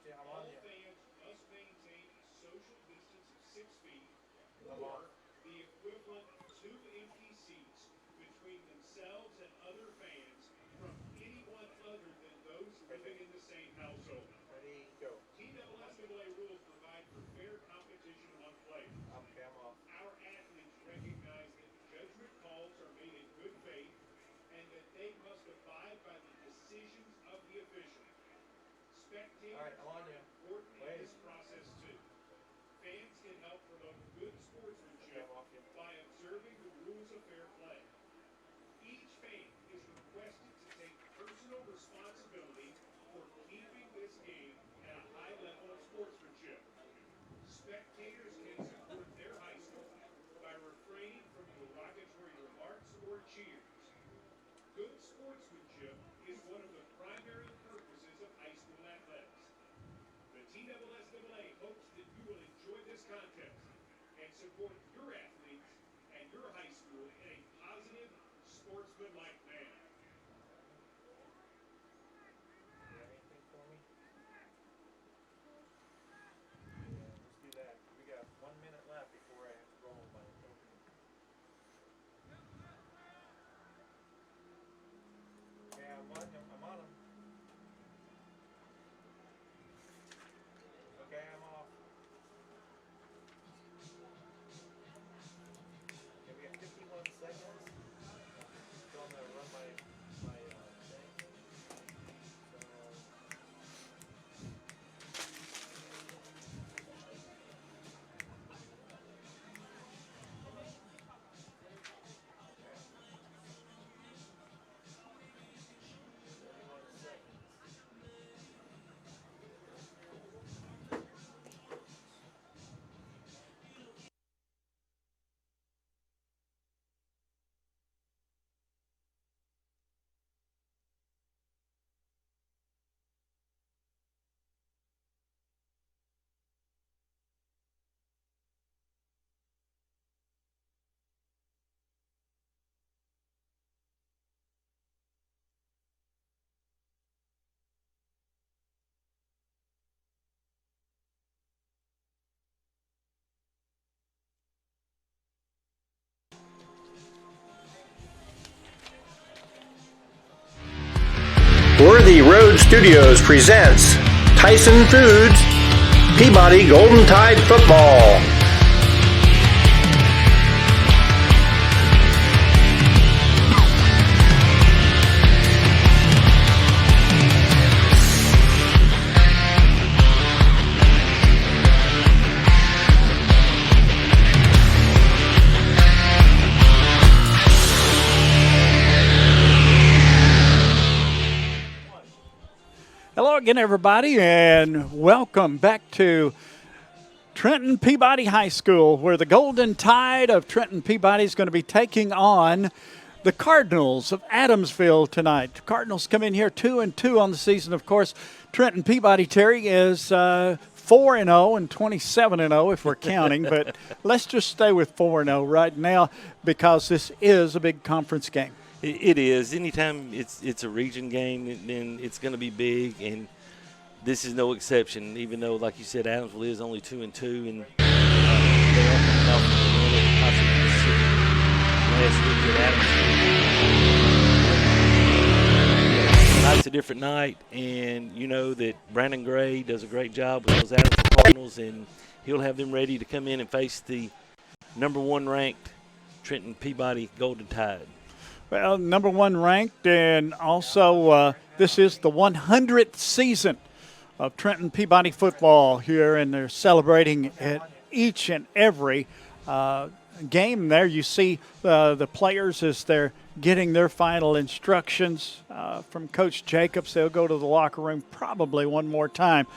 All fans must maintain a social distance of 6 feet or the equivalent of 2 empty seats between themselves and other fans from anyone other than those living in the same household. Ready, go. TSSAA rules provide for fair competition among players. Okay, I'm off. Our athletes recognize that judgment calls are made in good faith and that they must abide by the decisions of the official. Spectators All right, I'm on are you. important in this process too. Fans can help promote good sportsmanship Okay, I'm off you. by observing the rules of fair play. Each fan is requested to take personal responsibility for keeping this game at a high level of sportsmanship. Spectators can support their high school by refraining from derogatory remarks or cheers. Good sportsmanship is one of the primary purposes of high school athletics. The TSSAA hopes that you will enjoy this contest and support your athletes and your high school in a positive, sportsmanlike manner. You have anything for me? Yeah, let's do that. We got 1 minute left before I have to roll my opening. Okay, I'm on him. I'm on him. Okay, I'm off. Okay, we got 51 seconds. So I'm gonna run my thing. So okay. 31 seconds. Worthy Road Studios presents Tyson Foods Peabody Golden Tide Football. Hello again, everybody, and welcome back to Trenton Peabody High School, where the Golden Tide of Trenton Peabody is going to be taking on the Cardinals of Adamsville tonight. The Cardinals come in here 2-2 on the season. Of course, Trenton Peabody, Terry, is 4-0 and 27-0 if we're counting, but let's just stay with 4-0 right now because this is a big conference game. It is. Anytime it's a region game, then it's going to be big, and this is no exception. Even though, like you said, Adamsville is only 2-2, and they are coming off the win over Possum, Mississippi last week at Adamsville. Tonight's a different night, and you know that Brandon Gray does a great job with those Adamsville Cardinals, and he'll have them ready to come in and face the number 1 ranked Trenton Peabody Golden Tide. Well, number 1 ranked, and also this is the 100th season of Trenton Peabody football here, and they're celebrating at each and every game there. You see the players as they're getting their final instructions from Coach Jacobs. They'll go to the locker room probably one more time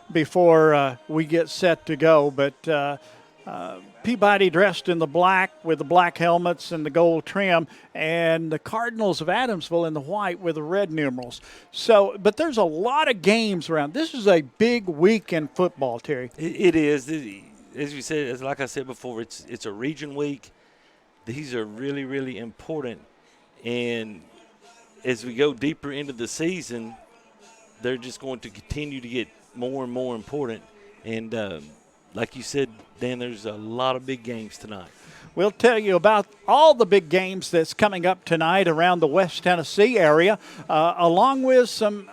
before we get set to go, but Peabody dressed in the black with the black helmets and the gold trim, and the Cardinals of Adamsville in the white with the red numerals. So, but there's a lot of games around. This is a big week in football, Terry. It is. As you said, like I said before, it's a region week. These are really, really important. And as we go deeper into the season, they're just going to continue to get more and more important. And like you said, Dan, there's a lot of big games tonight. We'll tell you about all the big games that's coming up tonight around the West Tennessee area, along with some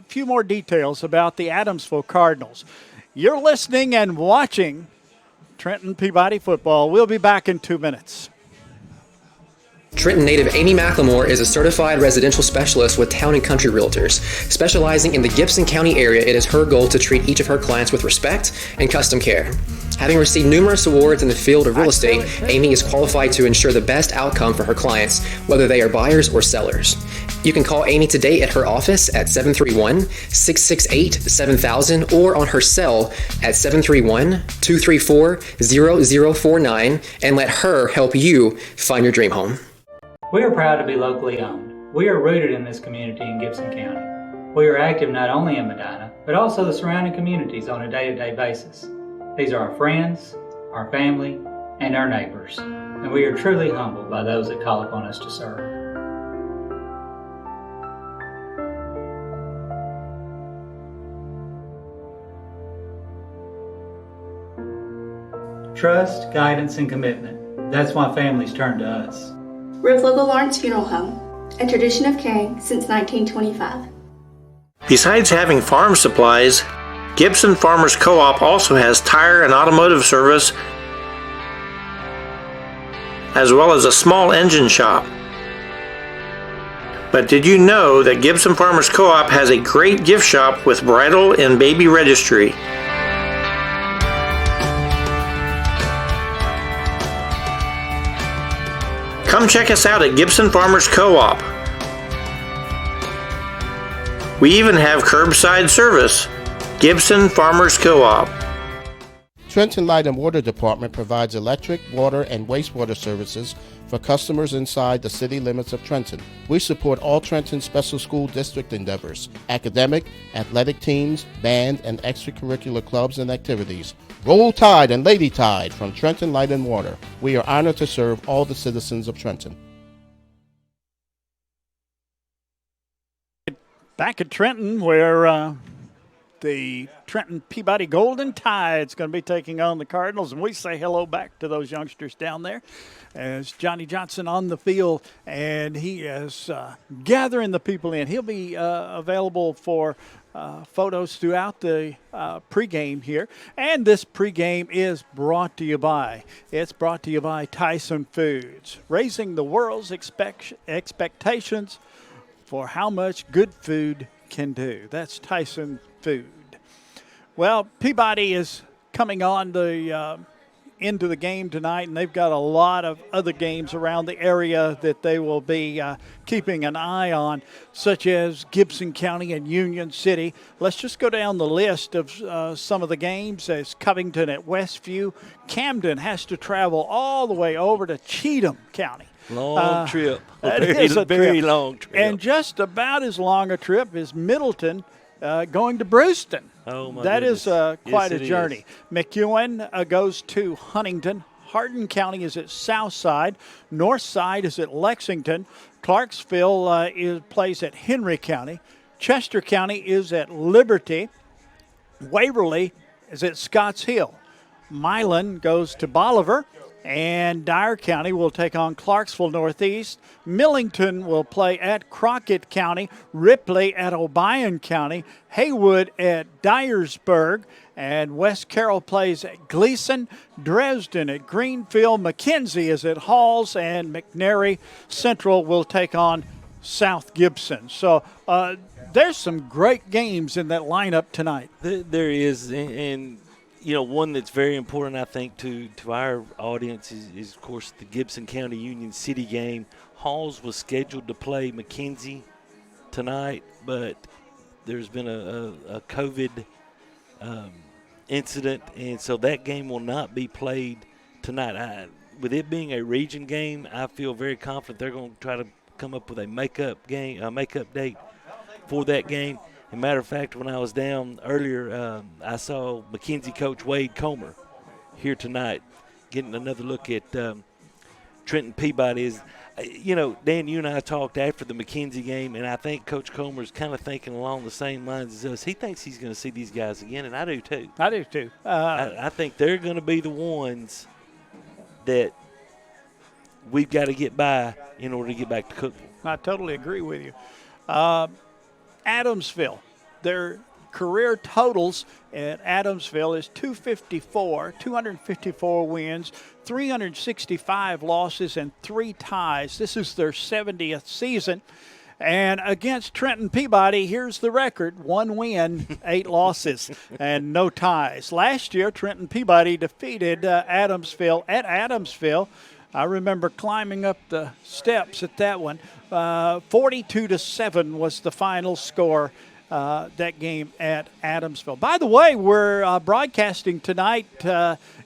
few more details about the Adamsville Cardinals. You're listening and watching Trenton Peabody football. We'll be back in 2 minutes. Trenton native Amy McLemore is a certified residential specialist with Town & Country Realtors. Specializing in the Gibson County area, it is her goal to treat each of her clients with respect and custom care. Having received numerous awards in the field of real estate, Amy is qualified to ensure the best outcome for her clients, whether they are buyers or sellers. You can call Amy today at her office at 731-668-7000 or on her cell at 731-234-0049 and let her help you find your dream home. We are proud to be locally owned. We are rooted in this community in Gibson County. We are active not only in Medina, but also the surrounding communities on a day-to-day basis. These are our friends, our family, and our neighbors, and we are truly humbled by those that call upon us to serve. Trust, guidance, and commitment. That's why families turn to us. Riv-Logo Lawrence Funeral Home, a tradition of caring since 1925. Besides having farm supplies, Gibson Farmers Co-op also has tire and automotive service, as well as a small engine shop. But did you know that Gibson Farmers Co-op has a great gift shop with bridal and baby registry? Come check us out at Gibson Farmers Co-op. We even have curbside service. Gibson Farmers Co-op. Trenton Light and Water Department provides electric, water, and wastewater services for customers inside the city limits of Trenton. We support all Trenton Special School District endeavors, academic, athletic teams, band, and extracurricular clubs and activities. Roll Tide and Lady Tide from Trenton Light and Water. We are honored to serve all the citizens of Trenton. Back at Trenton, where the Trenton Peabody Golden Tide's going to be taking on the Cardinals, and we say hello back to those youngsters down there as Johnny Johnson on the field, and he is gathering the people in. He'll be available for photos throughout the pregame here, and this pregame is brought to you by Tyson Foods, raising the world's expectations for how much good food can do. That's Tyson Food. Well, Peabody is coming on the into the game tonight, and they've got a lot of other games around the area that they will be keeping an eye on, such as Gibson County and Union City. Let's just go down the list of some of the games. As Covington at Westview. Camden has to travel all the way over to Cheatham County. Long trip. That is a very long trip. And just about as long a trip as Middleton going to Brewston. Oh, my That goodness. is quite Yes, a it journey. is. McEwen goes to Huntington. Hardin County is at Southside. Northside is at Lexington. Clarksville plays at Henry County. Chester County is at Liberty. Waverly is at Scotts Hill. Milan goes to Bolivar. And Dyer County will take on Clarksville Northeast. Millington will play at Crockett County. Ripley at Obion County. Haywood at Dyersburg. And West Carroll plays at Gleason. Dresden at Greenfield. McKenzie is at Halls. And McNary Central will take on South Gibson. So there's some great games in that lineup tonight. There is, and you know, one that's very important, I think, to our audience is, of course, the Gibson County Union City game. Halls was scheduled to play McKenzie tonight, but there's been a COVID incident, and so that game will not be played tonight. With it being a region game, I feel very confident they're going to try to come up with a makeup date for that game. As a matter of fact, when I was down earlier, I saw McKenzie coach Wade Comer here tonight, getting another look at Trenton Peabody is, Dan, you and I talked after the McKenzie game, and I think Coach Comer's kind of thinking along the same lines as us. He thinks he's going to see these guys again, and I do too. I do too. I think they're going to be the ones that we've got to get by in order to get back to Cookeville. I totally agree with you. Adamsville, their career totals at Adamsville is 254 wins, 365 losses, and 3 ties. This is their 70th season. And against Trenton Peabody, here's the record: 1 win, 8 losses, and no ties. Last year, Trenton Peabody defeated Adamsville at Adamsville. I remember climbing up the steps at that one. 42-7 was the final score that game at Adamsville. By the way, we're broadcasting tonight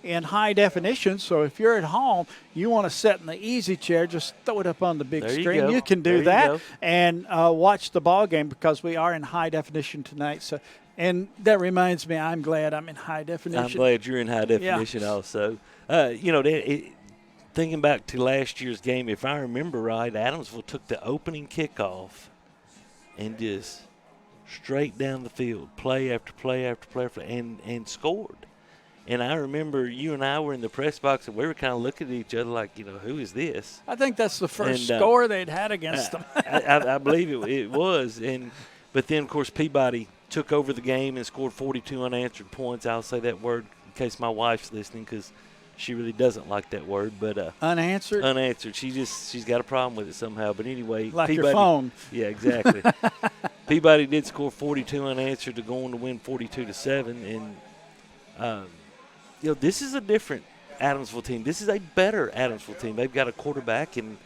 in high definition, so if you're at home, you want to sit in the easy chair, just throw it up on the big screen. You can do that and watch the ball game because we are in high definition tonight. So, and that reminds me, I'm glad I'm in high definition. I'm glad you're in high definition also. Thinking back to last year's game, if I remember right, Adamsville took the opening kickoff and just straight down the field, play after play after play, and scored. And I remember you and I were in the press box, and we were kind of looking at each other like, who is this? I think that's the first score they'd had against them. I believe it was. But then, of course, Peabody took over the game and scored 42 unanswered points. I'll say that word in case my wife's listening because she really doesn't like that word. But unanswered? Unanswered. She's got a problem with it somehow. But anyway. Like Peabody, your phone. Yeah, exactly. Peabody did score 42 unanswered to go on to win 42-7. And, this is a different Adamsville team. This is a better Adamsville team. They've got a quarterback in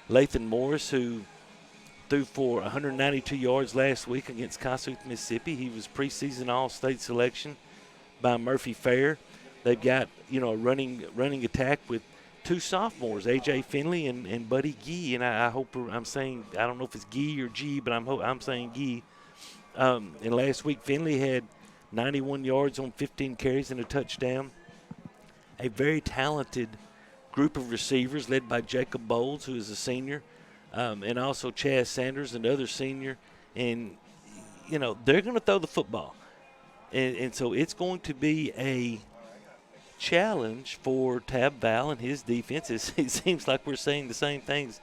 Lathan Morris who threw for 192 yards last week against Kossuth, Mississippi. He was preseason All-State selection by Murphy Fair. They've got, a running attack with 2 sophomores, A.J. Finley and Buddy Gee. And I hope I'm saying, I don't know if it's Gee or G, but I'm saying Gee. And last week, Finley had 91 yards on 15 carries and a touchdown. A very talented group of receivers led by Jacob Bowles, who is a senior, and also Chaz Sanders, another senior. And, they're going to throw the football. And so it's going to be a challenge for Tab Val and his defense. It seems like we're saying the same things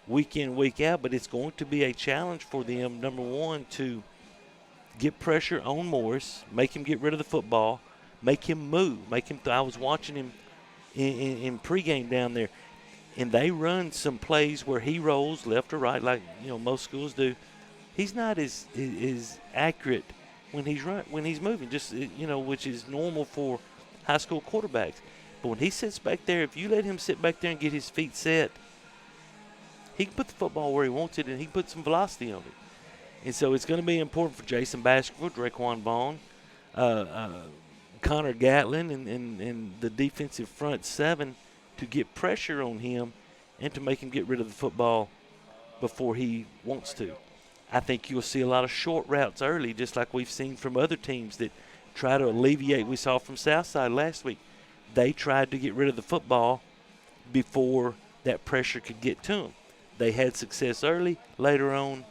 week in, week out, but it's going to be a challenge for them, number one, to get pressure on Morris, make him get rid of the football, make him move, I was watching him in pregame down there, and they run some plays where he rolls left or right like most schools do. He's not as accurate when he's moving, just which is normal for high school quarterbacks. But when he sits back there, if you let him sit back there and get his feet set, he can put the football where he wants it, and he can put some velocity on it. And so it's going to be important for Jason Baskerville, Draquan Vaughn, Connor Gatlin, and the defensive front 7 to get pressure on him and to make him get rid of the football before he wants to. I think you'll see a lot of short routes early, just like we've seen from other teams that try to alleviate. We saw from Southside last week. They tried to get rid of the football before that pressure could get to them. They had success early. Later on,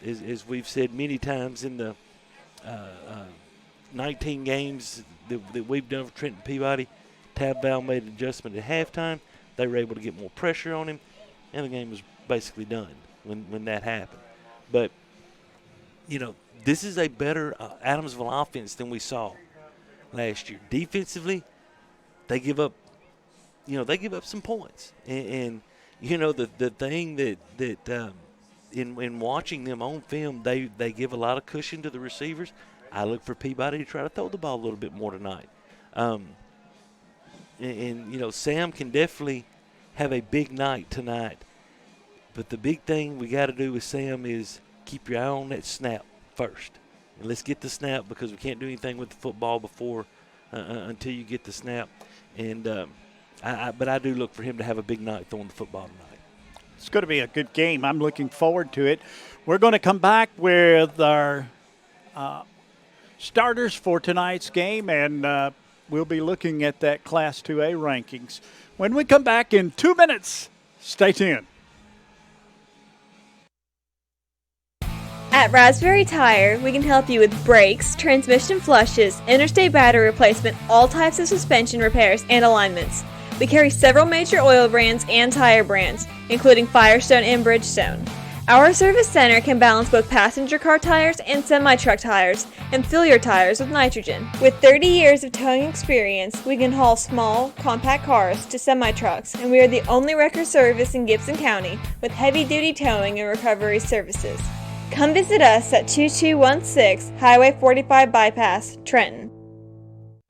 as we've said many times in the 19 games that we've done for Trenton Peabody, Tab Val made an adjustment at halftime. They were able to get more pressure on him, and the game was basically done when that happened. But, this is a better Adamsville offense than we saw last year. Defensively, they give up some points. And the thing that in watching them on film, they give a lot of cushion to the receivers. I look for Peabody to try to throw the ball a little bit more tonight. Sam can definitely have a big night tonight. But the big thing we got to do with Sam is keep your eye on that snap first. And let's get the snap because we can't do anything with the football before until you get the snap. And but I do look for him to have a big night throwing the football tonight. It's going to be a good game. I'm looking forward to it. We're going to come back with our starters for tonight's game, and we'll be looking at that Class 2A rankings. When we come back in 2 minutes, stay tuned. At Raspberry Tire, we can help you with brakes, transmission flushes, interstate battery replacement, all types of suspension repairs, and alignments. We carry several major oil brands and tire brands, including Firestone and Bridgestone. Our service center can balance both passenger car tires and semi-truck tires, and fill your tires with nitrogen. With 30 years of towing experience, we can haul small, compact cars to semi-trucks, and we are the only wrecker service in Gibson County with heavy-duty towing and recovery services. Come visit us at 2216 Highway 45 Bypass, Trenton.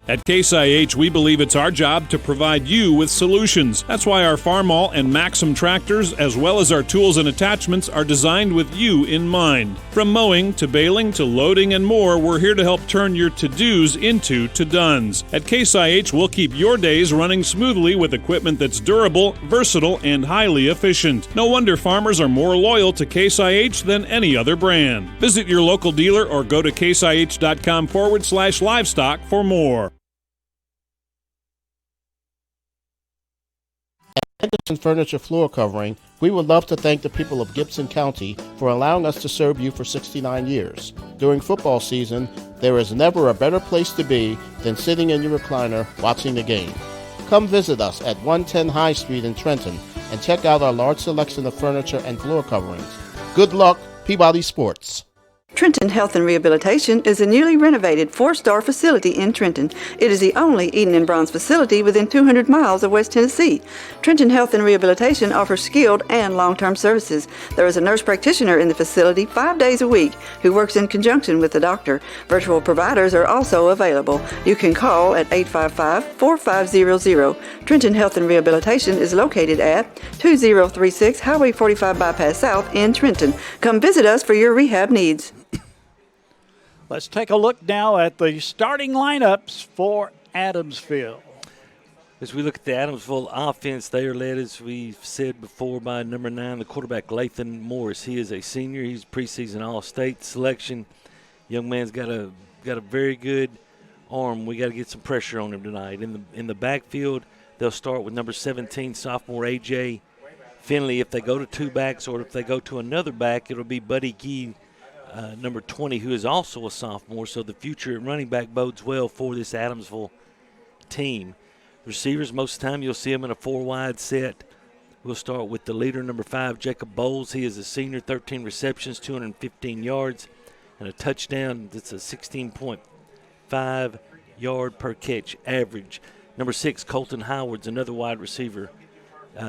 At Case IH, we believe it's our job to provide you with solutions. That's why our Farmall and Maxim tractors, as well as our tools and attachments, are designed with you in mind. From mowing to baling to loading and more, we're here to help turn your to-dos into to-dones. At Case IH, we'll keep your days running smoothly with equipment that's durable, versatile, and highly efficient. No wonder farmers are more loyal to Case IH than any other brand. Visit your local dealer or go to caseih.com/livestock for more. Henderson Furniture Floor Covering, we would love to thank the people of Gibson County for allowing us to serve you for 69 years. During football season, there is never a better place to be than sitting in your recliner watching the game. Come visit us at 110 High Street in Trenton and check out our large selection of furniture and floor coverings. Good luck, Peabody Sports. Trenton Health and Rehabilitation is a newly renovated 4-star facility in Trenton. It is the only Eden and Bronze facility within 200 miles of West Tennessee. Trenton Health and Rehabilitation offers skilled and long-term services. There is a nurse practitioner in the facility 5 days a week who works in conjunction with the doctor. Virtual providers are also available. You can call at 855-4500. Trenton Health and Rehabilitation is located at 2036 Highway 45 Bypass South in Trenton. Come visit us for your rehab needs. Let's take a look now at the starting lineups for Adamsville. As we look at the Adamsville offense, they are led, as we've said before, by number 9, the quarterback, Lathan Morris. He is a senior. He's preseason All-State selection. Young man's got a very good arm. We got to get some pressure on him tonight. In the backfield, they'll start with number 17, sophomore A.J. Finley. If they go to two backs or if they go to another back, it'll be Buddy Gee, number 20, who is also a sophomore. So the future at running back bodes well for this Adamsville team. Receivers, most of the time you'll see them in a 4-wide set. We'll start with the leader, number 5, Jacob Bowles. He is a senior, 13 receptions, 215 yards, and a touchdown. That's a 16.5 yard per catch average. Number 6, Colton Howard's another wide receiver.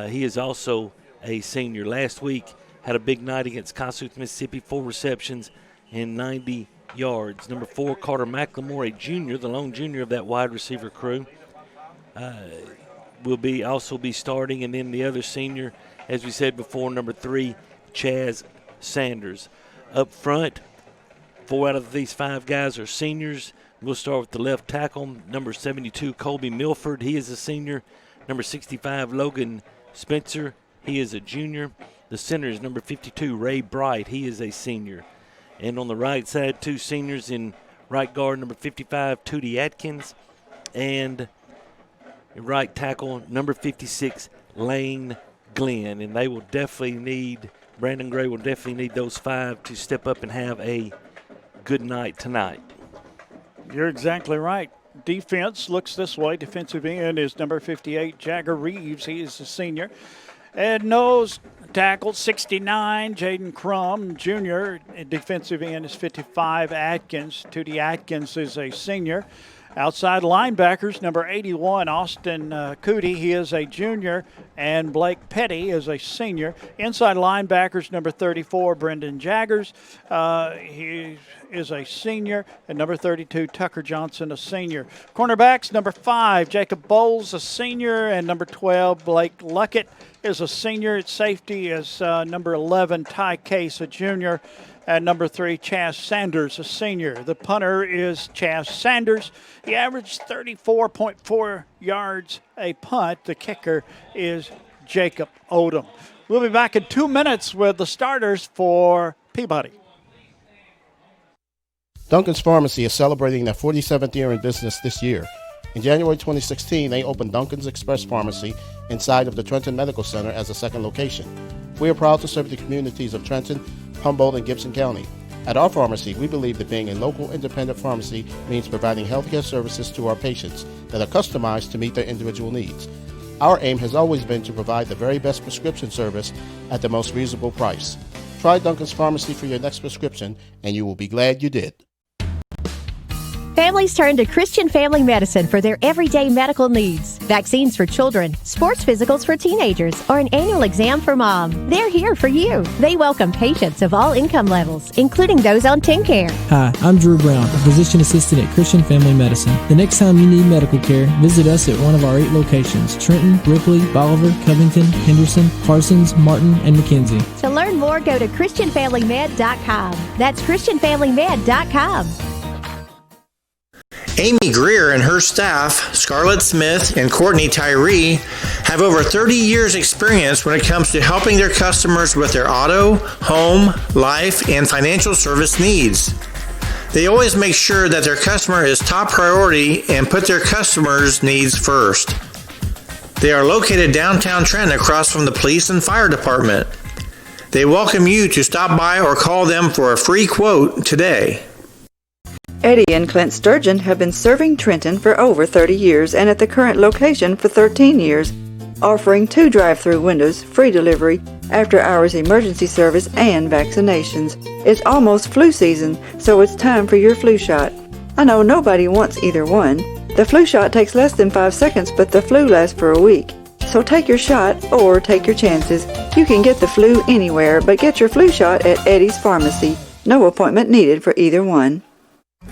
He is also a senior. Last week had a big night against Kossuth, Mississippi, 4 receptions and 90 yards. Number 4, Carter McLemore, a junior, the lone junior of that wide receiver crew, will also be starting. And then the other senior, as we said before, number 3, Chaz Sanders. Up front, 4 out of these 5 guys are seniors. We'll start with the left tackle, number 72, Colby Milford. He is a senior. Number 65, Logan Spencer. He is a junior. The center is number 52, Ray Bright. He is a senior. And on the right side, 2 seniors in right guard, number 55, Tootie Atkins. And right tackle, number 56, Lane Glenn. And they will definitely need, Brandon Gray will definitely need those 5 to step up and have a good night tonight. You're exactly right. Defense looks this way. Defensive end is number 58, Jagger Reeves. He is a senior. And nose tackle, 69, Jaden Crum, junior. Defensive end is 55, Atkins. Tootie Atkins is a senior. Outside linebackers, number 81, Austin Cootie. He is a junior. And Blake Petty is a senior. Inside linebackers, number 34, Brendan Jaggers. He is a senior. And number 32, Tucker Johnson, a senior. Cornerbacks, number 5, Jacob Bowles, a senior. And number 12, Blake Luckett is a senior. At safety is number 11, Ty Case, a junior. And number 3, Chaz Sanders, a senior. The punter is Chaz Sanders. He averaged 34.4 yards a punt. The kicker is Jacob Odom. We'll be back in 2 minutes with the starters for Peabody. Duncan's Pharmacy is celebrating their 47th year in business this year. In January 2016, they opened Duncan's Express Pharmacy inside of the Trenton Medical Center as a second location. We are proud to serve the communities of Trenton, Humboldt, and Gibson County. At our pharmacy, we believe that being a local independent pharmacy means providing healthcare services to our patients that are customized to meet their individual needs. Our aim has always been to provide the very best prescription service at the most reasonable price. Try Duncan's Pharmacy for your next prescription, and you will be glad you did. Families turn to Christian Family Medicine for their everyday medical needs. Vaccines for children, sports physicals for teenagers, or an annual exam for mom. They're here for you. They welcome patients of all income levels, including those on TennCare. Hi, I'm Drew Brown, a physician assistant at Christian Family Medicine. The next time you need medical care, visit us at one of our 8 locations: Trenton, Ripley, Bolivar, Covington, Henderson, Parsons, Martin, and McKenzie. To learn more, go to ChristianFamilyMed.com. That's ChristianFamilyMed.com. Amy Greer and her staff, Scarlett Smith and Courtney Tyree, have over 30 years experience when it comes to helping their customers with their auto, home, life, and financial service needs. They always make sure that their customer is top priority and put their customers' needs first. They are located downtown Trenton across from the police and fire department. They welcome you to stop by or call them for a free quote today. Eddie and Clint Sturgeon have been serving Trenton for over 30 years and at the current location for 13 years, offering 2 drive-through windows, free delivery, after-hours emergency service, and vaccinations. It's almost flu season, so it's time for your flu shot. I know nobody wants either one. The flu shot takes less than 5 seconds, but the flu lasts for a week. So take your shot or take your chances. You can get the flu anywhere, but get your flu shot at Eddie's Pharmacy. No appointment needed for either one.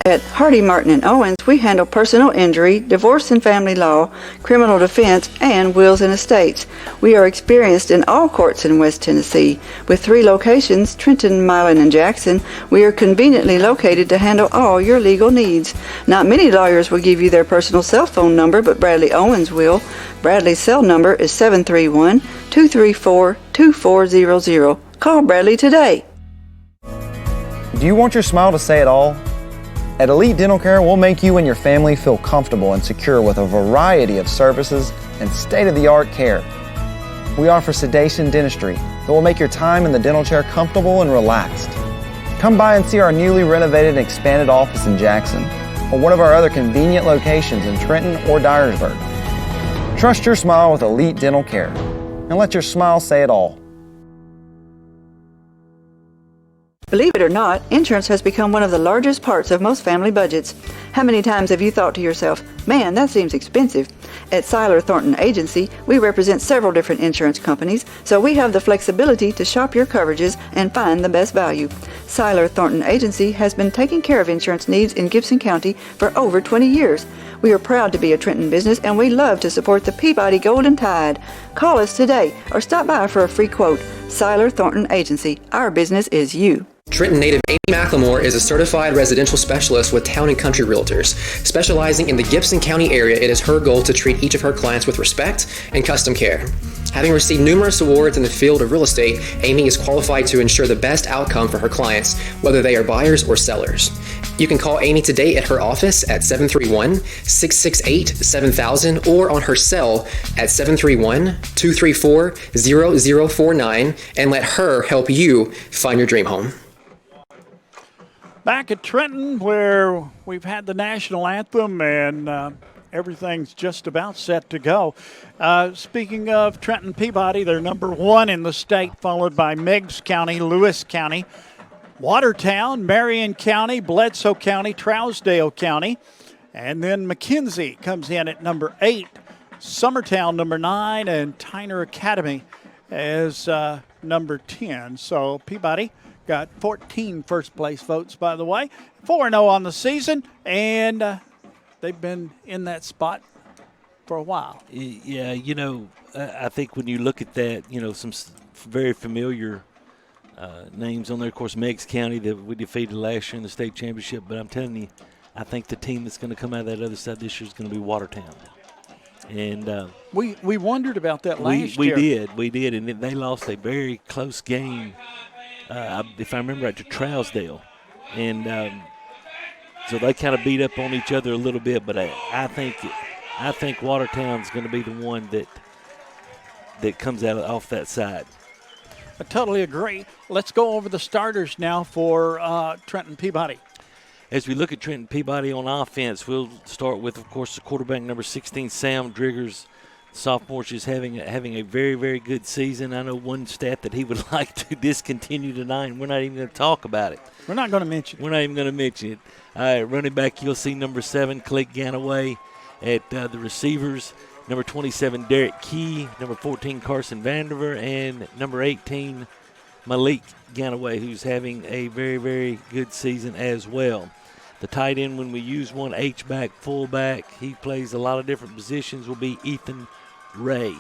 At Hardy, Martin and Owens, we handle personal injury, divorce and family law, criminal defense, and wills and estates. We are experienced in all courts in West Tennessee. With 3 locations, Trenton, Milan, and Jackson, we are conveniently located to handle all your legal needs. Not many lawyers will give you their personal cell phone number, but Bradley Owens will. Bradley's cell number is 731-234-2400. Call Bradley today. Do you want your smile to say it all? At Elite Dental Care, we'll make you and your family feel comfortable and secure with a variety of services and state-of-the-art care. We offer sedation dentistry that will make your time in the dental chair comfortable and relaxed. Come by and see our newly renovated and expanded office in Jackson, or one of our other convenient locations in Trenton or Dyersburg. Trust your smile with Elite Dental Care, and let your smile say it all. Believe it or not, insurance has become one of the largest parts of most family budgets. How many times have you thought to yourself, man, that seems expensive? At Seiler Thornton Agency, we represent several different insurance companies, so we have the flexibility to shop your coverages and find the best value. Seiler Thornton Agency has been taking care of insurance needs in Gibson County for over 20 years. We are proud to be a Trenton business, and we love to support the Peabody Golden Tide. Call us today or stop by for a free quote. Seiler Thornton Agency. Our business is you. Trenton native Amy McLemore is a certified residential specialist with Town & Country Realtors. Specializing in the Gibson County area, it is her goal to treat each of her clients with respect and custom care. Having received numerous awards in the field of real estate, Amy is qualified to ensure the best outcome for her clients, whether they are buyers or sellers. You can call Amy today at her office at 731-668-7000 or on her cell at 731-234-0049 and let her help you find your dream home. Back at Trenton, where we've had the national anthem and everything's just about set to go. Speaking of Trenton Peabody, they're number 1 in the state, followed by Meigs County, Lewis County, Watertown, Marion County, Bledsoe County, Trousdale County, and then McKenzie comes in at number 8, Summertown number 9, and Tyner Academy as number 10. So Peabody got 14 first-place votes, by the way. 4-0 on the season, and they've been in that spot for a while. Yeah, I think when you look at that, some very familiar names on there. Of course, Meigs County that we defeated last year in the state championship. But I'm telling you, I think the team that's going to come out of that other side this year is going to be Watertown. And we wondered about that last year. We did, and they lost a very close game. If I remember right, to Trousdale. And so they kind of beat up on each other a little bit, but I think I think Watertown's going to be the one that comes out off that side. I totally agree. Let's go over the starters now for Trenton Peabody. As we look at Trenton Peabody on offense, we'll start with, of course, the quarterback, number 16, Sam Driggers. Sophomore is having a very, very good season. I know one stat that he would like to discontinue tonight, and we're not even going to talk about it. We're not going to mention it. We're not even going to mention it. Running back, you'll see number 7, Click Ganaway. At the receivers, number 27, Derek Key, number 14, Carson Vandiver, and number 18, Malik Ganaway, who's having a very, very good season as well. The tight end, when we use one, H-back, fullback, he plays a lot of different positions, will be Ethan Ray.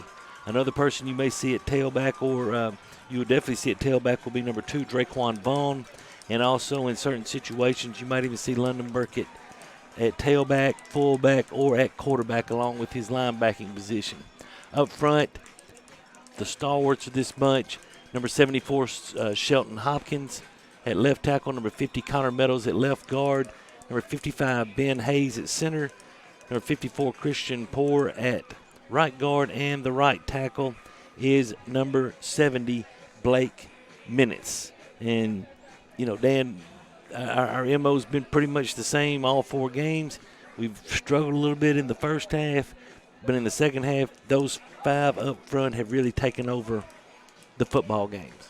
Another person you may see at tailback, or you will definitely see at tailback, will be number 2, Draquan Vaughn. And also in certain situations, you might even see London Burkett at tailback, fullback, or at quarterback, along with his linebacking position. Up front, the stalwarts of this bunch, number 74, Shelton Hopkins. At left tackle, number 50, Connor Meadows at left guard. Number 55, Ben Hayes at center. Number 54, Christian Poor at right guard. And the right tackle is number 70, Blake Minutes. And, you know, Dan, our MO's been pretty much the same all 4 games. We've struggled a little bit in the first half, but in the second half, those 5 up front have really taken over the football games.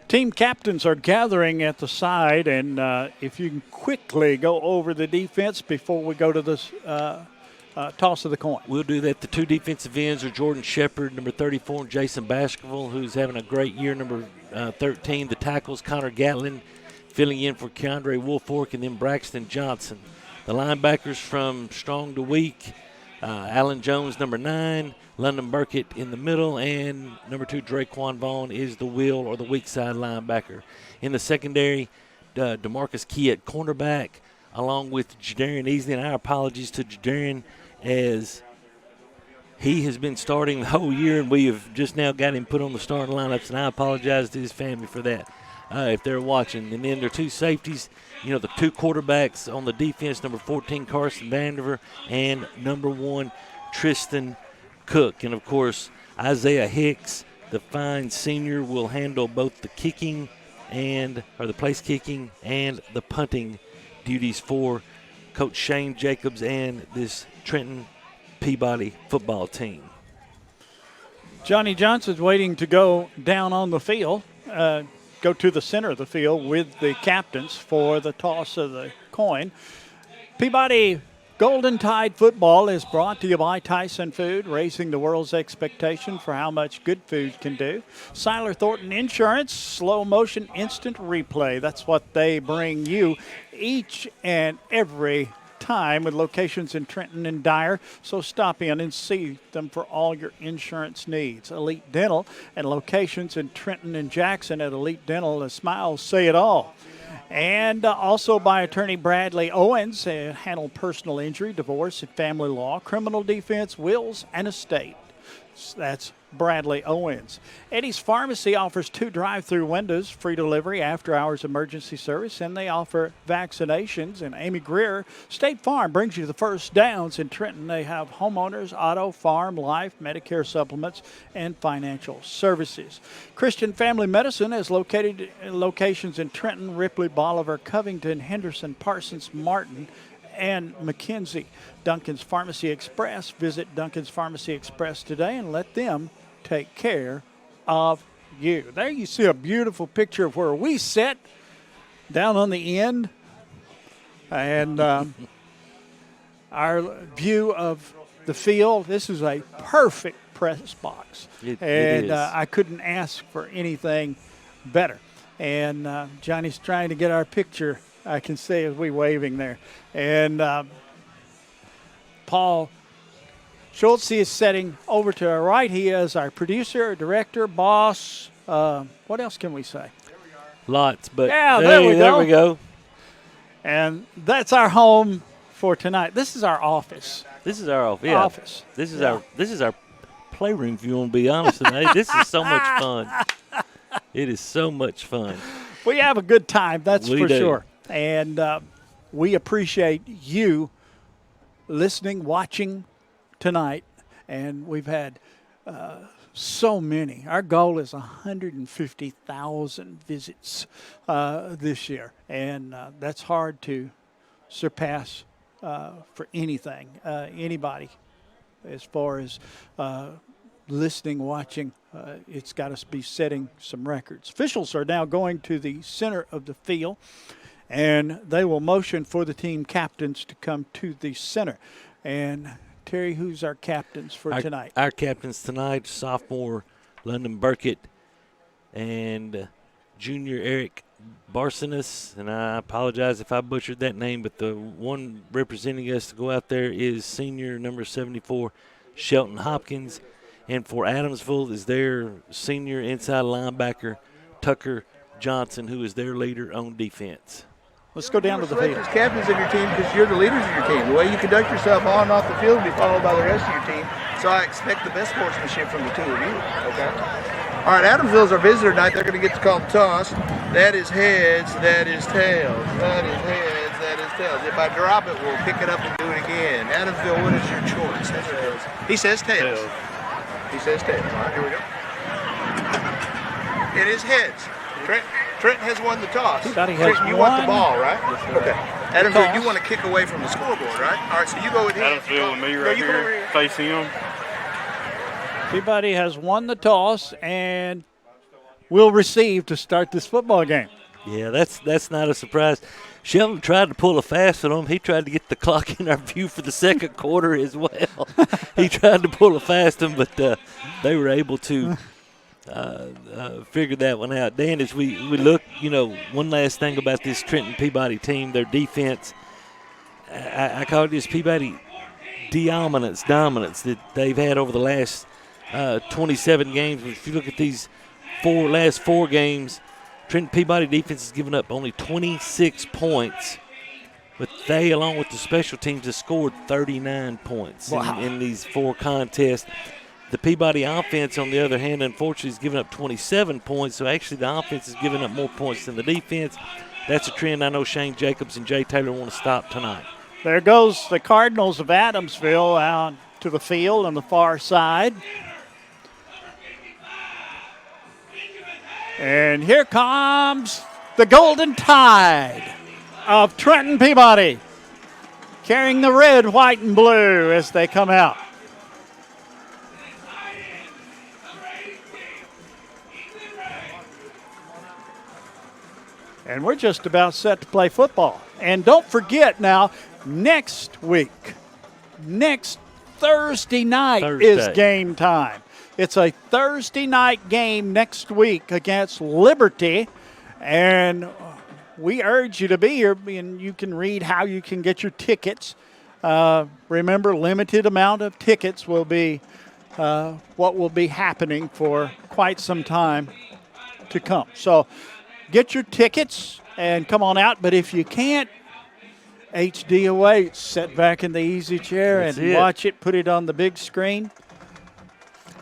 Team captains are gathering at the side, and if you can quickly go over the defense before we go to this toss of the coin. We'll do that. The 2 defensive ends are Jordan Shepard, number 34, and Jason Baskerville, who's having a great year, number 13. The tackles, Connor Gatlin, filling in for Keandre Woolfork, and then Braxton Johnson. The linebackers from strong to weak, Alan Jones, number 9, London Burkett in the middle, and number 2, Draquan Vaughn is the wheel or the weak side linebacker. In the secondary, DeMarcus Key at cornerback, along with Jadarian Easley, and our apologies to Jadarian as he has been starting the whole year, and we have just now got him put on the starting lineups, and I apologize to his family for that. If they're watching. And then their 2 safeties, you know, the 2 quarterbacks on the defense, number 14, Carson Vandiver, and number 1, Tristan Cook. And, of course, Isaiah Hicks, the fine senior, will handle both the kicking or the place kicking and the punting duties for Coach Shane Jacobs and this Trenton Peabody football team. Johnny Johnson's waiting to go down on the field. Go to the center of the field with the captains for the toss of the coin. Peabody Golden Tide Football is brought to you by Tyson Food, raising the world's expectation for how much good food can do. Seiler Thornton Insurance, slow motion instant replay. That's what they bring you each and every time, with locations in Trenton and Dyer, so stop in and see them for all your insurance needs. Elite Dental and locations in Trenton and Jackson. At Elite Dental, the smiles say it all. And also by attorney Bradley Owens, handle personal injury, divorce, and family law, criminal defense, wills, and estate. That's Bradley Owens. Eddie's Pharmacy offers 2 drive-through windows, free delivery, after-hours emergency service, and they offer vaccinations. And Amy Greer, State Farm, brings you the first downs in Trenton. They have homeowners, auto, farm, life, Medicare supplements, and financial services. Christian Family Medicine has locations in Trenton, Ripley, Bolivar, Covington, Henderson, Parsons, Martin, and McKenzie. Duncan's Pharmacy Express. Visit Duncan's Pharmacy Express today and let them take care of you. There you see a beautiful picture of where we sit down on the end, and our view of the field. This is a perfect press box, it is. I couldn't ask for anything better. And Johnny's trying to get our picture, I can see as we waving there. And Paul Schultz is sitting over to our right. He is our producer, director, boss. What else can we say? Lots, but yeah, hey, there we go. And that's our home for tonight. This is our office. This is our office. Yeah. Office. This is our playroom, if you want to be honest tonight. This is so much fun. It is so much fun. We have a good time, that's we for do. sure. And we appreciate you listening, watching, tonight, and we've had so many. Our goal is 150,000 visits this year, and that's hard to surpass for anything, anybody, as far as listening, watching. It's got to be setting some records. Officials are now going to the center of the field, and they will motion for the team captains to come to the center. And Terry, who's our captains for tonight? Our captains tonight, sophomore London Burkett and junior Eric Barsonis. And I apologize if I butchered that name, but the one representing us to go out there is senior number 74, Shelton Hopkins. And for Adamsville is their senior inside linebacker, Tucker Johnson, who is their leader on defense. Let's go down to the field. As captains of your team because you're the leaders of your team. The way you conduct yourself on and off the field will be followed by the rest of your team. So I expect the best sportsmanship from the two of you. Okay. All right, Adamsville is our visitor tonight. They're going to get to call the toss. That is heads. That is tails. That is heads. That is tails. If I drop it, we'll pick it up and do it again. Adamsville, what is your choice? He says tails. He says tails. All right, here we go. It is heads. Trenton has won the toss. Trenton, you want the ball, right? Okay. Adamsville, you want to kick away from the scoreboard, right? All right, so you go with him. Adamsville and me right here, facing him. Peabody has won the toss and will receive to start this football game. Yeah, that's not a surprise. Shelton tried to pull a fast on him. He tried to get the clock in our view for the second quarter as well. He tried to pull a fast on, but they were able to figure that one out. Dan, as we look, one last thing about this Trenton Peabody team, their defense, I call this Peabody dominance that they've had over the last 27 games. If you look at these last four games, Trenton Peabody defense has given up only 26 points, but they, along with the special teams, have scored 39 points in these four contests. The Peabody offense, on the other hand, unfortunately, has given up 27 points, so actually the offense has given up more points than the defense. That's a trend I know Shane Jacobs and Jay Taylor want to stop tonight. There goes the Cardinals of Adamsville out to the field on the far side. And here comes the Golden Tide of Trenton Peabody, carrying the red, white, and blue as they come out. And we're just about set to play football. And don't forget now, next Thursday night is game time. It's a Thursday night game next week against Liberty. And we urge you to be here, and you can read how you can get your tickets. Remember, limited amount of tickets will be what will be happening for quite some time to come. So get your tickets and come on out. But if you can't, HD awaits. Sit back in the easy chair and watch it. Put it on the big screen.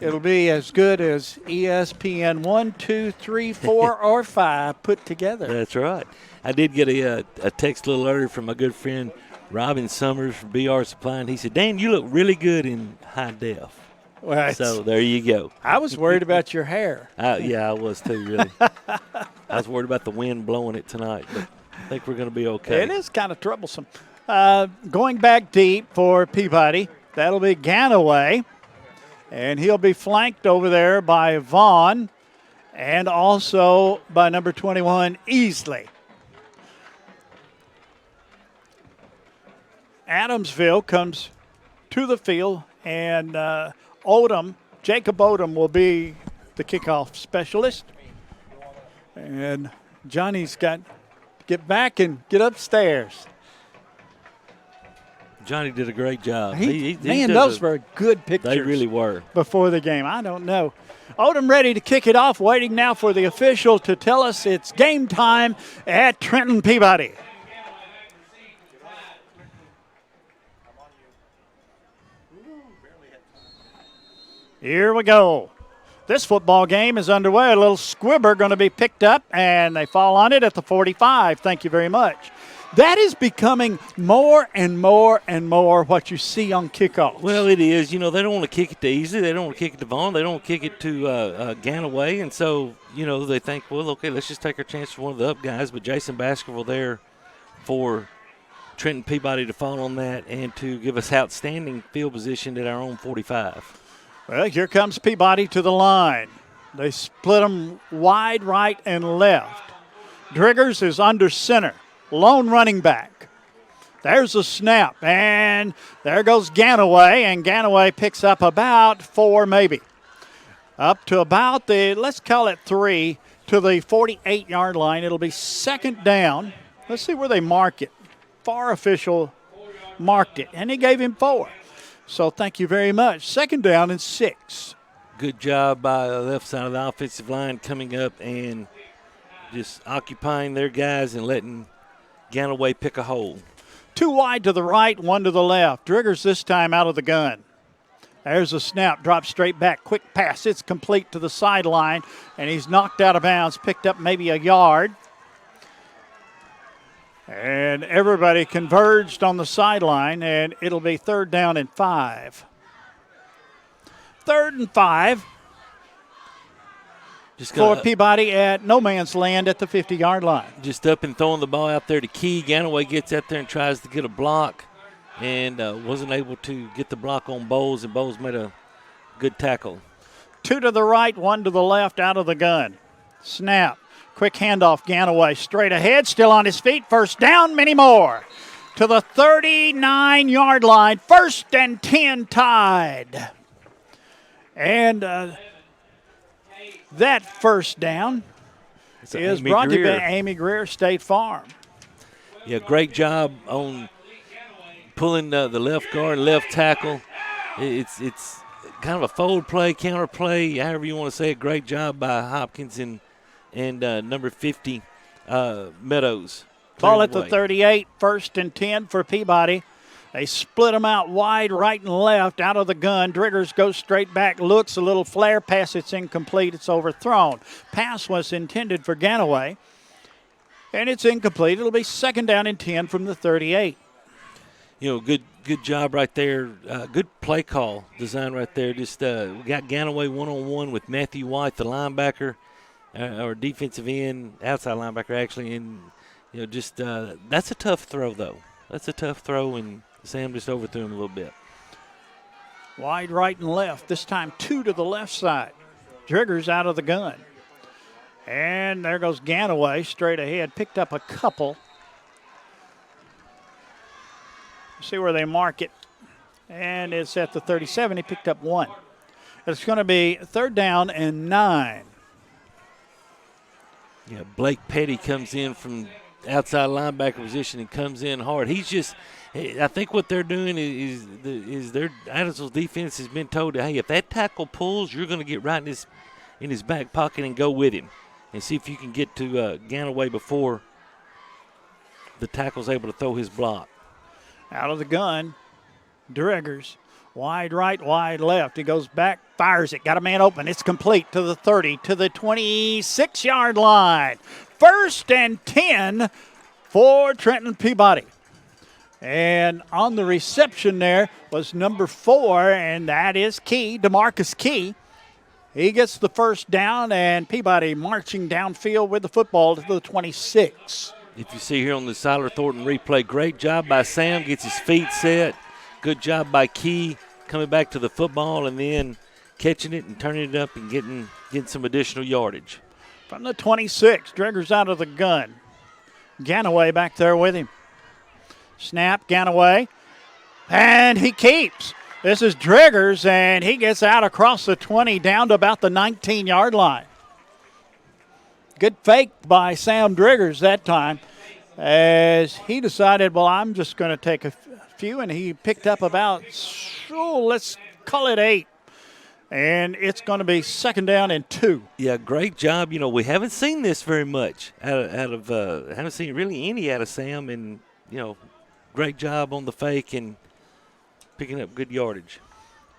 It'll be as good as ESPN 1, 2, 3, 4, or 5 put together. That's right. I did get a text a little earlier from my good friend Robin Summers from BR Supply, and he said, Dan, you look really good in high def. Well, so there you go. I was worried about your hair. Yeah, I was too, really. I was worried about the wind blowing it tonight, but I think we're going to be okay. It is kind of troublesome. Going back deep for Peabody, that'll be Ganaway. And he'll be flanked over there by Vaughn and also by number 21, Easley. Adamsville comes to the field, and Jacob Odom will be the kickoff specialist. And Johnny's got to get back and get upstairs. Johnny did a great job. Those were good pictures. They really were. Before the game. I don't know. Odom ready to kick it off, waiting now for the official to tell us it's game time at Trenton Peabody. Here we go. This football game is underway. A little squibber going to be picked up, and they fall on it at the 45. Thank you very much. That is becoming more and more and more what you see on kickoff. Well, it is. You know, they don't want to kick it to Easy. They don't want to kick it to Vaughn. They don't want to kick it to Ganaway. And so, you know, they think, well, okay, let's just take our chance for one of the up guys. But Jason Baskerville there for Trenton Peabody to fall on that and to give us outstanding field position at our own 45. Well, here comes Peabody to the line. They split them wide right and left. Driggers is under center, lone running back. There's a snap, and there goes Ganaway, and Ganaway picks up about 4 maybe. Up to about the, let's call it 3, to the 48-yard line. It'll be second down. Let's see where they mark it. FAR official marked it, and he gave him 4. So thank you very much. Second down and 6. Good job by the left side of the offensive line coming up and just occupying their guys and letting Ganaway pick a hole. 2 wide to the right, 1 to the left. Driggers this time out of the gun. There's a snap, drop straight back, quick pass. It's complete to the sideline, and he's knocked out of bounds, picked up maybe a yard. And everybody converged on the sideline, and it'll be third down and 5. 3rd and 5 for Peabody at no man's land at the 50-yard line. Just up and throwing the ball out there to Key. Ganaway gets out there and tries to get a block and wasn't able to get the block on Bowles, and Bowles made a good tackle. 2 to the right, 1 to the left out of the gun. Snap. Quick handoff, Ganaway straight ahead, still on his feet. First down, many more. To the 39-yard line, 1st and 10 tied. And that first down is brought to you by Amy Greer State Farm. Yeah, great job on pulling the left guard, left tackle. It's kind of a fold play, counter play, however you want to say it. Great job by Hopkins and number 50, Meadows. Ball at the 38, 1st and 10 for Peabody. They split them out wide, right and left, out of the gun. Driggers goes straight back, looks a little flare pass. It's incomplete. It's overthrown. Pass was intended for Ganaway, and it's incomplete. It'll be 2nd down and 10 from the 38. You know, good job right there. Good play call design right there. Just we got Ganaway one-on-one with Matthew White, the linebacker. Or defensive end, outside linebacker actually, and you know, just that's a tough throw though. That's a tough throw, and Sam just overthrew him a little bit. Wide right and left. This time 2 to the left side. Driggers out of the gun, and there goes Ganaway straight ahead. Picked up a couple. See where they mark it, and it's at the 37. He picked up 1. It's going to be 3rd down and 9. Yeah, Blake Petty comes in from outside linebacker position and comes in hard. He's just, I think what they're doing is their Adamsville defense has been told, hey, if that tackle pulls, you're going to get right in his back pocket and go with him and see if you can get to Ganaway before the tackle's able to throw his block. Out of the gun, Driggers. Wide right, wide left. He goes back, fires it. Got a man open. It's complete to the 30, to the 26-yard line. 1st and 10 for Trenton Peabody. And on the reception there was number 4, and that is Key, DeMarcus Key. He gets the first down, and Peabody marching downfield with the football to the 26. If you see here on the Siler Thornton replay, great job by Sam, gets his feet set. Good job by Key coming back to the football and then catching it and turning it up and getting some additional yardage. From the 26, Driggers out of the gun. Ganaway back there with him. Snap, Ganaway, and he keeps. This is Driggers, and he gets out across the 20 down to about the 19-yard line. Good fake by Sam Driggers that time as he decided, well, I'm just going to take a few, and he picked up about, let's call it 8. And it's going to be 2nd down and 2. Yeah, great job. You know, we haven't seen this very much haven't seen really any out of Sam, and, you know, great job on the fake and picking up good yardage.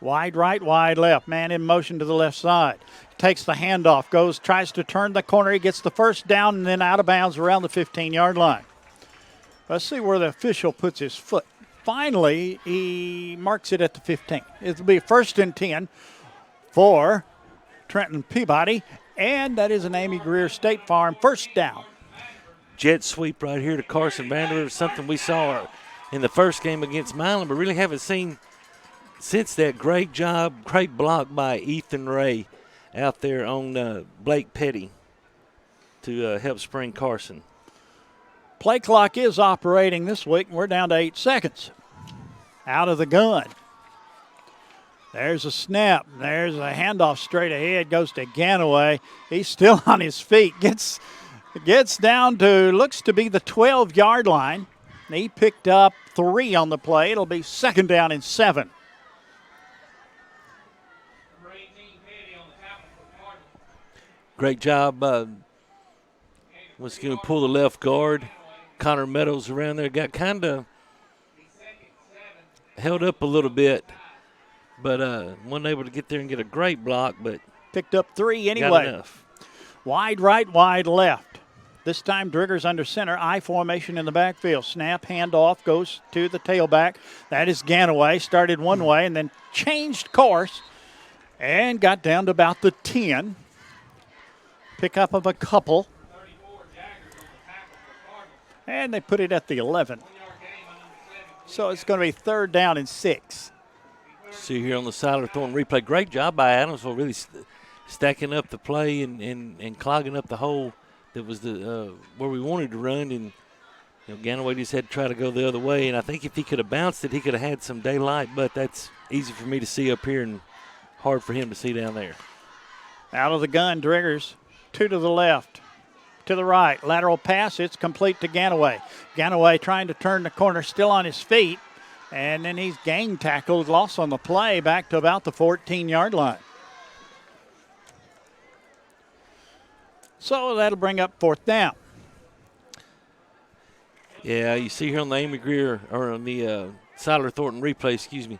Wide right, wide left. Man in motion to the left side. Takes the handoff, tries to turn the corner. He gets the first down and then out of bounds around the 15-yard line. Let's see where the official puts his foot. Finally, he marks it at the 15. It'll be 1st and 10 for Trenton Peabody, and that is an Amy Greer State Farm first down. Jet sweep right here to Carson Vanderbilt is something we saw in the first game against Milan, but really haven't seen since that. Great job, great block by Ethan Ray out there on Blake Petty to help spring Carson. Play clock is operating this week, and we're down to 8 seconds. Out of the gun. There's a snap. There's a handoff straight ahead. Goes to Ganaway. He's still on his feet. Gets down to, looks to be the 12-yard line. He picked up 3 on the play. It'll be 2nd down and 7. Great job. Was going to pull the left guard. Connor Meadows around there. Got kind of held up a little bit, but wasn't able to get there and get a great block, but picked up 3 anyway. Got enough. Wide right, wide left. This time Driggers under center, I formation in the backfield. Snap, handoff, goes to the tailback. That is Ganaway. Started one way and then changed course and got down to about the 10. Pick up of a couple. And they put it at the 11. So it's going to be 3rd down and 6. See here on the Siler Thornton replay. Great job by Adamsville, really stacking up the play and clogging up the hole that was the where we wanted to run. And Ganaway just had to try to go the other way. And I think if he could have bounced it, he could have had some daylight. But that's easy for me to see up here and hard for him to see down there. Out of the gun, Driggers. 2 to the left. To the right, lateral pass, it's complete to Ganaway. Ganaway trying to turn the corner, still on his feet, and then he's gang tackled, loss on the play, back to about the 14-yard line. So that'll bring up 4th down. Yeah, you see here on the Amy Greer, or on the Siler Thornton replay,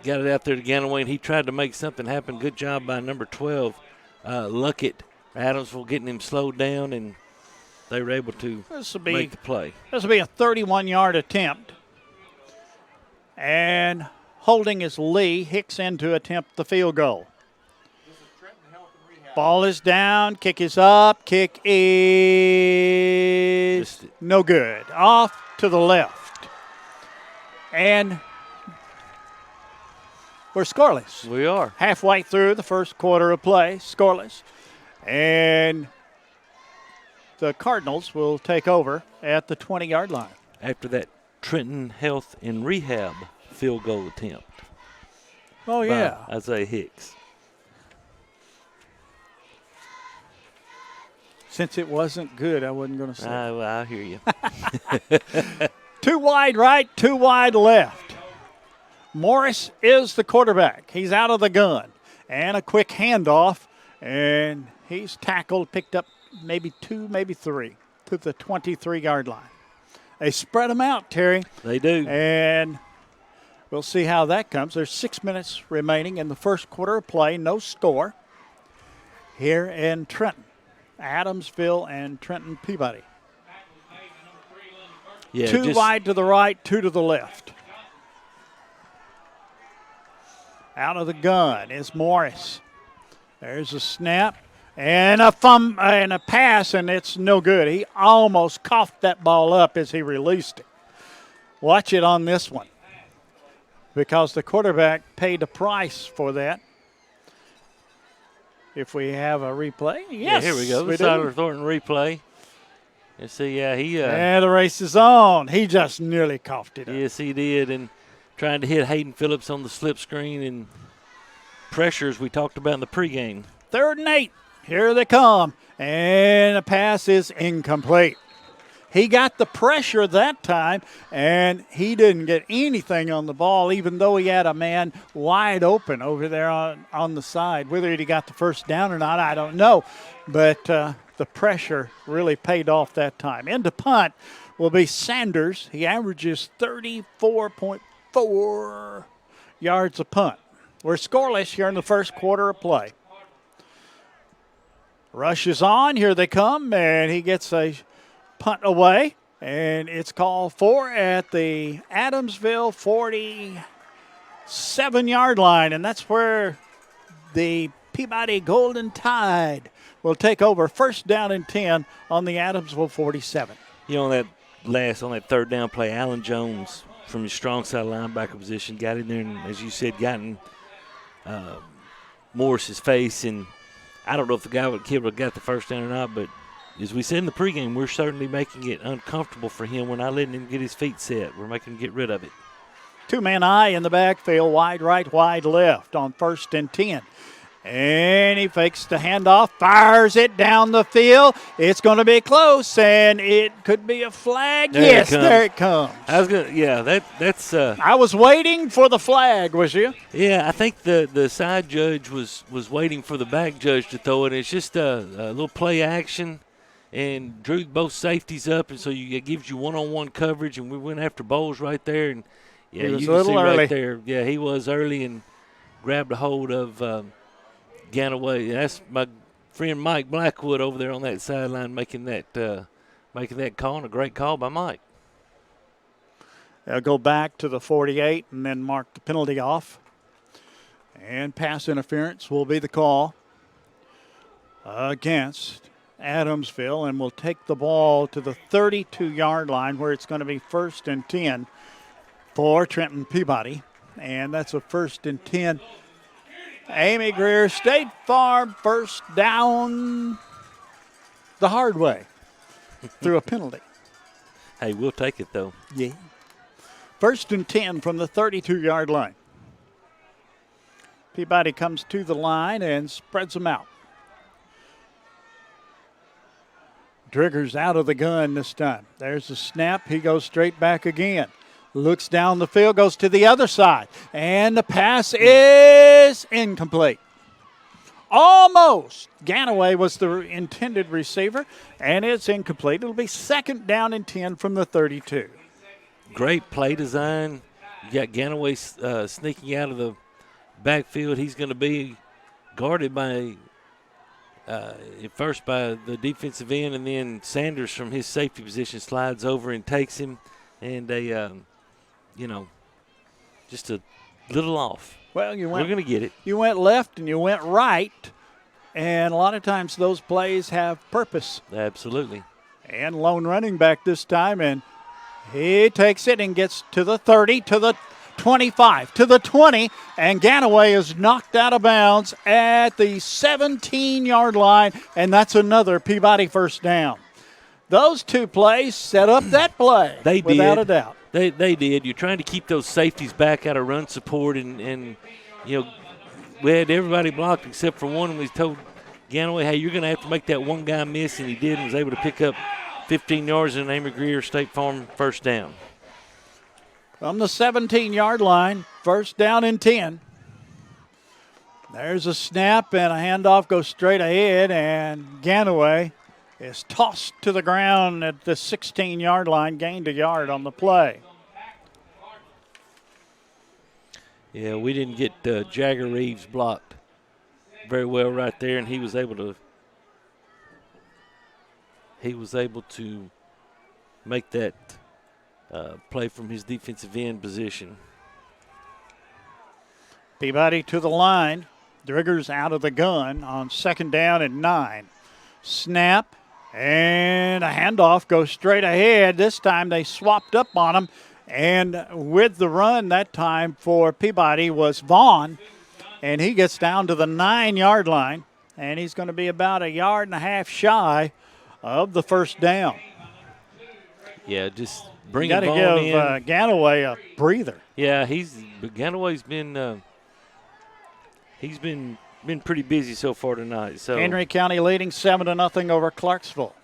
got it out there to Ganaway, and he tried to make something happen. Good job by number 12, Luckett. Adamsville getting him slowed down, and they were able to make the play. This will be a 31-yard attempt. And holding is Lee. Hicks in to attempt the field goal. Ball is down. Kick is up. Kick is no good. Off to the left. And we're scoreless. We are. Halfway through the first quarter of play, scoreless. And the Cardinals will take over at the 20-yard line. After that Trenton Health and Rehab field goal attempt. Oh, yeah. By Isaiah Hicks. Since it wasn't good, I wasn't going to say. Well, I hear you. 2 wide right, 2 wide left. Morris is the quarterback. He's out of the gun. And a quick handoff. And he's tackled, picked up maybe 2, maybe 3 to the 23-yard line. They spread them out, Terry. They do. And we'll see how that comes. There's 6 minutes remaining in the first quarter of play. No score here in Trenton. Adamsville and Trenton Peabody. Yeah, 2 wide to the right, 2 to the left. Out of the gun is Morris. There's a snap and a pass, and it's no good. He almost coughed that ball up as he released it. Watch it on this one because the quarterback paid a price for that. If we have a replay, yes. Yeah, here we go. The Siler Thornton replay. You see, and the race is on. He just nearly coughed it up. Yes, he did, and trying to hit Hayden Phillips on the slip screen and pressures we talked about in the pregame. 3rd and 8. Here they come. And the pass is incomplete. He got the pressure that time, and he didn't get anything on the ball, even though he had a man wide open over there on the side. Whether he got the first down or not, I don't know. But the pressure really paid off that time. Into punt will be Sanders. He averages 34.4 yards a punt. We're scoreless here in the first quarter of play. Rush is on. Here they come, and he gets a punt away, and it's called for at the Adamsville 47-yard line, and that's where the Peabody Golden Tide will take over. First down and 10 on the Adamsville 47. You know, on that third down play, Alan Jones from his strong side linebacker position got in there and, as you said, got in Morris's face. And I don't know if the kid would have got the first down or not, but as we said in the pregame, we're certainly making it uncomfortable for him. We're not letting him get his feet set. We're making him get rid of it. Two-man eye in the backfield, wide right, wide left on 1st and 10. And he fakes the handoff, fires it down the field. It's going to be close, and it could be a flag. There it comes. I was that's. I was waiting for the flag. Was you? Yeah, I think the side judge was waiting for the back judge to throw it. It's just a little play action, and drew both safeties up, and so it gives you one-on-one coverage. And we went after Bowles right there, and he was you a can little see early. right there. Yeah, he was early and grabbed a hold of Ganaway. That's my friend Mike Blackwood over there on that sideline making that call, and a great call by Mike. They'll go back to the 48 and then mark the penalty off. And pass interference will be the call against Adamsville, and will take the ball to the 32-yard line where it's going to be 1st and 10 for Trenton Peabody. And that's a 1st and 10. Amy Greer, State Farm, first down the hard way through a penalty. Hey, we'll take it, though. Yeah. 1st and 10 from the 32-yard line. Peabody comes to the line and spreads them out. Drigger's out of the gun this time. There's a snap. He goes straight back again. Looks down the field, goes to the other side, and the pass is incomplete. Almost. Ganaway was the intended receiver, and it's incomplete. It'll be 2nd down and 10 from the 32. Great play design. You got Ganaway sneaking out of the backfield. He's going to be guarded by first by the defensive end, and then Sanders from his safety position slides over and takes him, and just a little off. Well, we're going to get it. You went left and you went right, and a lot of times those plays have purpose. Absolutely. And lone running back this time, and he takes it and gets to the 30, to the 25, to the 20, and Ganaway is knocked out of bounds at the 17-yard line, and that's another Peabody first down. Those two plays set up that play. They without did. a doubt. They did. You're trying to keep those safeties back out of run support, and we had everybody blocked except for one, and we told Ganaway, hey, you're going to have to make that one guy miss, and he did, and was able to pick up 15 yards in an Amy Greer State Farm first down. From the 17-yard line, 1st down and 10. There's a snap, and a handoff goes straight ahead, and Ganaway is tossed to the ground at the 16-yard line, gained a yard on the play. Yeah, we didn't get Jagger Reeves blocked very well right there, and he was able to make that play from his defensive end position. Peabody to the line. Drigger's out of the gun on 2nd down and 9. Snap. And a handoff goes straight ahead. This time they swapped up on him. And with the run that time for Peabody was Vaughn. And he gets down to the 9-yard line. And he's going to be about 1.5 yards shy of the first down. Yeah, just bring Vaughn in. Got to give Ganaway a breather. Yeah, Ganaway's been he's been pretty busy so far tonight. So Henry County leading 7-0 over Clarksville.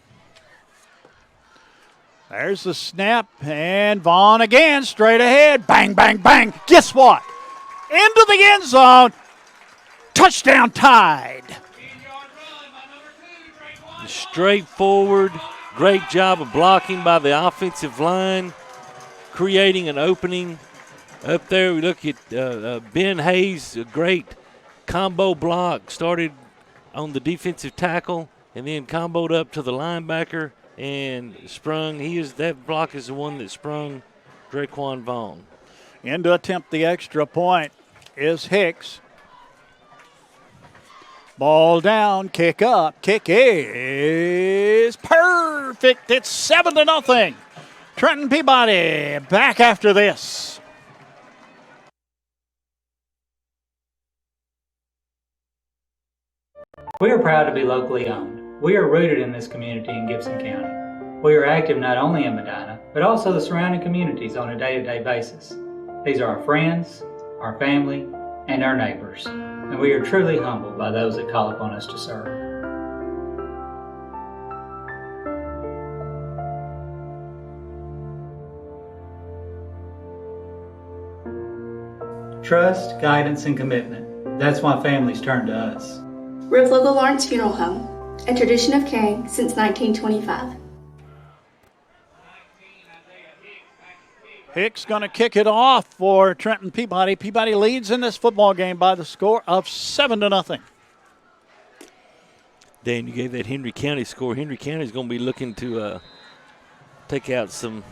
There's the snap, and Vaughn again, straight ahead. Bang, bang, bang. Guess what? Into the end zone. Touchdown Tide. Straightforward. Great job of blocking by the offensive line, creating an opening Up there, we look at Ben Hayes, a great combo block. Started on the defensive tackle and then comboed up to the linebacker and sprung. That block is the one that sprung Draquan Vaughn. In to attempt the extra point is Hicks. Ball down, kick up. Kick is perfect. It's 7-0. Trenton Peabody back after this. We are proud to be locally owned. We are rooted in this community in Gibson County. We are active not only in Medina, but also the surrounding communities on a day-to-day basis. These are our friends, our family, and our neighbors, and we are truly humbled by those that call upon us to serve. Trust, guidance, and commitment. That's why families turn to us. Rivloga Lawrence Funeral Home, a tradition of caring since 1925. Hicks going to kick it off for Trenton Peabody. Peabody leads in this football game by the score of 7-0. Dan, you gave that Henry County score. Henry County is going to be looking to take out some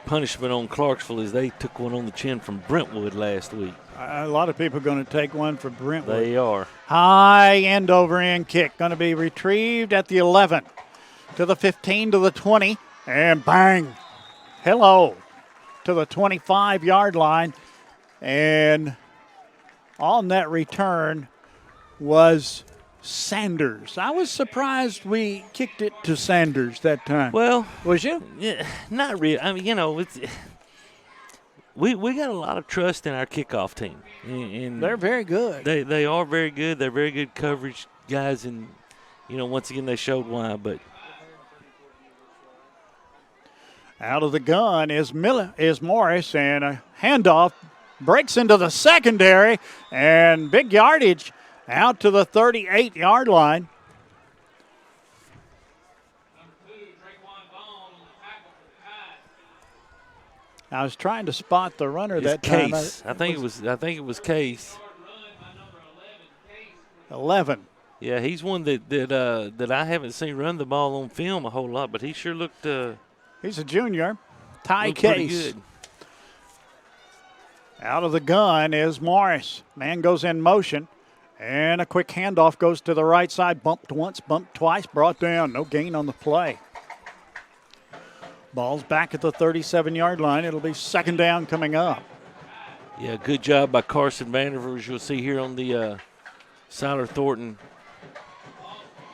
punishment on Clarksville as they took one on the chin from Brentwood last week. A lot of people are going to take one for Brentwood. They are. High end over end kick going to be retrieved at the 11 to the 15 to the 20 and bang. Hello to the 25-yard line. And on that return was Sanders. I was surprised we kicked it to Sanders that time. Well, was you? Yeah, not really. I mean, it's we got a lot of trust in our kickoff team, and they're very good. They are very good. They're very good coverage guys, and once again they showed why. But out of the gun is Morris, and a handoff breaks into the secondary, and big yardage out to the 38-yard line. I was trying to spot the runner that time. Case. I think it was Case. 11. Yeah, he's one that I haven't seen run the ball on film a whole lot, but he sure looked. He's a junior. Ty looked pretty Case. Good. Out of the gun is Morris. Man goes in motion. And a quick handoff goes to the right side. Bumped once, bumped twice, brought down. No gain on the play. Ball's back at the 37-yard line. It'll be second down coming up. Yeah, good job by Carson Vanderver, as you'll see here on the Siler Thornton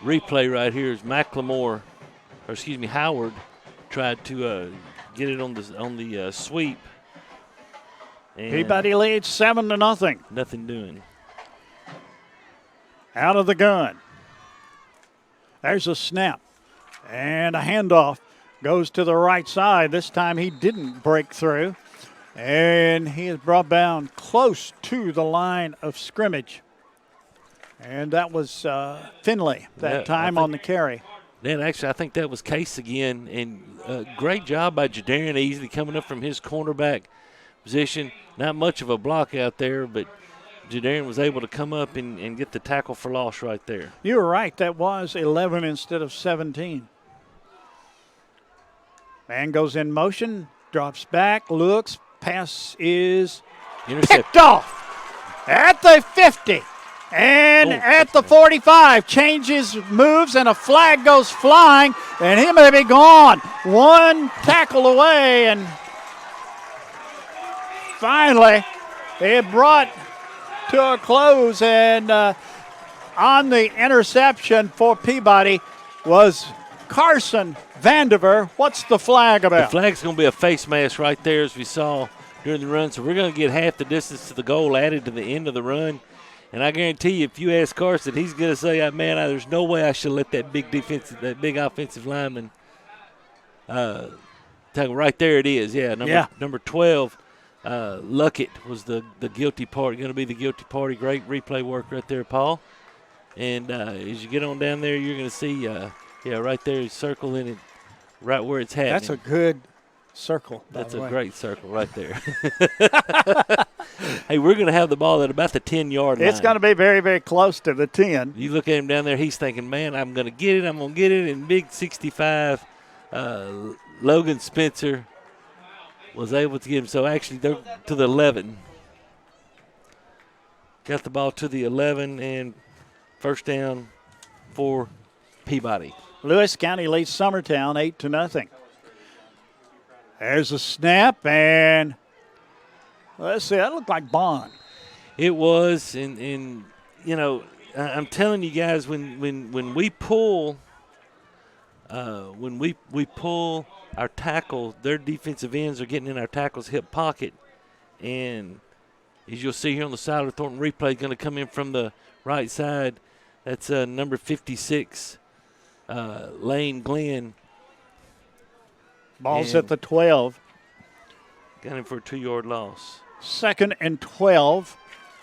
replay right here. As Howard tried to get it on the sweep. And Peabody leads 7-0. Nothing doing. Out of the gun. There's a snap. And a handoff goes to the right side. This time he didn't break through. And he is brought down close to the line of scrimmage. And that was Finley that time on the carry. Then actually I think that was Case again. And great job by Jadarian Easley coming up from his cornerback position. Not much of a block out there, but Jadarian was able to come up and get the tackle for loss right there. You were right. That was 11 instead of 17. Man goes in motion, drops back, looks, pass is picked off at the 50 and at the 45. Changes, moves, and a flag goes flying, and he may be gone. One tackle away, and finally it brought to a close, and on the interception for Peabody was Carson Vanderver. What's the flag about? The flag's going to be a face mask right there, as we saw during the run. So we're going to get half the distance to the goal added to the end of the run. And I guarantee you, if you ask Carson, he's going to say, man, there's no way I should let that big offensive lineman tackle. Right there it is. Yeah, number 12. Luckett was the guilty party, going to be the guilty party. Great replay work right there, Paul. And as you get on down there, you're going to see, right there, circling it right where it's happening. That's a good circle. That's a great circle right there. Hey, we're going to have the ball at about the 10-yard line. It's going to be very, very close to the 10. You look at him down there, he's thinking, man, I'm going to get it, and big 65, Logan Spencer was able to get him. So actually they're to the 11. Got the ball to the 11, and first down for Peabody. Lewis County leads Summertown 8-0. There's a snap, and let's see, that looked like Bond. It was, and you know, I'm telling you guys, when we pull, when we pull our tackle, their defensive ends are getting in our tackle's hip pocket, and as you'll see here on the side of the Thornton replay, going to come in from the right side. That's number 56, Lane Glenn. Ball's at the 12. Got him for a 2-yard loss. 2nd and 12.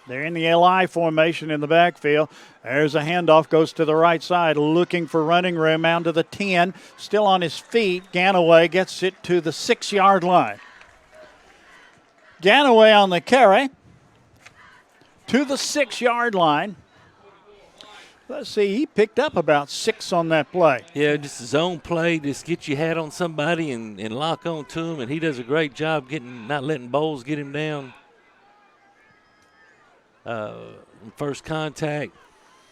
They're in the LI formation in the backfield. There's a handoff, goes to the right side, looking for running room out to the 10. Still on his feet. Ganaway gets it to the 6-yard line. Ganaway on the carry to the 6-yard line. Let's see, he picked up about 6 on that play. Yeah, just a zone play. Just get your hat on somebody and lock on to him, and he does a great job not letting Bowles get him down. First contact,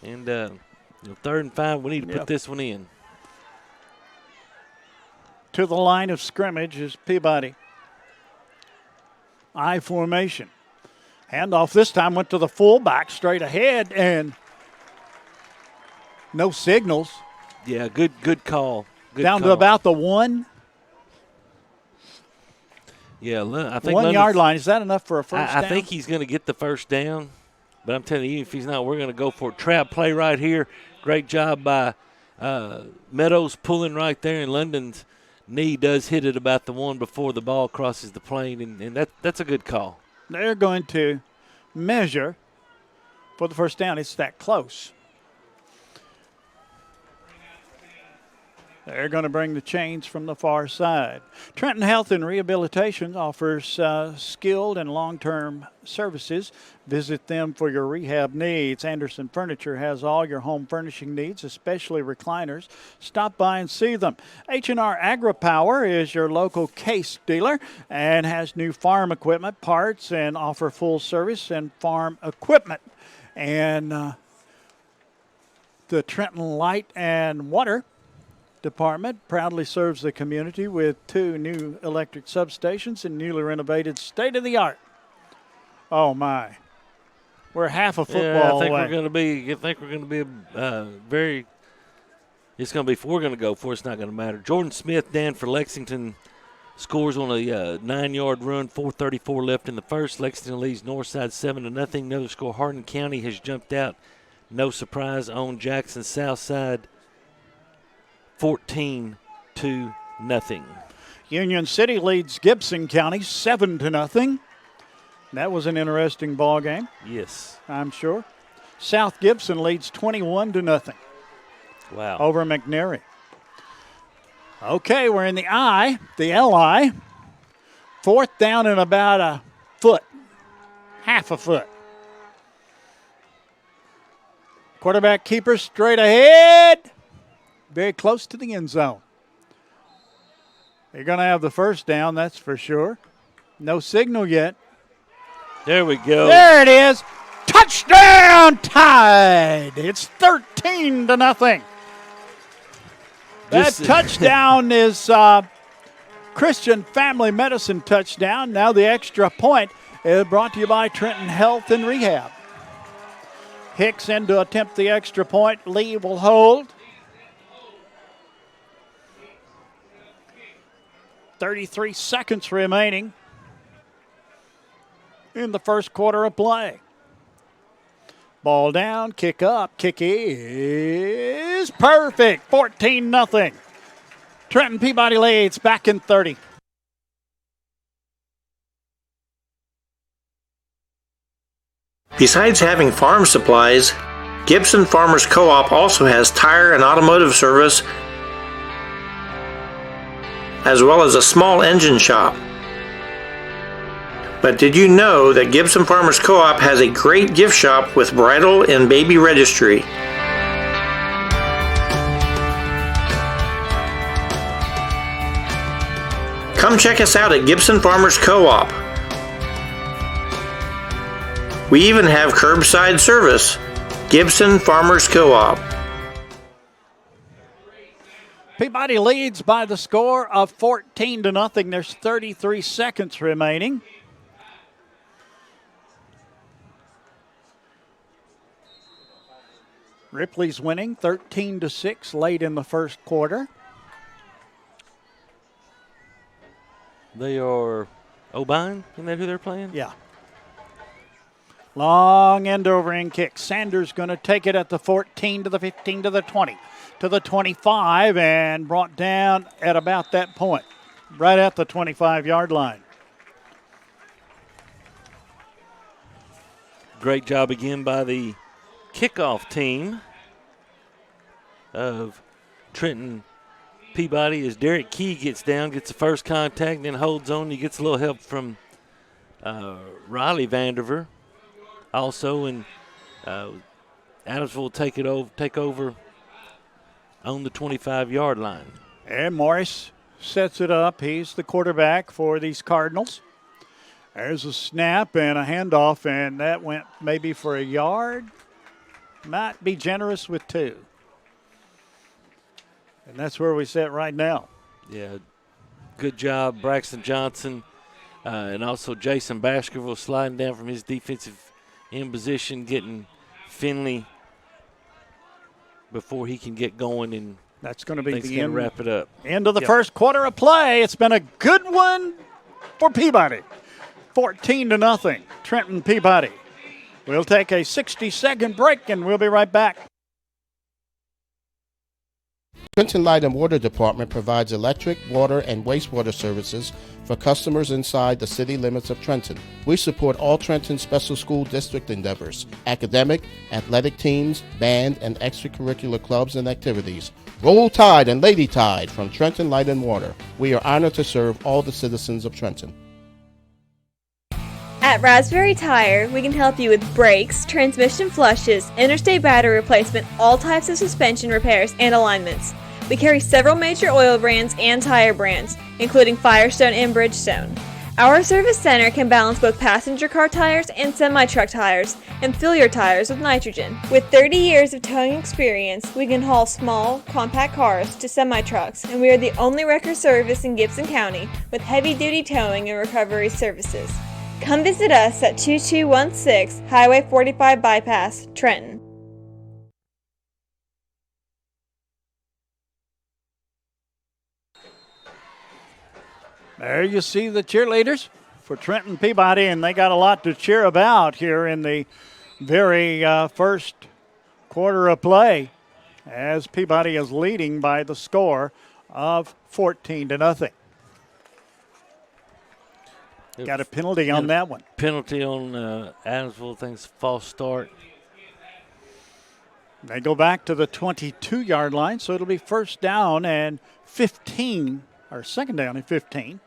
and 3rd and 5, we need to put this one in. To the line of scrimmage is Peabody. I formation. Handoff this time went to the fullback straight ahead, and no signals. Yeah, good call. Down to about the 1. Yeah, I think 1 yard line. Is that enough for a first down? I think he's going to get the first down. But I'm telling you, if he's not, we're going to go for a trap play right here. Great job by Meadows pulling right there, and London's knee does hit it about the 1 before the ball crosses the plane, and that's a good call. They're going to measure for the first down. It's that close. They're going to bring the chains from the far side. Trenton Health and Rehabilitation offers skilled and long-term services. Visit them for your rehab needs. Anderson Furniture has all your home furnishing needs, especially recliners. Stop by and see them. H&R Agri-Power is your local case dealer and has new farm equipment, parts, and offer full service and farm equipment. And the Trenton Light and Water Department proudly serves the community with 2 new electric substations and newly renovated state-of-the-art. Oh my, we're half a football I think away. we're going to be. I think we're going to be very. It's going to be. If we're going to go for, it's not going to matter. Jordan Smith, Dan for Lexington, scores on a 9-yard run. 4:34 left in the first. Lexington leads Northside 7-0. Another score. Hardin County has jumped out. No surprise on Jackson Southside. 14-0. Union City leads Gibson County 7-0. That was an interesting ball game. Yes, I'm sure. South Gibson leads 21-0. Wow. Over McNairy. Okay, we're in the LI. 4th down and about a foot, half a foot. Quarterback keeper straight ahead. Very close to the end zone. They're going to have the first down, that's for sure. No signal yet. There we go. There it is. Touchdown Tide. It's 13-0. That touchdown is Christian Family Medicine touchdown. Now the extra point is brought to you by Trenton Health and Rehab. Hicks in to attempt the extra point. Lee will hold. 33 seconds remaining in the first quarter of play. Ball down, kick up, kick is perfect. 14-0. Trenton Peabody leads back in 30. Besides having farm supplies, Gibson Farmers Co-op also has tire and automotive service, as well as a small engine shop. But did you know that Gibson Farmers Co-op has a great gift shop with bridal and baby registry? Come check us out at Gibson Farmers Co-op. We even have curbside service. Gibson Farmers Co-op. Peabody leads by the score of 14-0. There's 33 seconds remaining. Ripley's winning 13-6 late in the first quarter. They are O'Bine. Isn't that who they're playing? Yeah. Long end over end kick. Sanders going to take it at the 14 to the 15 to the 20 to the 25 and brought down at about that point, right at the 25-yard line. Great job again by the kickoff team of Trenton Peabody as Derek Key gets down, gets the first contact, then holds on. He gets a little help from Riley Vanderver. Also, and Adamsville will take over on the 25-yard line. And Morris sets it up. He's the quarterback for these Cardinals. There's a snap and a handoff, and that went maybe for a yard. Might be generous with 2. And that's where we sit right now. Yeah, good job, Braxton Johnson, and also Jason Baskerville sliding down from his defensive in position, getting Finley before he can get going, and that's going to be the end. Wrap it up. End of the first quarter of play. It's been a good one for Peabody. 14-0. Trenton Peabody. We'll take a 60-second break, and we'll be right back. Trenton Light and Water Department provides electric, water, and wastewater services for customers inside the city limits of Trenton. We support all Trenton Special School District endeavors, academic, athletic teams, band, and extracurricular clubs and activities. Roll Tide and Lady Tide from Trenton Light and Water. We are honored to serve all the citizens of Trenton. At Raspberry Tire, we can help you with brakes, transmission flushes, interstate battery replacement, all types of suspension repairs, and alignments. We carry several major oil brands and tire brands, including Firestone and Bridgestone. Our service center can balance both passenger car tires and semi-truck tires and fill your tires with nitrogen. With 30 years of towing experience, we can haul small, compact cars to semi-trucks, and we are the only wrecker service in Gibson County with heavy-duty towing and recovery services. Come visit us at 2216 Highway 45 Bypass, Trenton. There you see the cheerleaders for Trenton Peabody, and they got a lot to cheer about here in the very first quarter of play as Peabody is leading by the score of 14-0. Got a penalty on that one. Penalty on Adamsville, thinks false start. They go back to the 22-yard line, so it'll be first down and 15, or second down and 15.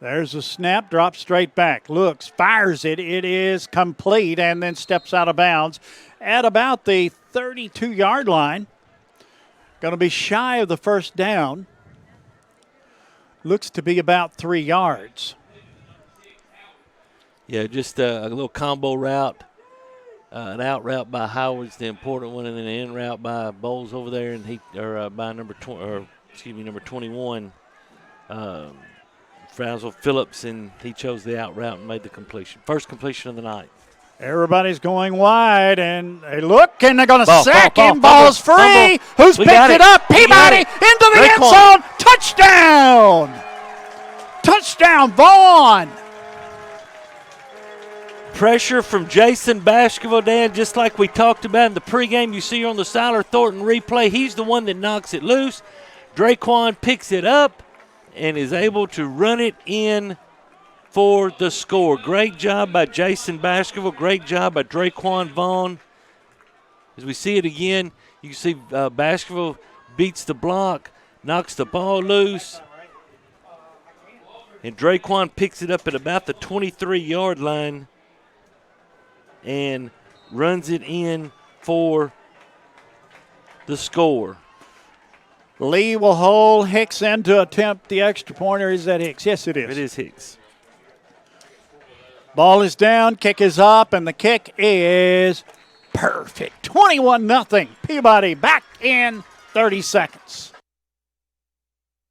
There's a snap, drops straight back, looks, fires it. It is complete, and then steps out of bounds at about the 32-yard line. Going to be shy of the first down. Looks to be about 3 yards. Yeah, just a little combo route. An out route by Howard's the important one, and then an in route by Bowles over there, and by number 21. Frazzle Phillips, and he chose the out route and made the completion. First completion of the night. Everybody's going wide, and they look, and they're going to sack him. Ball, Ball's free. fumble. Who's picked it up? Peabody into the end zone. Touchdown! Touchdown, Vaughn! Pressure from Jason Baskerville, Dan, just like we talked about in the pregame. You see on the Siler Thornton replay, he's the one that knocks it loose. Draquan picks it up and is able to run it in for the score. Great job by Jason Baskerville. Great job by Draquan Vaughn. As we see it again, you can see Baskerville beats the block, knocks the ball loose. And Draquan picks it up at about the 23-yard line and runs it in for the score. Lee will hold Hicks in to attempt the extra point, or is that Hicks? Yes, it is. It is Hicks. Ball is down, kick is up, and the kick is perfect. 21-0. Peabody back in 30 seconds.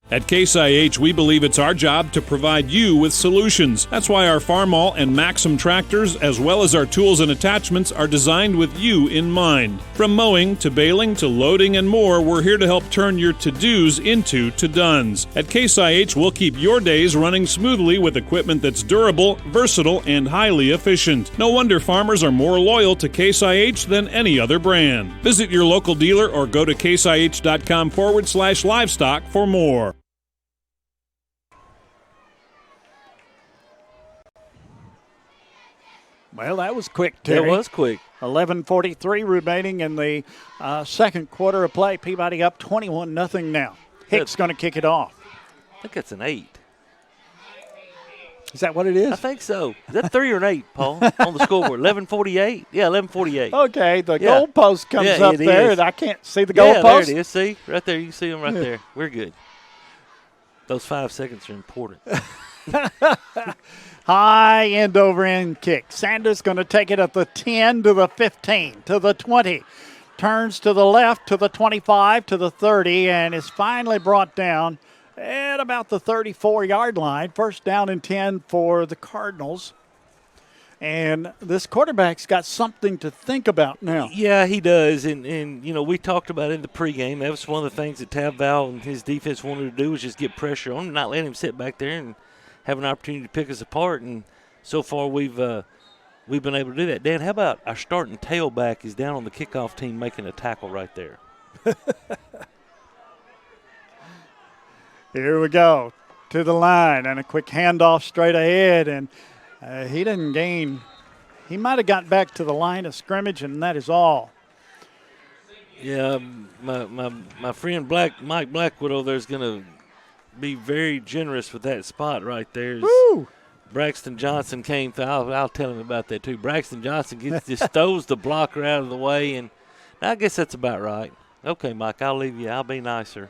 At Case IH, we believe it's our job to provide you with solutions. That's why our Farmall and Maxim tractors, as well as our tools and attachments, are designed with you in mind. From mowing to baling to loading and more, we're here to help turn your to-dos into to-dones. At Case IH, we'll keep your days running smoothly with equipment that's durable, versatile, and highly efficient. No wonder farmers are more loyal to Case IH than any other brand. Visit your local dealer or go to caseih.com/livestock for more. Well, that was quick, Terry. It was quick. 11:43 remaining in the second quarter of play. Peabody up 21-0 now. Hicks going to kick it off. I think that's an 8. Is that what it is? I think so. Is that 3 or an 8, Paul, on the scoreboard? 11:48? Yeah, 11:48. Okay, the goalpost comes up there, and I can't see the goalpost. Yeah, there it is. See? Right there. You can see them right there. We're good. Those 5 seconds are important. High end over end kick. Sanders going to take it at the 10 to the 15 to the 20. Turns to the left to the 25 to the 30 and is finally brought down at about the 34-yard line. First down and 10 for the Cardinals. And this quarterback's got something to think about now. Yeah, he does. And you know, we talked about it in the pregame. That was one of the things that Tab Val and his defense wanted to do was just get pressure on him, not let him sit back there and have an opportunity to pick us apart. And so far we've been able to do that. Dan, how about our starting tailback is down on the kickoff team making a tackle right there? Here we go to the line and a quick handoff straight ahead. And he didn't gain. He might have got back to the line of scrimmage, and that is all. Yeah, my friend Mike Blackwood over there is going to be very generous with that spot right there. Woo! Braxton Johnson came through. I'll tell him about that too. Braxton Johnson just throws the blocker out of the way, and I guess that's about right. Okay, Mike, I'll leave you. I'll be nicer.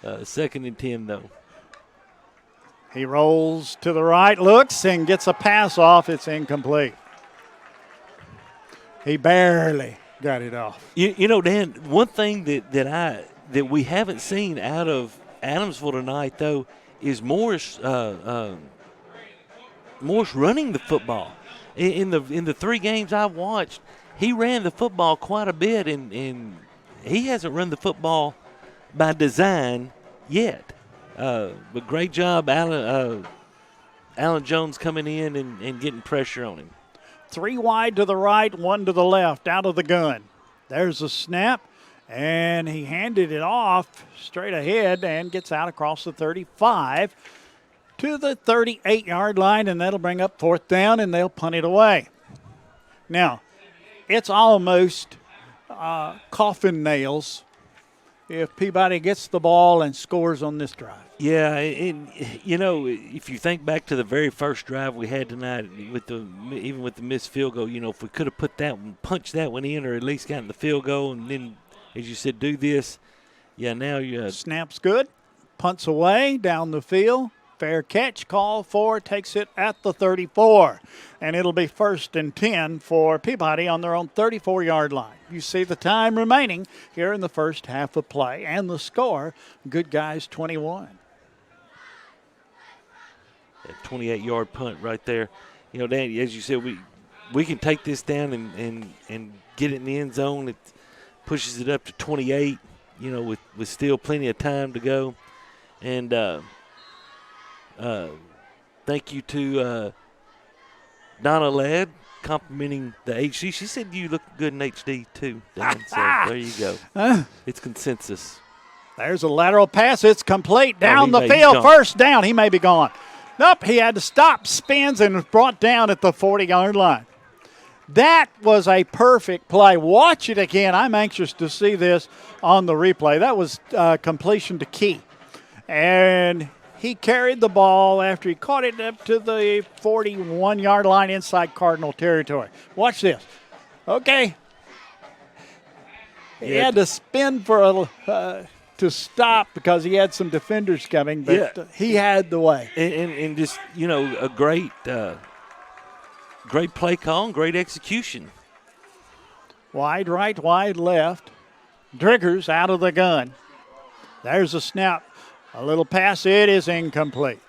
2nd and 10, though. He rolls to the right, looks, and gets a pass off. It's incomplete. He barely got it off. You know, Dan, one thing that we haven't seen out of Adamsville tonight, though, is Morris running the football. In the 3 games I've watched, he ran the football quite a bit, and he hasn't run the football by design yet. But great job, Alan Jones coming in and getting pressure on him. 3 wide to the right, 1 to the left, out of the gun. There's a snap, and he handed it off straight ahead and gets out across the 35 to the 38-yard line, and that'll bring up 4th down, and they'll punt it away. Now, it's almost coffin nails if Peabody gets the ball and scores on this drive. Yeah, and you know, if you think back to the very first drive we had tonight, even with the missed field goal, you know, if we could have punched that one in, or at least gotten the field goal, and then, as you said, do this. Yeah, now you snap's good, punts away down the field. Fair catch, call for, takes it at the 34. And it'll be 1st and 10 for Peabody on their own 34-yard line. You see the time remaining here in the first half of play. And the score, Good Guys 21. That 28-yard punt right there. You know, Dan, as you said, we can take this down and get it in the end zone. It pushes it up to 28, you know, with still plenty of time to go. And thank you to Donna Ladd complimenting the HD. She said you look good in HD too, Dan. So there you go. It's consensus. There's a lateral pass. It's complete down the field. First down. He may be gone. Nope, he had to stop, spins, and was brought down at the 40-yard line. That was a perfect play. Watch it again. I'm anxious to see this on the replay. That was completion to Key. And he carried the ball after he caught it up to the 41-yard line inside Cardinal territory. Watch this. Okay. He had to spin for to stop because he had some defenders coming, but he had the way. And just, a great play call and great execution. Wide right, wide left. Driggers out of the gun. There's a snap. A little pass. It is incomplete.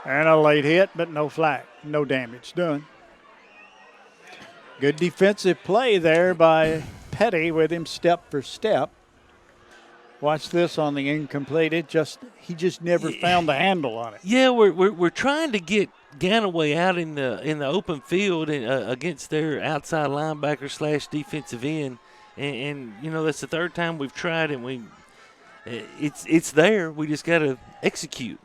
And a late hit, but no flag. No damage done. Good defensive play there by Petty with him step for step. Watch this on the incomplete. He just never found the handle on it. Yeah, we're trying to get Ganaway out in the open field and, against their outside linebacker / defensive end, and that's the third time we've tried, and it's there. We just got to execute.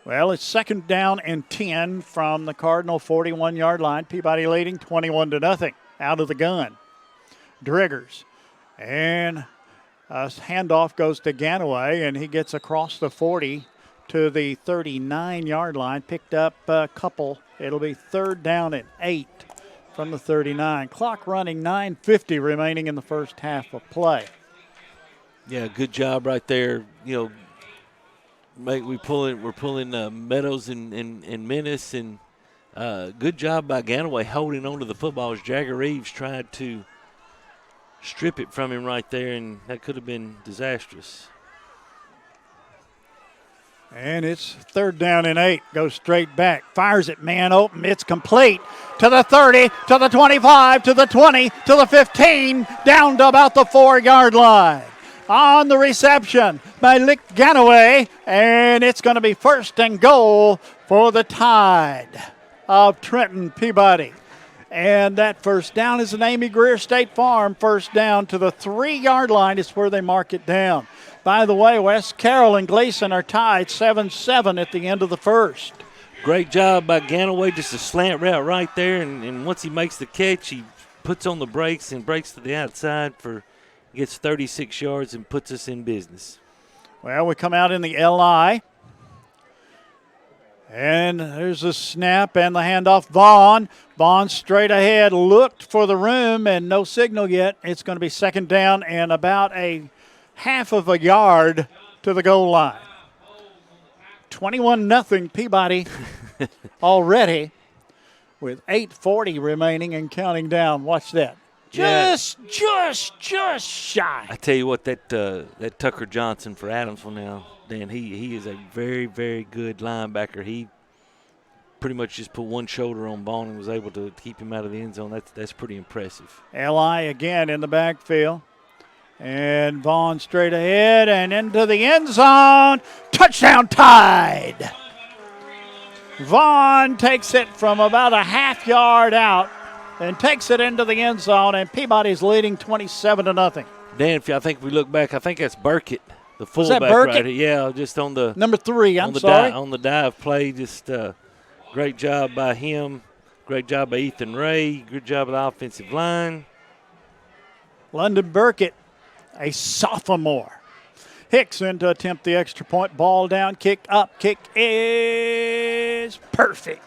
Well, it's 2nd down and 10 from the Cardinal 41-yard line. Peabody leading 21-0 out of the gun. Driggers. And a handoff goes to Ganaway, and he gets across the 40 to the 39-yard line. Picked up a couple. It'll be 3rd down and 8 from the 39. Clock running, 9:50 remaining in the first half of play. Yeah, good job right there. We're pulling Meadows and Menace, and good job by Ganaway holding on to the football as Jagger Reeves tried to strip it from him right there, and that could have been disastrous. And it's 3rd down and 8. Goes straight back. Fires it, man open. It's complete to the 30, to the 25, to the 20, to the 15, down to about the 4-yard line. On the reception by Lick Ganaway, and it's going to be 1st and goal for the Tide of Trenton Peabody. And that first down is an Amy Greer State Farm first down to the 3-yard line is where they mark it down. By the way, West Carroll and Gleason are tied 7-7 at the end of the first. Great job by Ganaway, just a slant route right there, and once he makes the catch, he puts on the brakes and breaks to the outside gets 36 yards and puts us in business. Well, we come out in the LI. And there's a snap and the handoff. Vaughn straight ahead, looked for the room and no signal yet. It's going to be 2nd down and about a half of a yard to the goal line. 21-0 Peabody already with 8:40 remaining and counting down. Watch that. Just shy. I tell you what, that Tucker Johnson for Adamsville now, Dan, he is a very, very good linebacker. He pretty much just put one shoulder on Vaughn and was able to keep him out of the end zone. That's pretty impressive. Li again in the backfield. And Vaughn straight ahead and into the end zone. Touchdown Tide. Vaughn takes it from about a half yard out and takes it into the end zone, and Peabody's leading 27-0. Dan, I think if we look back, I think that's Burkett, the fullback right here. Yeah, just on the number 3. On the dive play, just great job by him. Great job by Ethan Ray. Good job of the offensive line. London Burkett, a sophomore. Hicks in to attempt the extra point. Ball down, kick up. Kick is perfect.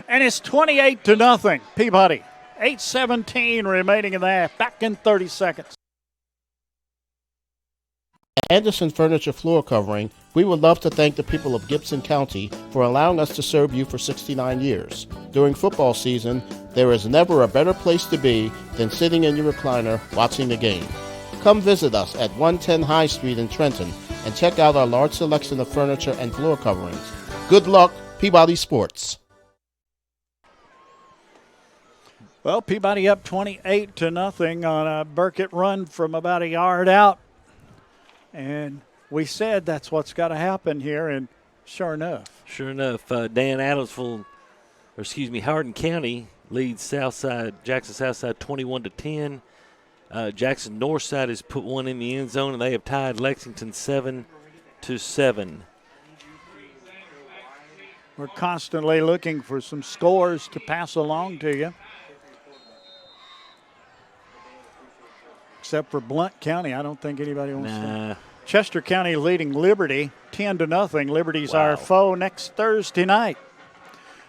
And it's 28-0. Peabody. 8:17 remaining in the half. Back in 30 seconds. Anderson Furniture Floor Covering, we would love to thank the people of Gibson County for allowing us to serve you for 69 years. During football season, there is never a better place to be than sitting in your recliner watching the game. Come visit us at 110 High Street in Trenton and check out our large selection of furniture and floor coverings. Good luck, Peabody Sports. Well, Peabody up 28-0 on a Burkett run from about a yard out. And we said that's what's got to happen here, and sure enough. Dan, Hardin County leads Jackson Southside 21-10. Jackson Northside has put one in the end zone, and they have tied Lexington 7-7. We're constantly looking for some scores to pass along to you. Except for Blount County, I don't think anybody wants to. Chester County leading Liberty 10-0. Liberty's our foe next Thursday night.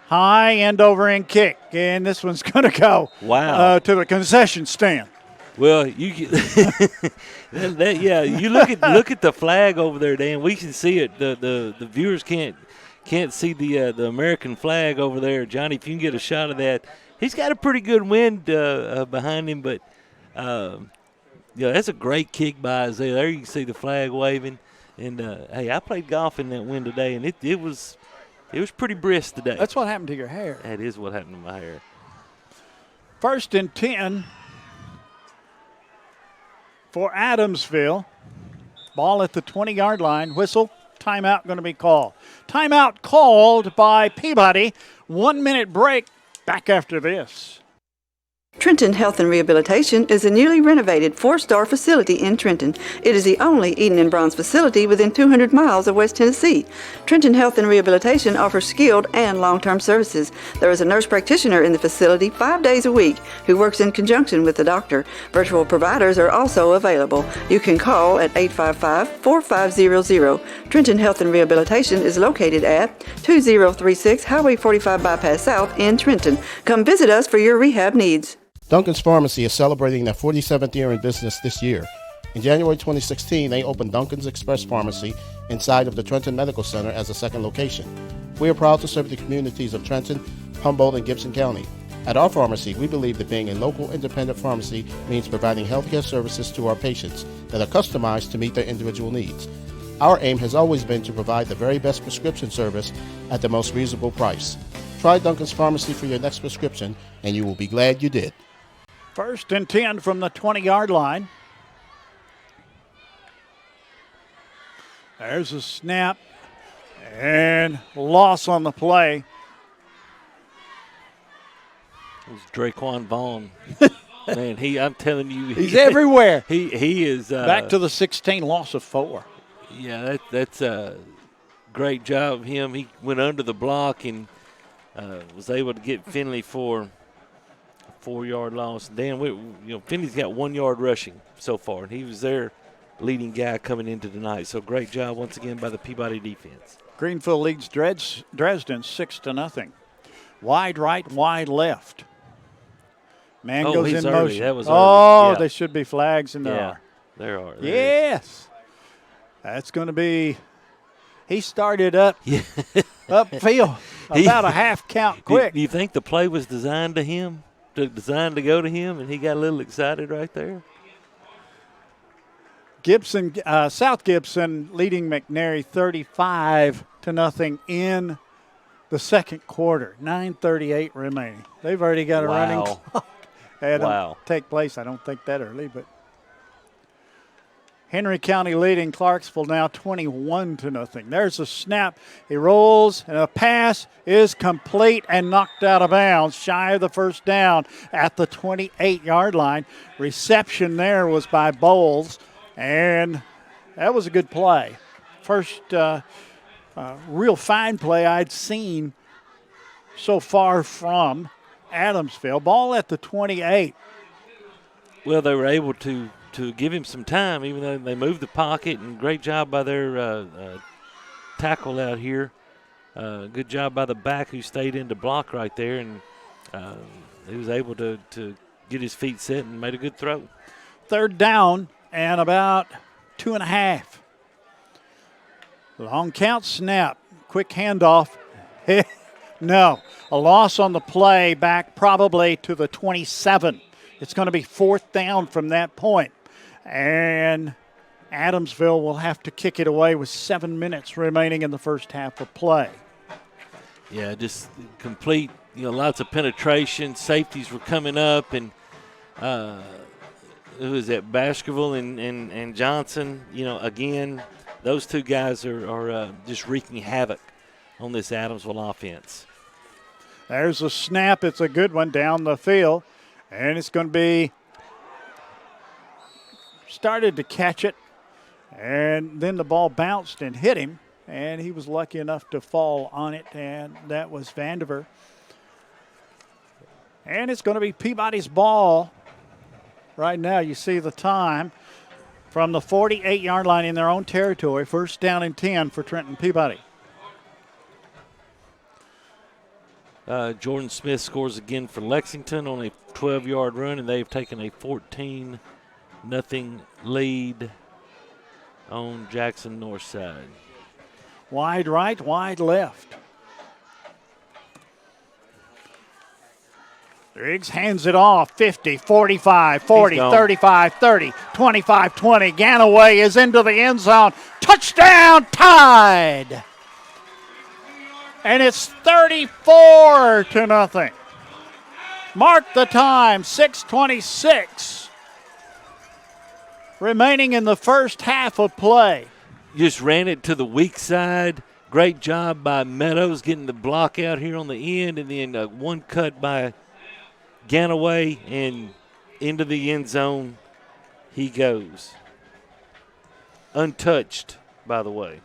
High end over end kick, and this one's going to go to the concession stand. Well, you you look at the flag over there, Dan. We can see it. The viewers can't see the American flag over there. Johnny, if you can get a shot of that, he's got a pretty good wind behind him, but that's a great kick by Isaiah. There you can see the flag waving. And hey, I played golf in that wind today, and it was pretty brisk today. That's what happened to your hair. That is what happened to my hair. 1st and 10 for Adamsville. Ball at the 20-yard line. Whistle. Timeout going to be called. Timeout called by Peabody. 1 minute break. Back after this. Trenton Health and Rehabilitation is a newly renovated 4-star facility in Trenton. It is the only Eden and Bronze facility within 200 miles of West Tennessee. Trenton Health and Rehabilitation offers skilled and long-term services. There is a nurse practitioner in the facility 5 days a week who works in conjunction with the doctor. Virtual providers are also available. You can call at 855-4500. Trenton Health and Rehabilitation is located at 2036 Highway 45 Bypass South in Trenton. Come visit us for your rehab needs. Duncan's Pharmacy is celebrating their 47th year in business this year. In January 2016, they opened Duncan's Express Pharmacy inside of the Trenton Medical Center as a second location. We are proud to serve the communities of Trenton, Humboldt, and Gibson County. At our pharmacy, we believe that being a local independent pharmacy means providing healthcare services to our patients that are customized to meet their individual needs. Our aim has always been to provide the very best prescription service at the most reasonable price. Try Duncan's Pharmacy for your next prescription, and you will be glad you did. 1st and 10 from the 20-yard line. There's a snap and loss on the play. It was Draquan Vaughn. Man, I'm telling you. He's everywhere. He is. Back to the 16, loss of 4. Yeah, that's a great job of him. He went under the block and was able to get Finley for 4-yard loss. Dan, Finley's got 1 yard rushing so far, and he was their leading guy coming into tonight. So great job once again by the Peabody defense. Greenville leads Dresden 6-0. Wide right, wide left. Man goes in early. motion. That was early. There should be flags in there. Yeah, there are. Yes. That's going to be – he started upfield about a half count quick. Do you think the play was designed to go to him, and he got a little excited right there? South Gibson leading McNary 35-0 in the second quarter. 9:38 remaining. They've already got a running clock. It don't take place, I don't think, that early, but Henry County leading Clarksville now 21-0. There's a snap. He rolls, and a pass is complete and knocked out of bounds, shy of the first down at the 28-yard line. Reception there was by Bowles, and that was a good play. First real fine play I'd seen so far from Adamsville. Ball at the 28. Well, they were able to give him some time, even though they moved the pocket, and great job by their tackle out here. Good job by the back who stayed in to block right there, and he was able to get his feet set and made a good throw. 3rd down and about 2.5. Long count, snap, quick handoff. No, a loss on the play, back probably to the 27. It's going to be 4th down from that point. And Adamsville will have to kick it away with 7 minutes remaining in the first half of play. Yeah, just complete, lots of penetration. Safeties were coming up, and who is that, Baskerville and Johnson. Again, those two guys are just wreaking havoc on this Adamsville offense. There's a snap. It's a good one down the field, and it's going to be started to catch it, and then the ball bounced and hit him. and he was lucky enough to fall on it, and that was Vandiver. And it's going to be Peabody's ball. Right now, you see the time from the 48-yard line in their own territory. First down and 10 for Trenton Peabody. Jordan Smith scores again for Lexington on a 12-yard run, and they've taken a 14-0 lead on Jackson Northside. Wide right, wide left. Riggs hands it off. 50, 45, 40, 35, 30, 25, 20. Ganaway is into the end zone. Touchdown, Tide! And it's 34-0. Mark the time, 6:26 remaining in the first half of play. Just ran it to the weak side. Great job by Meadows getting the block out here on the end, and then one cut by Ganaway, and into the end zone he goes. Untouched, by the way.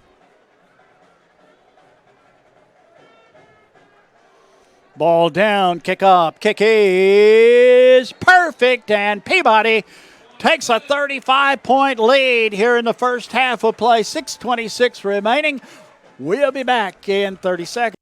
Ball down, kick up, kick is perfect, and Peabody takes a 35-point lead here in the first half of play. 6:26 remaining. We'll be back in 30 seconds.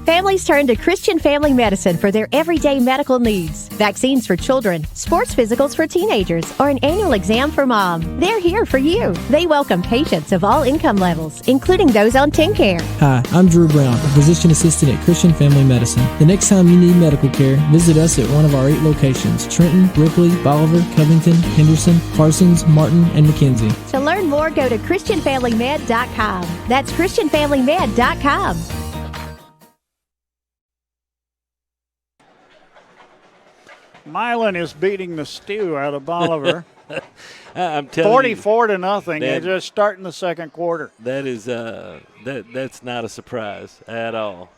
Families turn to Christian Family Medicine for their everyday medical needs. Vaccines for children, sports physicals for teenagers, or an annual exam for mom. They're here for you. They welcome patients of all income levels, including those on TennCare. Hi, I'm Drew Brown, a physician assistant at Christian Family Medicine. The next time you need medical care, visit us at one of our 8 locations: Trenton, Ripley, Bolivar, Covington, Henderson, Parsons, Martin, and McKenzie. To learn more, go to ChristianFamilyMed.com. That's ChristianFamilyMed.com. Milan is beating the stew out of Bolivar. I'm telling you, 44-0. They're just starting the second quarter. That is that's not a surprise at all.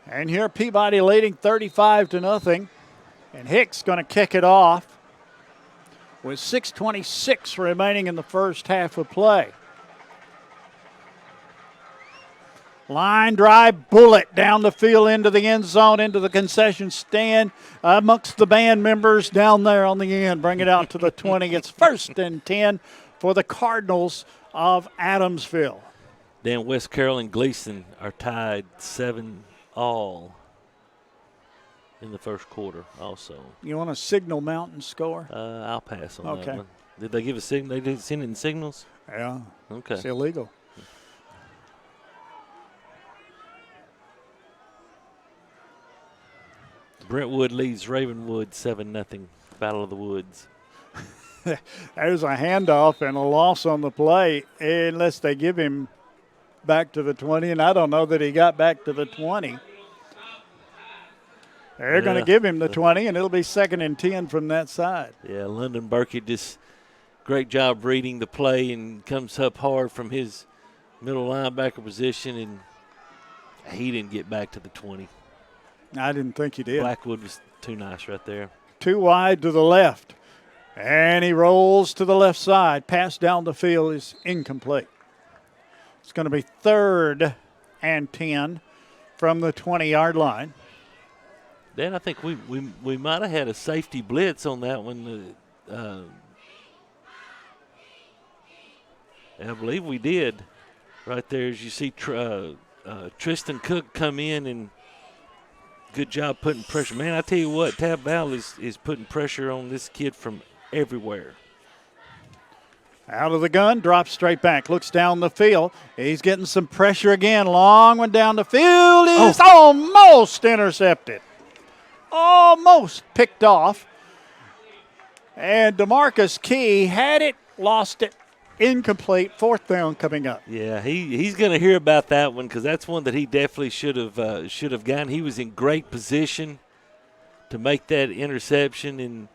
And here Peabody leading 35-0. And Hicks going to kick it off with 6:26 remaining in the first half of play. Line drive, bullet down the field into the end zone, into the concession stand amongst the band members down there on the end. Bring it out to the 20. It's 1st and 10 for the Cardinals of Adamsville. Then West Carroll and Gleason are tied 7-all in the first quarter also. You want a Signal Mountain score? I'll pass on Okay. that one. Did they give a signal? They didn't send it in signals? Yeah. Okay. It's illegal. Brentwood leads Ravenwood 7-0. Battle of the Woods. There's a handoff and a loss on the play unless they give him back to the 20, and I don't know that he got back to the 20. They're going to give him the 20, and it'll be 2nd and 10 from that side. Yeah, London Burkett just great job reading the play and comes up hard from his middle linebacker position, and he didn't get back to the 20. I didn't think he did. Blackwood was too nice right there. Too wide to the left. And he rolls to the left side. Pass down the field is incomplete. It's going to be 3rd and 10 from the 20-yard line. Dan, I think we might have had a safety blitz on that one. I believe we did. Right there, as you see Tristan Cook come in, and good job putting pressure. Man, I tell you what, Tab Val is putting pressure on this kid from everywhere. Out of the gun, drops straight back, looks down the field. He's getting some pressure again. Long one down the field is almost intercepted. Almost picked off. And DeMarcus Key had it, lost it, incomplete. 4th down coming up. Yeah, he's going to hear about that one because that's one that he definitely should have gotten. He was in great position to make that interception, and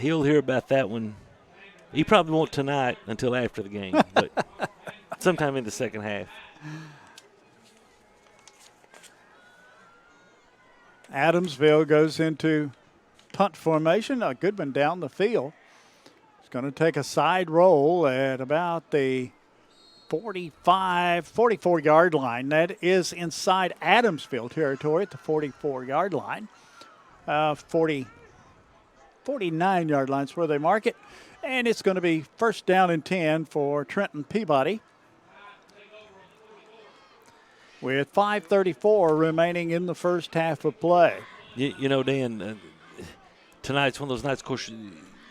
he'll hear about that one. He probably won't tonight until after the game, but sometime in the second half. Adamsville goes into punt formation. A good one down the field. It's going to take a side roll at about the 44-yard line. That is inside Adamsville territory at the 44-yard line. 49-yard line is where they mark it. And it's going to be first down and 10 for Trenton Peabody, with 5:34 remaining in the first half of play. You know, Dan, tonight's one of those nights, of course,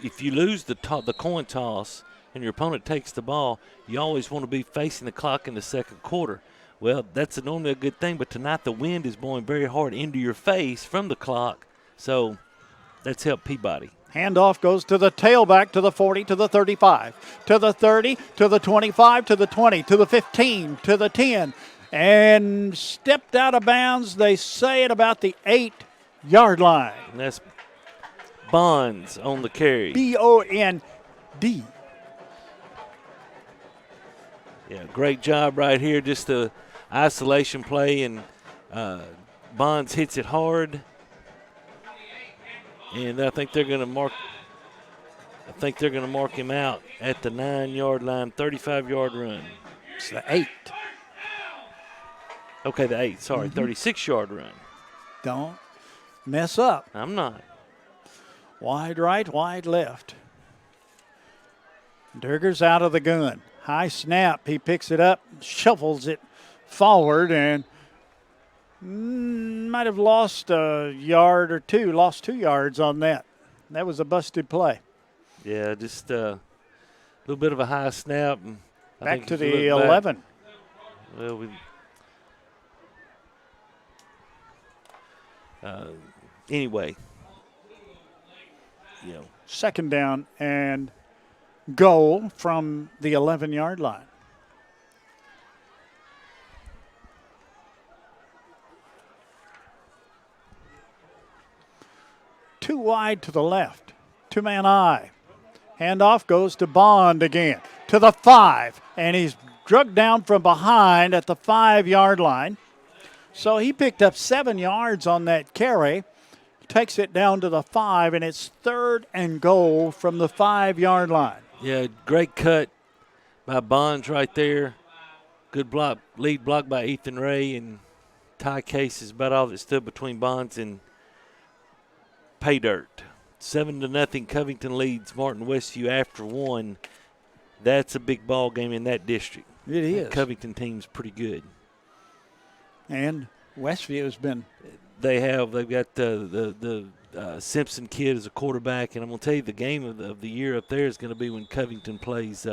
if you lose the coin toss and your opponent takes the ball, you always want to be facing the clock in the second quarter. Well, that's normally a good thing, but tonight the wind is blowing very hard into your face from the clock, so that's helped Peabody. Handoff goes to the tailback, to the 40, to the 35, to the 30, to the 25, to the 20, to the 15, to the 10, and stepped out of bounds, they say, at about the 8-yard line. And that's Bonds on the carry. B-O-N-D. Yeah, great job right here. Just the isolation play, and Bonds hits it hard. And I think they're going to mark. Him out at the 9-yard line, 35-yard run. It's the 8. Okay, the 8. Sorry, 36-yard run. Don't mess up. I'm not. Wide right, wide left. Durger's out of the gun. High snap. He picks it up, shuffles it forward, and might have lost a yard or two, lost 2 yards on that. That was a busted play. Yeah, just a little bit of a high snap. And back to the 11. Well, anyway, you know. Second down and goal from the 11-yard line. Too wide to the left. Two-man eye. Handoff goes to Bond again. To the 5. And he's drugged down from behind at the 5-yard line. So he picked up 7 yards on that carry. Takes it down to the 5, and it's third and goal from the 5-yard line. Yeah, great cut by Bonds right there. Good block, lead block by Ethan Ray, and Ty Case is about all that stood between Bonds and Pay Dirt. 7-0 Covington leads Martin Westview after 1. That's a big ball game in that district. It is. That Covington team's pretty good. And Westview has been. They've got the Simpson kid as a quarterback, and I'm going to tell you the game of the year up there is going to be when Covington plays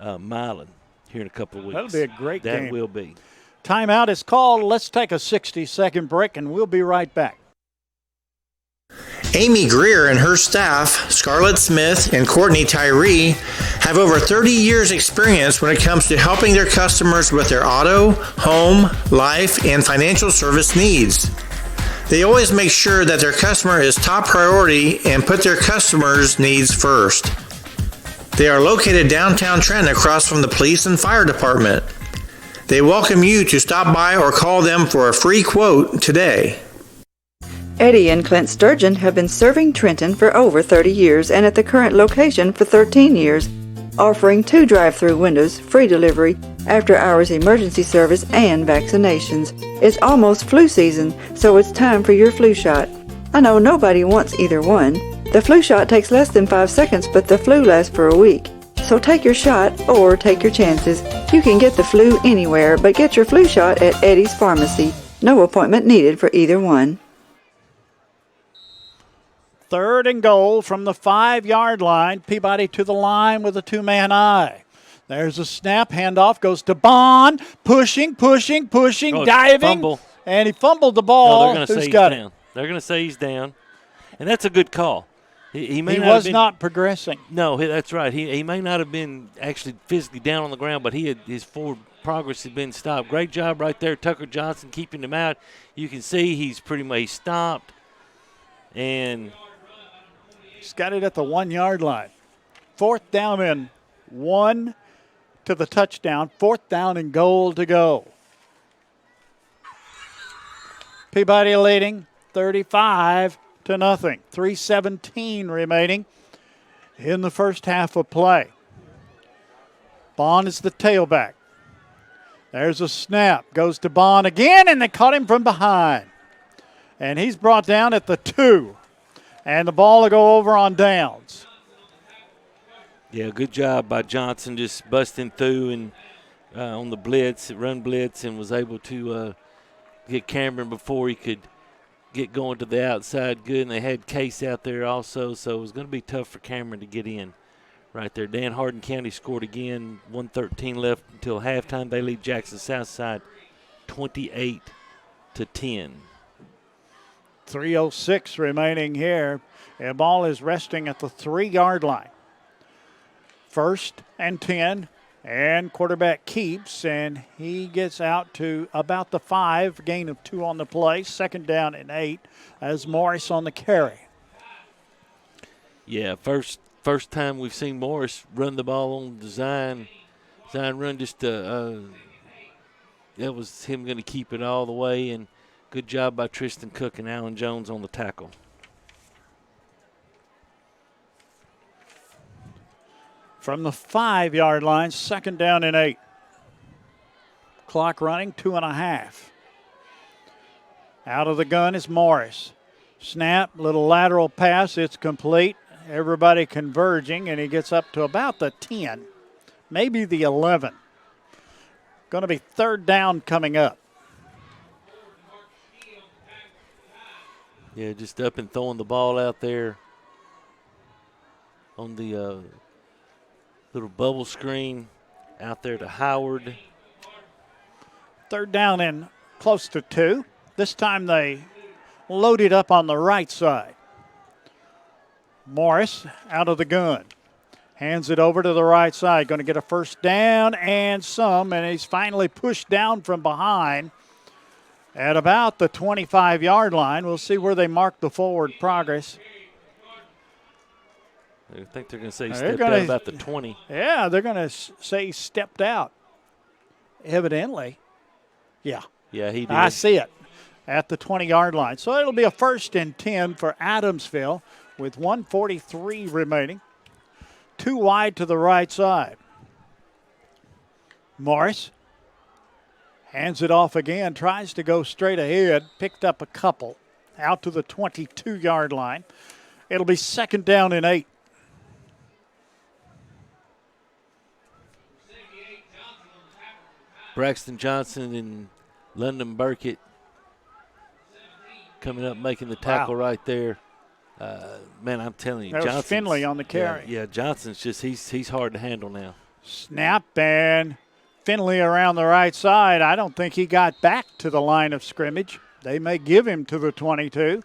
Milan here in a couple of weeks. That'll be a great game. That will be. Timeout is called. Let's take a 60-second break, and we'll be right back. Amy Greer and her staff, Scarlett Smith and Courtney Tyree, have over 30 years experience when it comes to helping their customers with their auto, home, life, and financial service needs. They always make sure that their customer is top priority and put their customers' needs first. They are located downtown Trenton across from the police and fire department. They welcome you to stop by or call them for a free quote today. Eddie and Clint Sturgeon have been serving Trenton for over 30 years and at the current location for 13 years, offering 2 drive-through windows, free delivery, after-hours emergency service, and vaccinations. It's almost flu season, so it's time for your flu shot. I know nobody wants either one. The flu shot takes less than 5 seconds, but the flu lasts for a week. So take your shot or take your chances. You can get the flu anywhere, but get your flu shot at Eddie's Pharmacy. No appointment needed for either one. Third and goal from the 5-yard line. Peabody to the line with a 2-man eye. There's a snap. Handoff goes to Bond. Pushing, diving. Fumble. And he fumbled the ball. No, they're going to say he's got down. it? They're going to say he's down. And that's a good call. He was not progressing. No, that's right. He may not have been actually physically down on the ground, but his forward progress had been stopped. Great job right there, Tucker Johnson, keeping him out. You can see he's pretty much stopped. And he's got it at the 1-yard line. 4th down and 1 to the touchdown. 4th down and goal to go. Peabody leading 35-0. 3:17 remaining in the first half of play. Bond is the tailback. There's a snap. Goes to Bond again, and they caught him from behind. And he's brought down at the 2. And the ball will go over on downs. Yeah, good job by Johnson just busting through and on the blitz, run blitz, and was able to get Cameron before he could get going to the outside good. And they had Case out there also, so it was going to be tough for Cameron to get in right there. Dan Hardin County scored again, 1:13 left until halftime. They lead Jackson Southside 28-10. 3:06 remaining here. The ball is resting at the 3-yard line. 1st and 10, and quarterback keeps, and he gets out to about the 5, gain of 2 on the play. 2nd down and 8 as Morris on the carry. Yeah, first time we've seen Morris run the ball on design run. Just that was him going to keep it all the way, and good job by Tristan Cook and Alan Jones on the tackle. From the 5-yard line, 2nd down and 8. Clock running, 2.5. Out of the gun is Morris. Snap, little lateral pass, it's complete. Everybody converging, and he gets up to about the 10, maybe the 11. Going to be 3rd down coming up. Yeah, just up and throwing the ball out there on the little bubble screen out there to Howard. 3rd down and close to 2. This time they loaded up on the right side. Morris out of the gun. Hands it over to the right side. Going to get a 1st down and some, and he's finally pushed down from behind at about the 25-yard line. We'll see where they mark the forward progress. I think they're going to say he stepped out about the 20. Yeah, they're going to say he stepped out. Evidently. Yeah. Yeah, he did. I see it at the 20-yard line. So it'll be a 1st and 10 for Adamsville with 1:43 remaining. 2 wide to the right side. Morris hands it off again, tries to go straight ahead, picked up a couple out to the 22-yard line. It'll be 2nd down and 8. Braxton Johnson and London Burkett coming up, making the tackle right there. Man, I'm telling you, There's Finley on the carry. Yeah, Johnson's just he's hard to handle now. Snap, and Finley around the right side. I don't think he got back to the line of scrimmage. They may give him to the 22.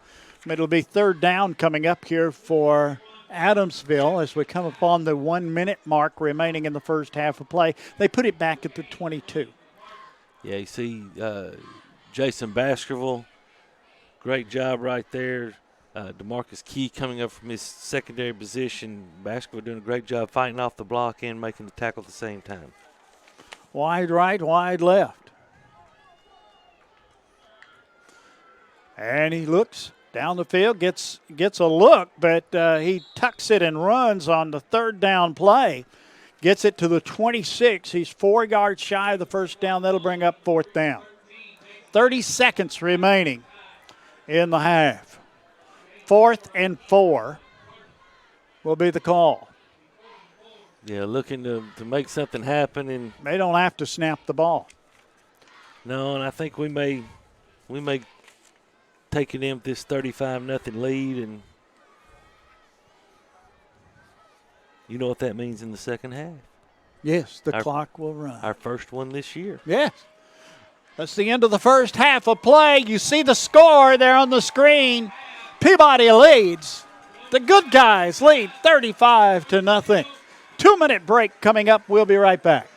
It'll be 3rd down coming up here for Adamsville as we come upon the 1-minute mark remaining in the first half of play. They put it back at the 22. Yeah, you see Jason Baskerville, great job right there. DeMarcus Key coming up from his secondary position. Baskerville doing a great job fighting off the block and making the tackle at the same time. Wide right, wide left. And he looks down the field, gets a look, but he tucks it and runs on the 3rd down play. Gets it to the 26. He's 4 yards shy of the 1st down. That'll bring up 4th down. 30 seconds remaining in the half. 4th and 4 will be the call. Yeah, looking to make something happen, and they don't have to snap the ball. No, and I think we may take it in with this 35-0 lead, and you know what that means in the second half. Yes, the clock will run. Our first one this year. Yes. That's the end of the first half of play. You see the score there on the screen. Peabody leads. The good guys lead 35-0. 2-minute break coming up. We'll be right back.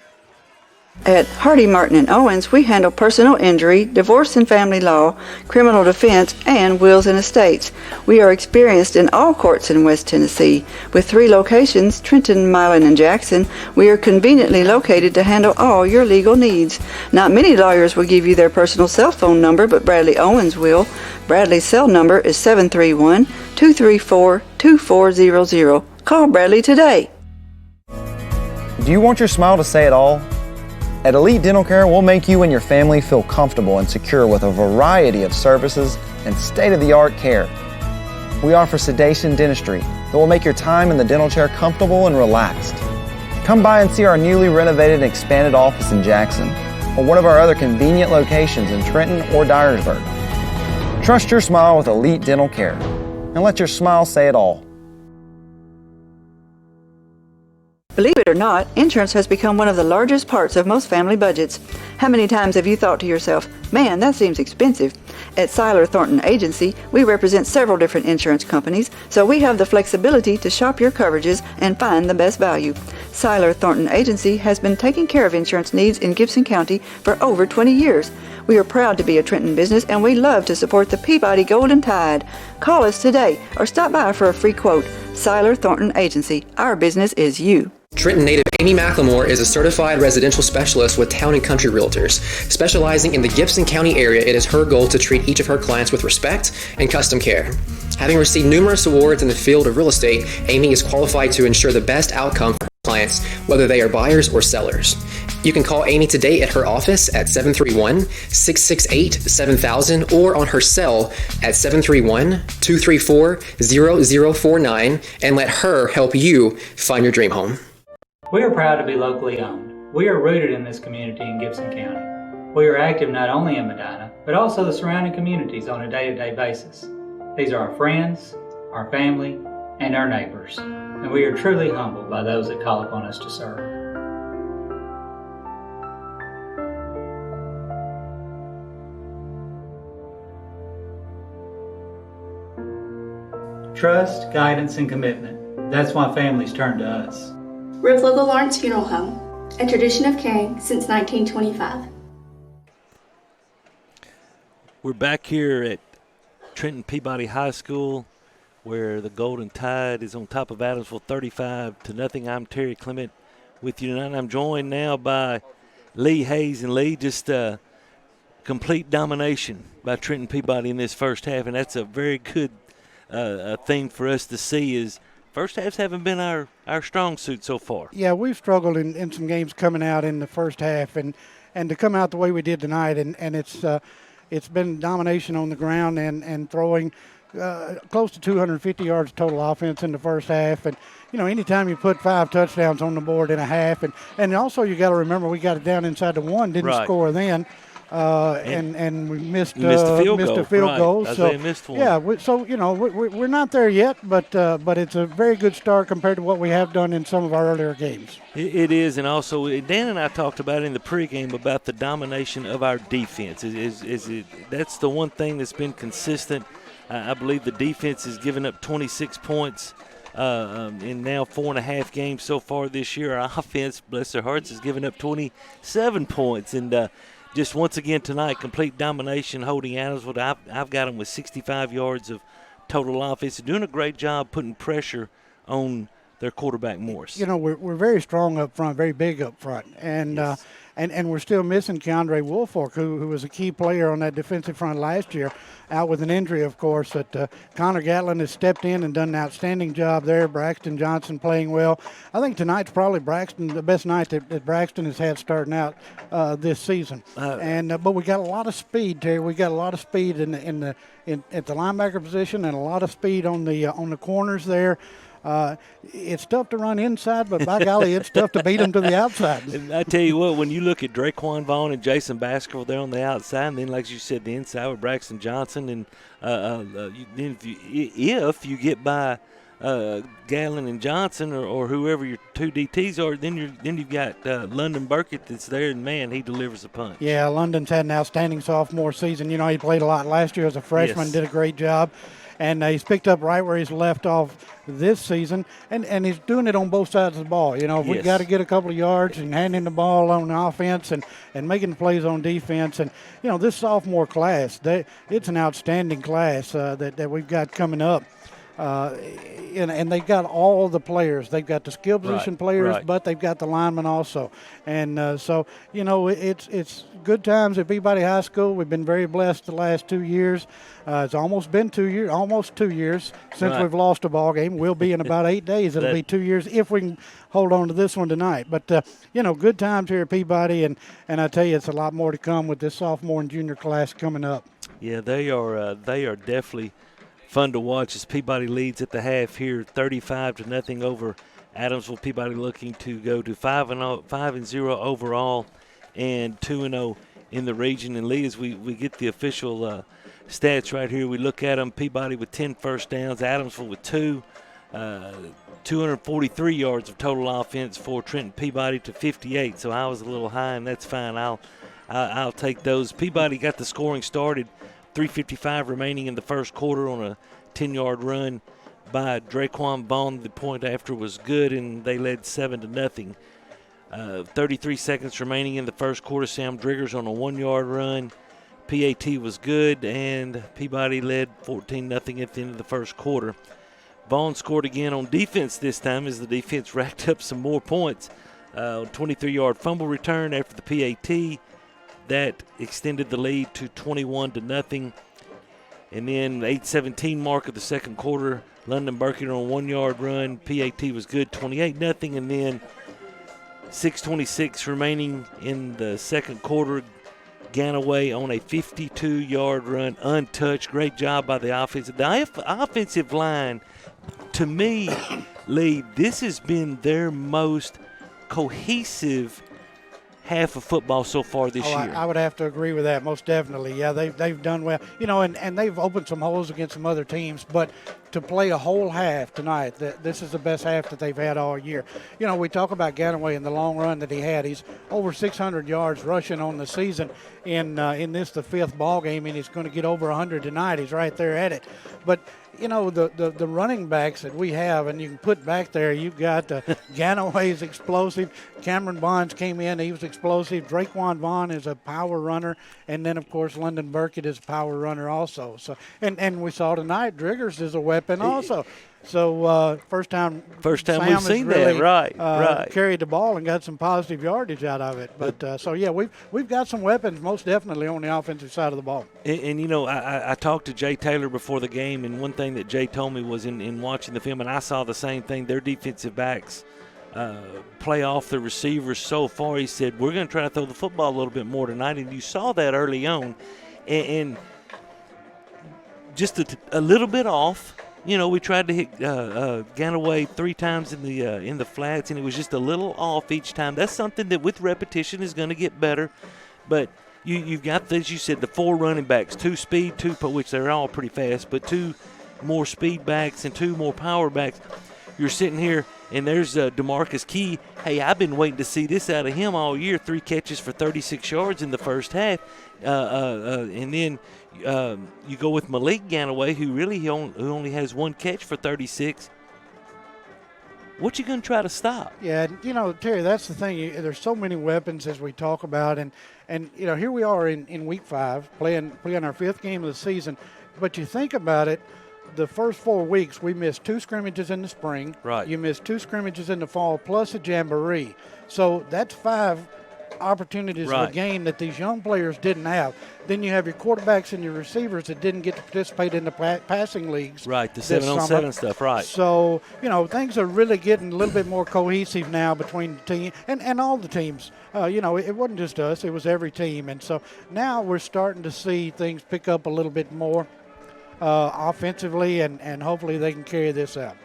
At Hardy, Martin and Owens, we handle personal injury, divorce and family law, criminal defense, and wills and estates. We are experienced in all courts in West Tennessee. With 3 locations, Trenton, Milan, and Jackson, we are conveniently located to handle all your legal needs. Not many lawyers will give you their personal cell phone number, but Bradley Owens will. Bradley's cell number is 731-234-2400. Call Bradley today. Do you want your smile to say it all? At Elite Dental Care, we'll make you and your family feel comfortable and secure with a variety of services and state-of-the-art care. We offer sedation dentistry that will make your time in the dental chair comfortable and relaxed. Come by and see our newly renovated and expanded office in Jackson, or one of our other convenient locations in Trenton or Dyersburg. Trust your smile with Elite Dental Care, and let your smile say it all. Believe it or not, insurance has become one of the largest parts of most family budgets. How many times have you thought to yourself, man, that seems expensive? At Seiler Thornton Agency, we represent several different insurance companies, so we have the flexibility to shop your coverages and find the best value. Seiler Thornton Agency has been taking care of insurance needs in Gibson County for over 20 years. We are proud to be a Trenton business, and we love to support the Peabody Golden Tide. Call us today or stop by for a free quote. Seiler Thornton Agency. Our business is you. Trenton native Amy McLemore is a certified residential specialist with Town & Country Realtors. Specializing in the Gibson County area, it is her goal to treat each of her clients with respect and custom care. Having received numerous awards in the field of real estate, Amy is qualified to ensure the best outcome for her clients, whether they are buyers or sellers. You can call Amy today at her office at 731-668-7000 or on her cell at 731-234-0049 and let her help you find your dream home. We are proud to be locally owned. We are rooted in this community in Gibson County. We are active not only in Medina, but also the surrounding communities on a day-to-day basis. These are our friends, our family, and our neighbors, and we are truly humbled by those that call upon us to serve. Trust, guidance, and commitment. That's why families turn to us. We're with local Lawrence Funeral Home, a tradition of caring since 1925. We're back here at Trenton Peabody High School, where the Golden Tide is on top of Adamsville 35-0. I'm Terry Clement with you tonight. I'm joined now by Lee Hayes. And Lee, just complete domination by Trenton Peabody in this first half, and that's a very good thing for us to see. Is first halves haven't been our strong suit so far. Yeah, we've struggled in some games coming out in the first half, and to come out the way we did tonight, and it's been domination on the ground and throwing close to 250 yards total offense in the first half. And you know, anytime you put 5 touchdowns on the board in a half, and also you got to remember we got it down inside the one, didn't score then. And we missed a field goal. So missed one. Yeah, so you know we're not there yet, but it's a very good start compared to what we have done in some of our earlier games. It is, and also Dan and I talked about in the pregame about the domination of our defense. That's the one thing that's been consistent. I believe the defense has given up 26 points in now 4.5 games so far this year. Our offense, bless their hearts, has given up 27 points, and just once again tonight, complete domination holding Adamsville. I've got them with 65 yards of total offense. They're doing a great job putting pressure on their quarterback, Morris. You know, we're very strong up front, very big up front. And Yes. And we're still missing Keandre Woolfolk, who was a key player on that defensive front last year, out with an injury, of course. But Connor Gatlin has stepped in and done an outstanding job there. Braxton Johnson playing well. I think tonight's probably the best night that Braxton has had starting out this season. But we got a lot of speed, Terry. We got a lot of speed at the linebacker position and a lot of speed on the corners there. It's tough to run inside, but by golly, it's tough to beat them to the outside. And I tell you what, when you look at Draquan Vaughn and Jason Baskerville there on the outside, and then, like you said, the inside with Braxton Johnson, and if you get by Gatlin and Johnson or whoever your two DTs are, then you've got London Burkett that's there, and man, he delivers a punch. Yeah, London's had an outstanding sophomore season. You know, he played a lot last year as a freshman, did a great job. And he's picked up right where he's left off this season, and he's doing it on both sides of the ball. You know, if we've got to get a couple of yards and handing the ball on offense and making the plays on defense. And, you know, this sophomore class, it's an outstanding class that we've got coming up. And they've got all the players. They've got the skill position players, but they've got the linemen also. And so, it's good times at Peabody High School. We've been very blessed the last 2 years. It's almost been 2 years, almost 2 years since we've lost a ball game. We'll be in about 8 days. It'll be 2 years if we can hold on to this one tonight. But, good times here at Peabody. And I tell you, it's a lot more to come with this sophomore and junior class coming up. Yeah, they are definitely fun to watch as Peabody leads at the half here, 35-0 over Adamsville. Peabody looking to go to 5-0 overall and 2-0 in the region. And Lee, as we get the official stats right here, we look at them. Peabody with 10 first downs, Adamsville with 2, 243 yards of total offense for Trenton Peabody to 58. So I was a little high, and that's fine. I'll take those. Peabody got the scoring started. 3:55 remaining in the first quarter on a 10-yard run by Draquan Vaughn. The point after was good, and they led 7-0. 33 seconds remaining in the first quarter. Sam Driggers on a 1-yard run. PAT was good, and Peabody led 14-0 at the end of the first quarter. Vaughn scored again on defense this time as the defense racked up some more points. 23-yard fumble return after the PAT. That extended the lead to 21-0. And then 8:17 mark of the second quarter, London Burkett on a 1-yard run. PAT was good, 28-0. And then 6:26 remaining in the second quarter, Ganaway on a 52-yard run, untouched. Great job by the offense. The offensive line, to me, Lee, this has been their most cohesive half of football so far this year. I would have to agree with that, most definitely. Yeah, they've done well. And they've opened some holes against some other teams, but to play a whole half tonight, this is the best half that they've had all year. We talk about Ganaway and the long run that he had. He's over 600 yards rushing on the season in this, the 5th ball game, and he's going to get over 100 tonight. He's right there at it. But the running backs that we have, and you can put back there, you've got Ganaway's explosive. Cameron Bonds came in, he was explosive. Draquan Vaughn is a power runner, and then of course London Burkett is a power runner also. So and we saw tonight Driggers is a weapon also. So first time Sam we've seen really, that, right. Carried the ball and got some positive yardage out of it. But so yeah, we've got some weapons most definitely on the offensive side of the ball. And I talked to Jay Taylor before the game, and one thing that Jay told me was in watching the film, and I saw the same thing. Their defensive backs play off the receivers so far. He said we're going to try to throw the football a little bit more tonight, and you saw that early on, and just a little bit off. We tried to hit Ganaway 3 times in the flats, and it was just a little off each time. That's something that with repetition is going to get better. But you've got, as you said, the 4 running backs, 2 speed, 2 which they're all pretty fast, but 2 more speed backs and 2 more power backs. You're sitting here, and there's DeMarcus Key. Hey, I've been waiting to see this out of him all year. 3 catches for 36 yards in the first half. And then you go with Malik Ganaway, who only has 1 catch for 36. What you going to try to stop? Yeah, Terry, that's the thing. There's so many weapons as we talk about, and here we are in week 5 playing our 5th game of the season. But you think about it, the first 4 weeks we missed 2 scrimmages in the spring. Right. You missed 2 scrimmages in the fall plus a jamboree. So that's 5 opportunities of a game that these young players didn't have. Then you have your quarterbacks and your receivers that didn't get to participate in the passing leagues. Right, the 7-on-7 stuff, right. So, things are really getting a little bit more cohesive now between the team and all the teams. It wasn't just us, it was every team. And so now we're starting to see things pick up a little bit more offensively, and hopefully they can carry this out.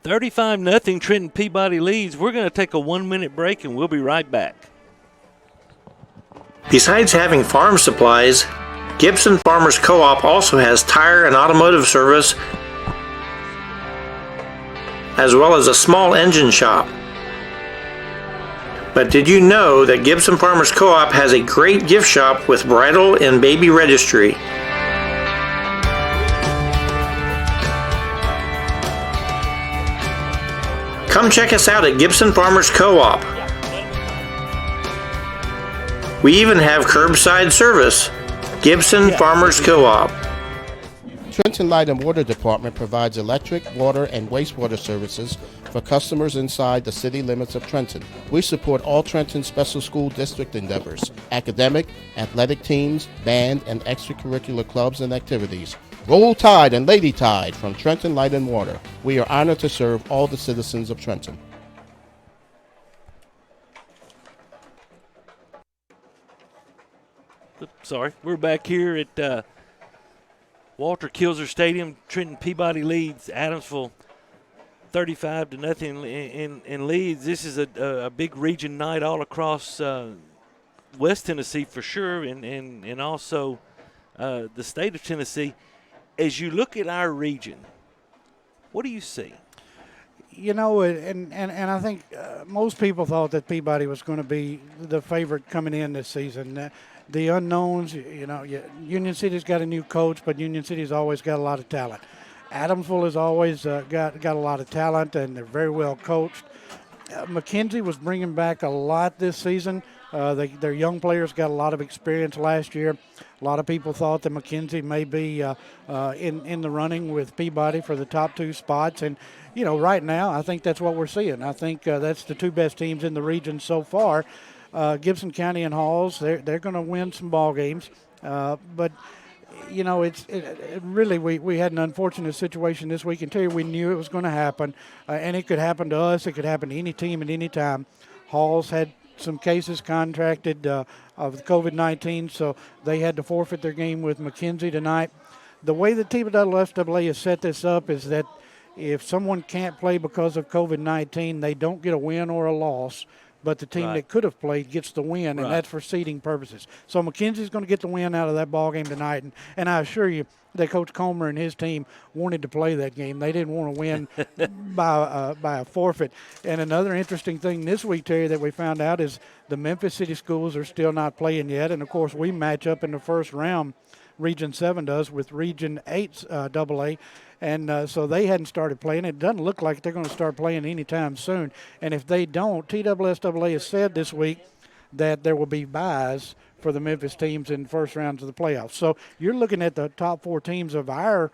35-0 Trenton Peabody leads. We're going to take a 1-minute break, and we'll be right back. Besides having farm supplies, Gibson Farmers Co-op also has tire and automotive service, as well as a small engine shop. But did you know that Gibson Farmers Co-op has a great gift shop with bridal and baby registry? Come check us out at Gibson Farmers Co-op. We even have curbside service. Gibson Farmers Co-op. Trenton Light and Water Department provides electric, water, and wastewater services for customers inside the city limits of Trenton. We support all Trenton Special School District endeavors, academic, athletic teams, band, and extracurricular clubs and activities. Roll Tide and Lady Tide from Trenton Light and Water. We are honored to serve all the citizens of Trenton. Sorry, we're back here at Walter Kilzer Stadium. Trenton Peabody leads Adamsville 35-0 in leads. This is a big region night all across West Tennessee for sure, and also the state of Tennessee. As you look at our region, what do you see? You know, and I think most people thought that Peabody was going to be the favorite coming in this season. The unknowns, you know, Union City's got a new coach, but Union City's always got a lot of talent. Adamsville has always got a lot of talent, and they're very well coached. McKenzie was bringing back a lot this season. Their young players got a lot of experience last year. A lot of people thought that McKenzie may be in the running with Peabody for the top two spots. And, you know, right now I think that's what we're seeing. I think that's the two best teams in the region so far. Gibson County and Halls, they're going to win some ball games. But, you know, it really we had an unfortunate situation this week. Until we knew it was going to happen. And it could happen to us. It could happen to any team at any time. Halls had some cases contracted of COVID-19, so they had to forfeit their game with McKenzie tonight. The way the TWSAA has set this up is that if someone can't play because of COVID-19, they don't get a win or a loss, but the team that could have played gets the win, and that's for seeding purposes. So McKenzie's going to get the win out of that ball game tonight, and I assure you that Coach Comer and his team wanted to play that game. They didn't want to win by a forfeit. And another interesting thing this week, Terry, that we found out is the Memphis City Schools are still not playing yet, and, of course, we match up in the first round, Region 7 does, with Region 8's AA. And so they hadn't started playing. It doesn't look like they're going to start playing anytime soon. And if they don't, TWSAA has said this week that there will be buys for the Memphis teams in first rounds of the playoffs. So you're looking at the top four teams of our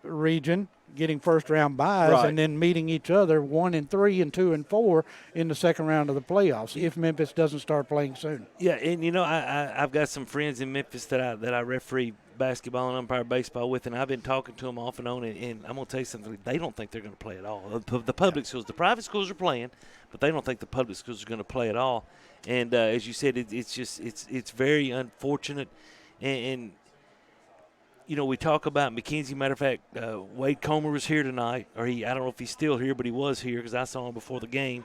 region getting first round buys and then meeting each other 1 and 3 and 2 and 4 in the second round of the playoffs if Memphis doesn't start playing soon. Yeah, and you know I've got some friends in Memphis that I referee basketball and umpire baseball with, and I've been talking to them off and on, and I'm going to tell you something. They don't think they're going to play at all. The public schools, the private schools are playing, but they don't think the public schools are going to play at all. And as you said, it's very unfortunate. And you know, we talk about McKenzie. Matter of fact, Wade Comer was here tonight, or I don't know if he's still here, but he was here because I saw him before the game.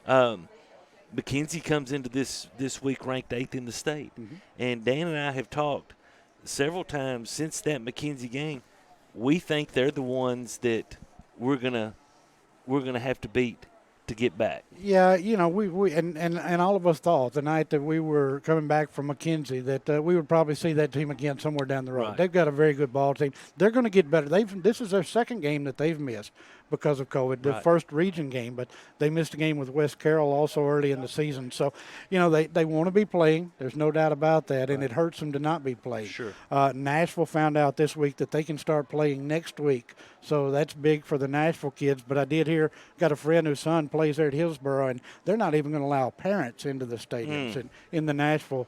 McKenzie comes into this week ranked 8th in the state. Mm-hmm. And Dan and I have talked several times since that McKenzie game. We think they're the ones that we're gonna have to beat to get back. Yeah, you know, we all of us thought the night that we were coming back from McKenzie that we would probably see that team again somewhere down the road. Right. They've got a very good ball team. They're going to get better. This is their second game that they've missed because of COVID, the first region game, but they missed a game with West Carroll also early in the season. So, you know, they want to be playing. There's no doubt about that, and it hurts them to not be playing. Sure. Nashville found out this week that they can start playing next week, so that's big for the Nashville kids. But I did hear, got a friend whose son plays there at Hillsboro, and they're not even going to allow parents into the stadiums in the Nashville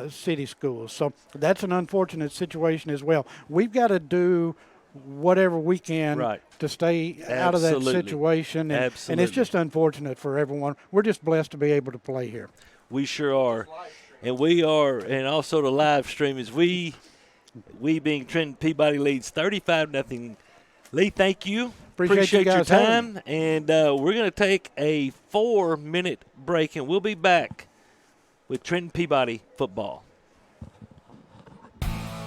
city schools. So that's an unfortunate situation as well. We've got to do whatever we can to stay out of that situation. And it's just unfortunate for everyone. We're just blessed to be able to play here. We sure are. And we are, and also the live stream is we being Trenton Peabody leads 35-0. Lee, thank you. Appreciate your time. And we're going to take a 4-minute break, and we'll be back with Trenton Peabody football.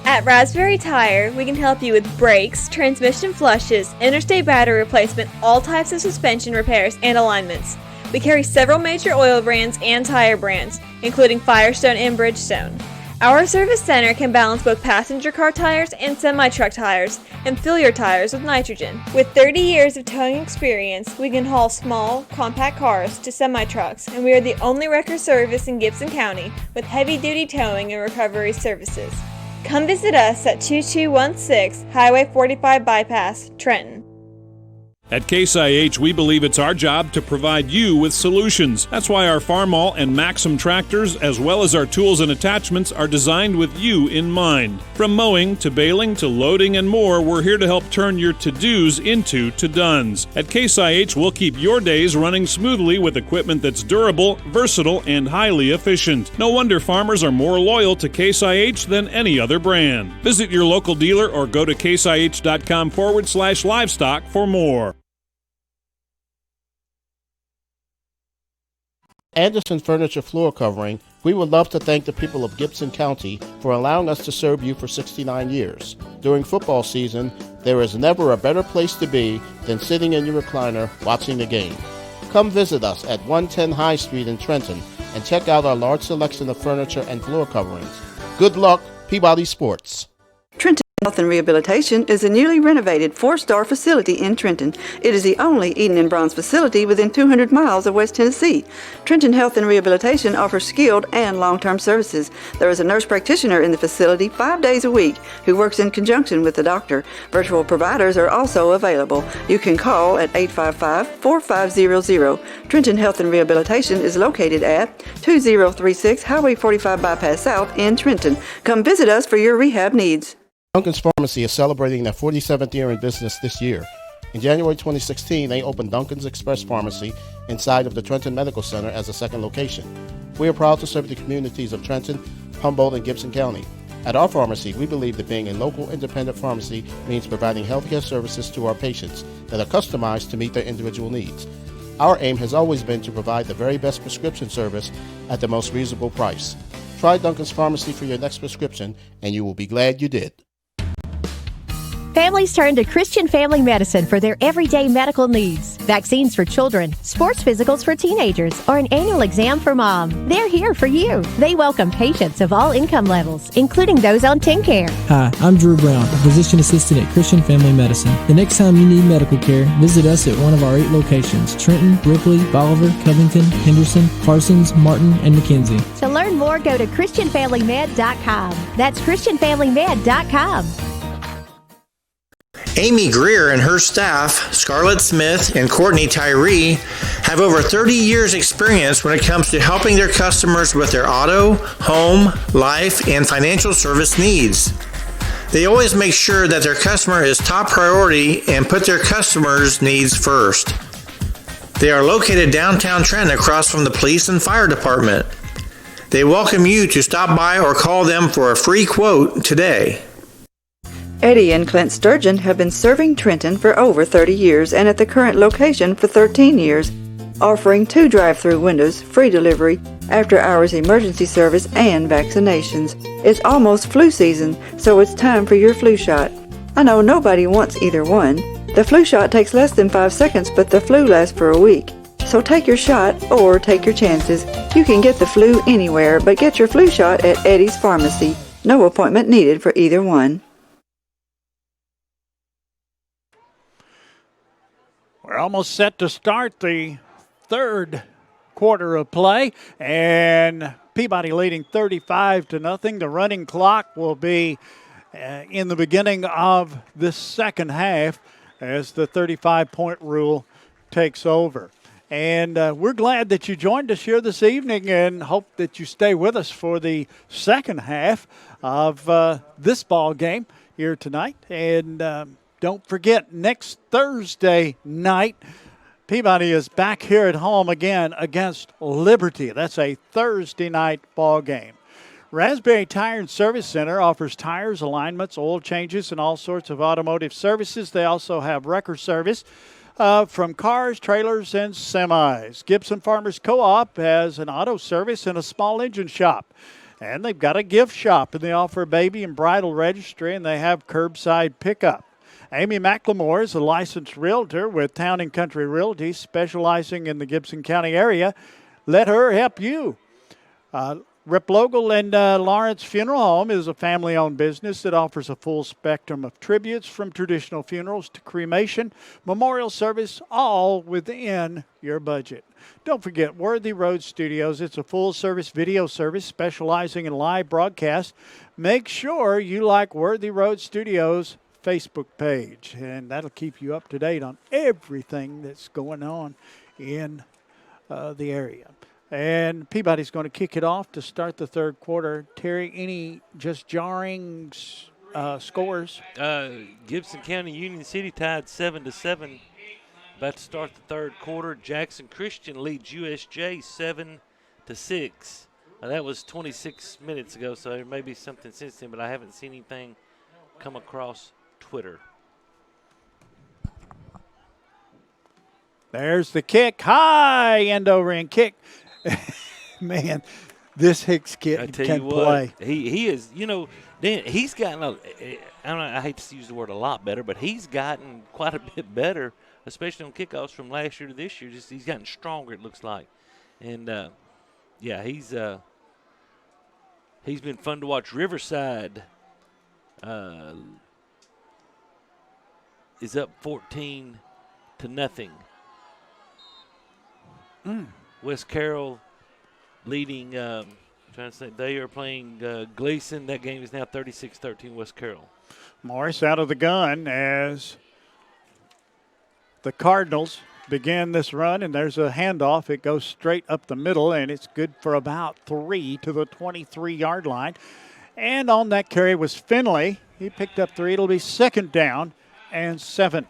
At Raspberry Tire, we can help you with brakes, transmission flushes, interstate battery replacement, all types of suspension repairs, and alignments. We carry several major oil brands and tire brands, including Firestone and Bridgestone. Our service center can balance both passenger car tires and semi-truck tires and fill your tires with nitrogen. With 30 years of towing experience, we can haul small, compact cars to semi-trucks, and we are the only wrecker service in Gibson County with heavy-duty towing and recovery services. Come visit us at 2216 Highway 45 Bypass, Trenton. At Case IH, we believe it's our job to provide you with solutions. That's why our Farmall and Maxim tractors, as well as our tools and attachments, are designed with you in mind. From mowing to baling to loading and more, we're here to help turn your to-dos into to-dones. At Case IH, we'll keep your days running smoothly with equipment that's durable, versatile, and highly efficient. No wonder farmers are more loyal to Case IH than any other brand. Visit your local dealer or go to caseih.com/livestock for more. Anderson Furniture Floor Covering, we would love to thank the people of Gibson County for allowing us to serve you for 69 years. During football season, there is never a better place to be than sitting in your recliner watching the game. Come visit us at 110 High Street in Trenton and check out our large selection of furniture and floor coverings. Good luck, Peabody Sports. Trenton Health and Rehabilitation is a newly renovated 4-star facility in Trenton. It is the only Eden and Bronze facility within 200 miles of West Tennessee. Trenton Health and Rehabilitation offers skilled and long-term services. There is a nurse practitioner in the facility 5 days a week who works in conjunction with the doctor. Virtual providers are also available. You can call at 855-4500. Trenton Health and Rehabilitation is located at 2036 Highway 45 Bypass South in Trenton. Come visit us for your rehab needs. Duncan's Pharmacy is celebrating their 47th year in business this year. In January 2016, they opened Duncan's Express Pharmacy inside of the Trenton Medical Center as a second location. We are proud to serve the communities of Trenton, Humboldt, and Gibson County. At our pharmacy, we believe that being a local independent pharmacy means providing healthcare services to our patients that are customized to meet their individual needs. Our aim has always been to provide the very best prescription service at the most reasonable price. Try Duncan's Pharmacy for your next prescription, and you will be glad you did. Families turn to Christian Family Medicine for their everyday medical needs. Vaccines for children, sports physicals for teenagers, or an annual exam for mom. They're here for you. They welcome patients of all income levels, including those on TennCare. Hi, I'm Drew Brown, a physician assistant at Christian Family Medicine. The next time you need medical care, visit us at one of our 8 locations: Trenton, Ripley, Bolivar, Covington, Henderson, Parsons, Martin, and McKenzie. To learn more, go to ChristianFamilyMed.com. That's ChristianFamilyMed.com. Amy Greer and her staff, Scarlett Smith and Courtney Tyree, have over 30 years experience when it comes to helping their customers with their auto, home, life, and financial service needs. They always make sure that their customer is top priority and put their customers' needs first. They are located downtown Trenton across from the police and fire department. They welcome you to stop by or call them for a free quote today. Eddie and Clint Sturgeon have been serving Trenton for over 30 years and at the current location for 13 years, offering 2 drive-through windows, free delivery, after-hours emergency service, and vaccinations. It's almost flu season, so it's time for your flu shot. I know nobody wants either one. The flu shot takes less than 5 seconds, but the flu lasts for a week. So take your shot or take your chances. You can get the flu anywhere, but get your flu shot at Eddie's Pharmacy. No appointment needed for either one. We're almost set to start the third quarter of play, and Peabody leading 35-0. The running clock will be in the beginning of the second half as the 35-point rule takes over. And we're glad that you joined us here this evening and hope that you stay with us for the second half of this ball game here tonight. And don't forget, next Thursday night, Peabody is back here at home again against Liberty. That's a Thursday night ball game. Raspberry Tire and Service Center offers tires, alignments, oil changes, and all sorts of automotive services. They also have wrecker service from cars, trailers, and semis. Gibson Farmers Co-op has an auto service and a small engine shop. And they've got a gift shop, and they offer a baby and bridal registry, and they have curbside pickup. Amy McLemore is a licensed realtor with Town & Country Realty, specializing in the Gibson County area. Let her help you. Riplogel and Lawrence Funeral Home is a family-owned business that offers a full spectrum of tributes from traditional funerals to cremation, memorial service, all within your budget. Don't forget Worthy Road Studios. It's a full-service video service specializing in live broadcast. Make sure you like Worthy Road Studios Facebook page, and that'll keep you up to date on everything that's going on in the area. And Peabody's going to kick it off to start the third quarter. Terry, any just jarring scores? Gibson County Union City tied 7-7. About to start the third quarter. Jackson Christian leads USJ 7-6. That was 26 minutes ago, so there may be something since then, but I haven't seen anything come across Twitter. There's the kick. High end over and kick. Man, this Hicks kid can play. He is, Dan, he's gotten, I hate to use the word a lot better, but he's gotten quite a bit better, especially on kickoffs from last year to this year. He's gotten stronger, it looks like. And, he's been fun to watch. Riverside is up 14-0. West Carroll leading, trying to say, they are playing Gleason. That game is now 36-13 West Carroll. Morris out of the gun as the Cardinals begin this run, and there's a handoff. It goes straight up the middle, and it's good for about 3 to the 23-yard line. And on that carry was Finley. He picked up 3. It'll be second down and 7.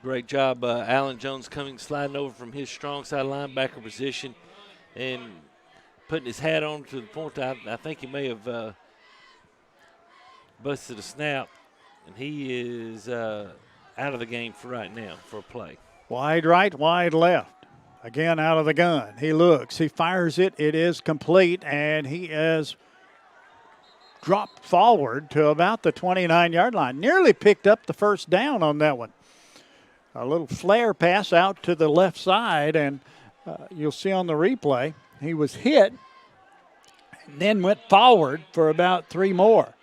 Great job, Alan Jones sliding over from his strong side linebacker position and putting his hat on to the point that I think he may have busted a snap, and he is out of the game for right now for a play. Wide right, wide left. Again, out of the gun. He looks. He fires it. It is complete, and he is dropped forward to about the 29-yard line. Nearly picked up the first down on that one. A little flare pass out to the left side, and you'll see on the replay, he was hit and then went forward for about 3 more.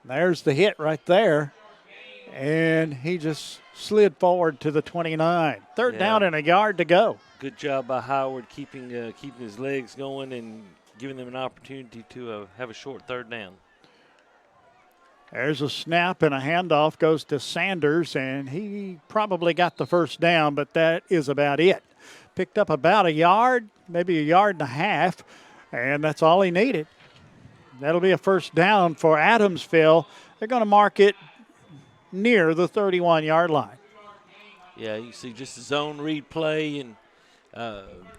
There's the hit right there, and he just slid forward to the 29. Third down and a yard to go. Good job by Howard keeping his legs going and giving them an opportunity to have a short third down. There's a snap and a handoff goes to Sanders, and he probably got the first down, but that is about it. Picked up about a yard, maybe a yard and a half, and that's all he needed. That'll be a first down for Adamsville. They're going to mark it near the 31-yard line. Yeah, you see just a zone read play, and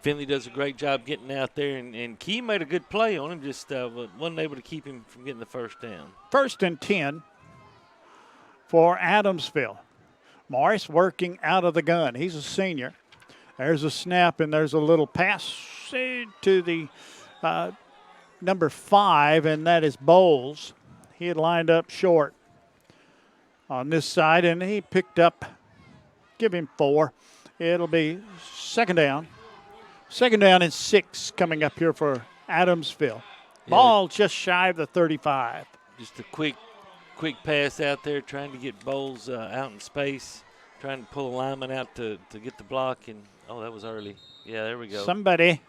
Finley does a great job getting out there, and Key made a good play on him, just wasn't able to keep him from getting the first down. 1st and 10 for Adamsville. Morris working out of the gun. He's a senior. There's a snap, and there's a little pass to the number 5, and that is Bowles. He had lined up short on this side, and he picked up, give him 4. It'll be second down. Second down and 6 coming up here for Adamsville. Ball just shy of the 35. Just a quick pass out there, trying to get Bowles out in space, trying to pull a lineman out to get the block, and that was early. Yeah, there we go. Somebody,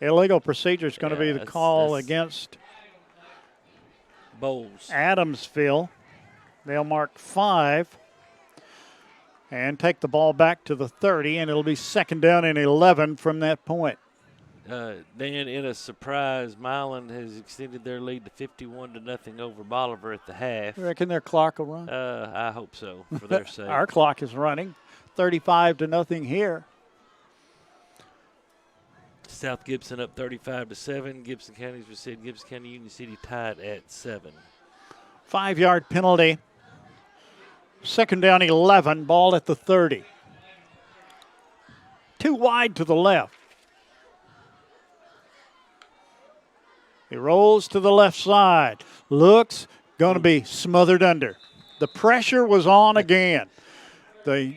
illegal procedure is going to be the call against Bowles. Adamsville. They'll mark 5 and take the ball back to the 30, and it'll be second down and 11 from that point. Dan, in a surprise, Milan has extended their lead to 51-0 over Bolivar at the half. You reckon their clock will run? I hope so, for their sake. Our clock is running, 35-0 here. South Gibson up 35-7. Gibson County, as we said, Gibson County Union City tied at 7. 5-yard penalty. Second down 11, ball at the 30. Too wide to the left. He rolls to the left side. Looks, going to be smothered under. The pressure was on again. The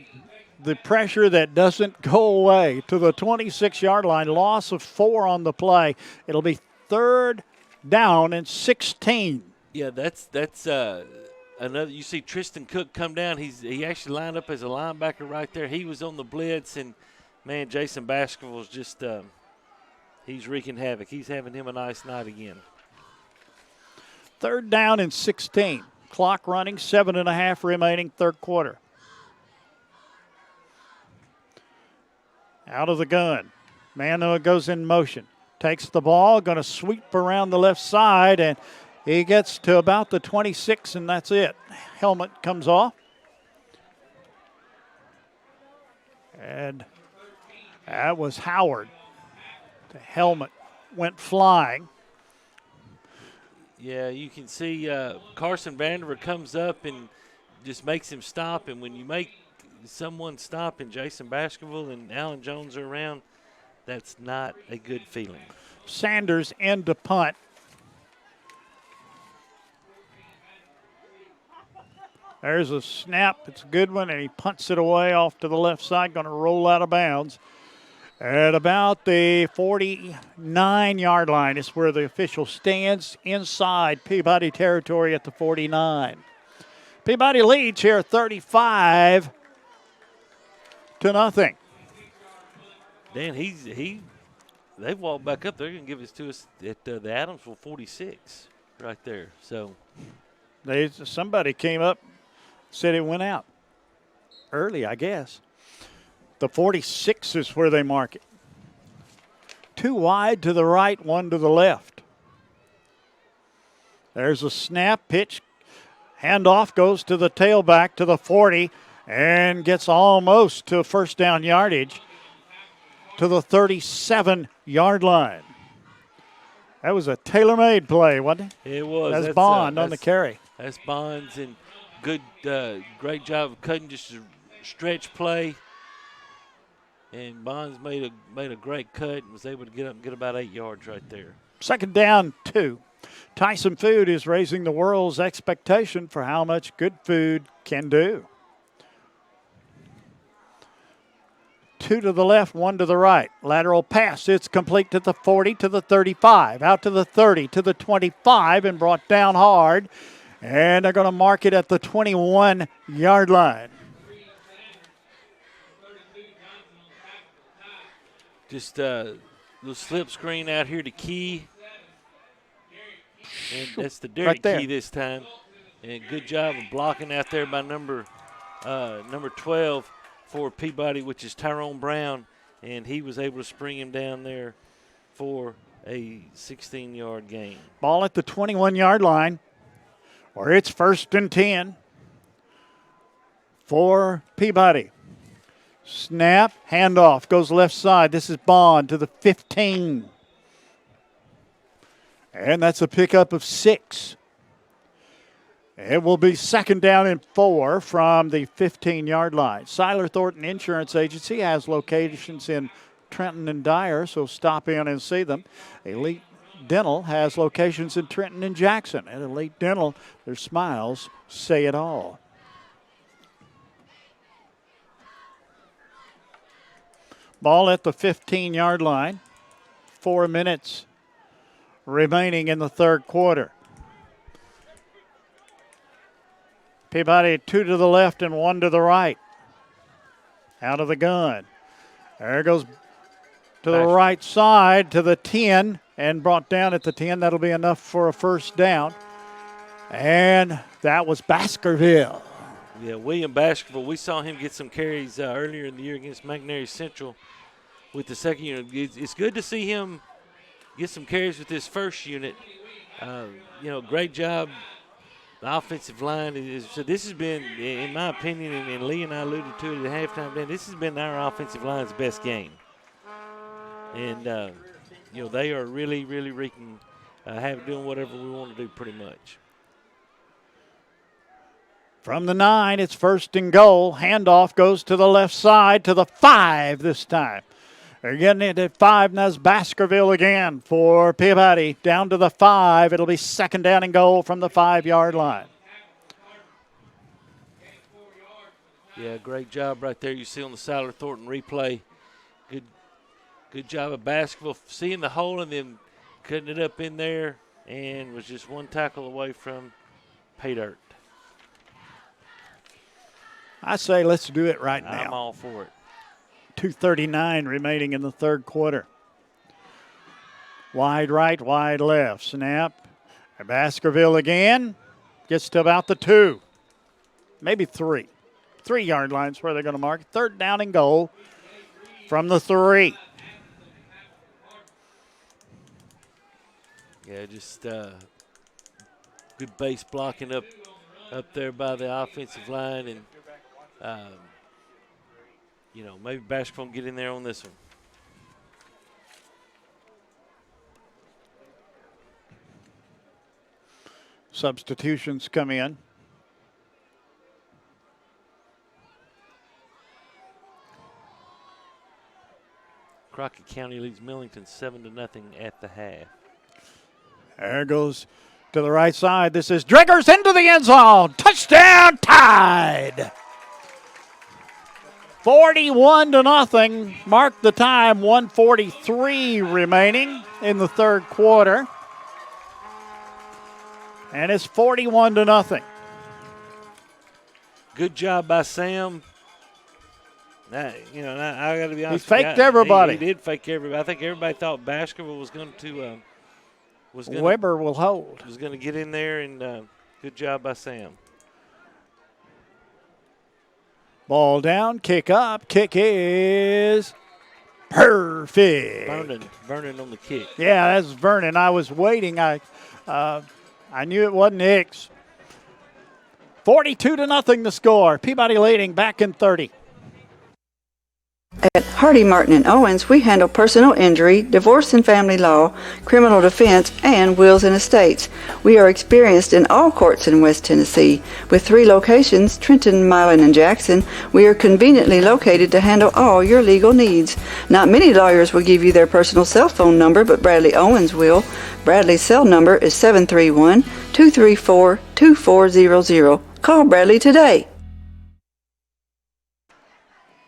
the pressure that doesn't go away to the 26-yard line. Loss of 4 on the play. It'll be 3rd down and 16. Yeah, that's another. You see Tristan Cook come down. He actually lined up as a linebacker right there. He was on the blitz, and man, Jason Baskerville's just he's wreaking havoc. He's having him a nice night again. 3rd down and 16. Clock running, 7.5 remaining, 3rd quarter. Out of the gun. Mano goes in motion. Takes the ball, going to sweep around the left side, and he gets to about the 26, and that's it. Helmet comes off. And that was Howard. The helmet went flying. Yeah, you can see Carson Vanderver comes up and just makes him stop. And when you make someone stop and Jason Baskerville and Alan Jones are around, that's not a good feeling. Sanders in to punt. There's a snap. It's a good one, and he punts it away off to the left side, going to roll out of bounds. At about the 49-yard line is where the official stands inside Peabody territory at the 49. Peabody leads here 35-0. Dan, they've walked back up. They're going to give this to us at the Adamsville 46 right there. So somebody came up, said it went out early, I guess. The 46 is where they mark it. 2 wide to the right, 1 to the left. There's a snap, pitch, handoff goes to the tailback to the 40 and gets almost to 1st down yardage to the 37-yard line. That was a tailor-made play, wasn't it? It was. That's Bond on the carry. That's Bonds, and good, great job of cutting just a stretch play. And Bonds made a great cut and was able to get up and get about 8 yards right there. 2nd down, 2. Tyson Food is raising the world's expectation for how much good food can do. 2 to the left, 1 to the right. Lateral pass. It's complete to the 40, to the 35, out to the 30, to the 25, and brought down hard. And they're going to mark it at the 21-yard line. Just a little slip screen out here to Key. And that's the Derek right Key this time. And good job of blocking out there by number 12 for Peabody, which is Tyrone Brown. And he was able to spring him down there for a 16-yard gain. Ball at the 21-yard line, where it's 1st and 10 for Peabody. Snap, handoff, goes left side. This is Bond to the 15. And that's a pickup of 6. It will be 2nd down and 4 from the 15-yard line. Seiler Thornton Insurance Agency has locations in Trenton and Dyer, so stop in and see them. Elite Dental has locations in Trenton and Jackson. At Elite Dental, their smiles say it all. Ball at the 15-yard line. 4 minutes remaining in the 3rd quarter. Peabody 2 to the left and 1 to the right. Out of the gun. There goes to the right side to the 10 and brought down at the 10. That'll be enough for a 1st down. And that was Baskerville. Yeah, William Baskerville. We saw him get some carries earlier in the year against McNary Central with the 2nd unit. It's good to see him get some carries with this 1st unit. Great job. The offensive line so this has been, in my opinion, and Lee and I alluded to it at halftime, Dan, this has been our offensive line's best game. And, they are really, really wreaking, doing whatever we want to do pretty much. From the 9, it's 1st and goal. Handoff goes to the left side to the 5 this time. They're getting it at 5, and that's Baskerville again for Peabody. Down to the 5. It'll be 2nd down and goal from the 5-yard line. Yeah, great job right there. You see on the Siler Thornton replay. Good job of Baskerville seeing the hole and then cutting it up in there, and was just one tackle away from pay dirt. I say let's do it right now. I'm all for it. 2:39 remaining in the third quarter. Wide right, wide left. Snap. Baskerville again. Gets to about the 2. Maybe 3. 3-yard line's where they're going to mark. Third down and goal from the 3. Yeah, just good base blocking up there by the offensive line, and maybe Baskerville can get in there on this one. Substitutions come in. Crockett County leads Millington 7-0 at the half. There goes to the right side. This is Driggers into the end zone. Touchdown, Tide. 41-0. Mark the time. 1:43 remaining in the third quarter. And it's 41-0. Good job by Sam. I got to be honest. He faked everybody. He did fake everybody. I think everybody thought Baskerville was going to. Weber will hold. Was going to get in there, and good job by Sam. Ball down, kick up. Kick is perfect. Vernon on the kick. Yeah, that's Vernon. I was waiting. I knew it wasn't Hicks. 42-0 the score. Peabody leading back in 30. At Hardy, Martin and Owens, we handle personal injury, divorce and family law, criminal defense, and wills and estates. We are experienced in all courts in West Tennessee. With 3 locations, Trenton, Milan, and Jackson, we are conveniently located to handle all your legal needs. Not many lawyers will give you their personal cell phone number, but Bradley Owens will. Bradley's cell number is 731-234-2400. Call Bradley today.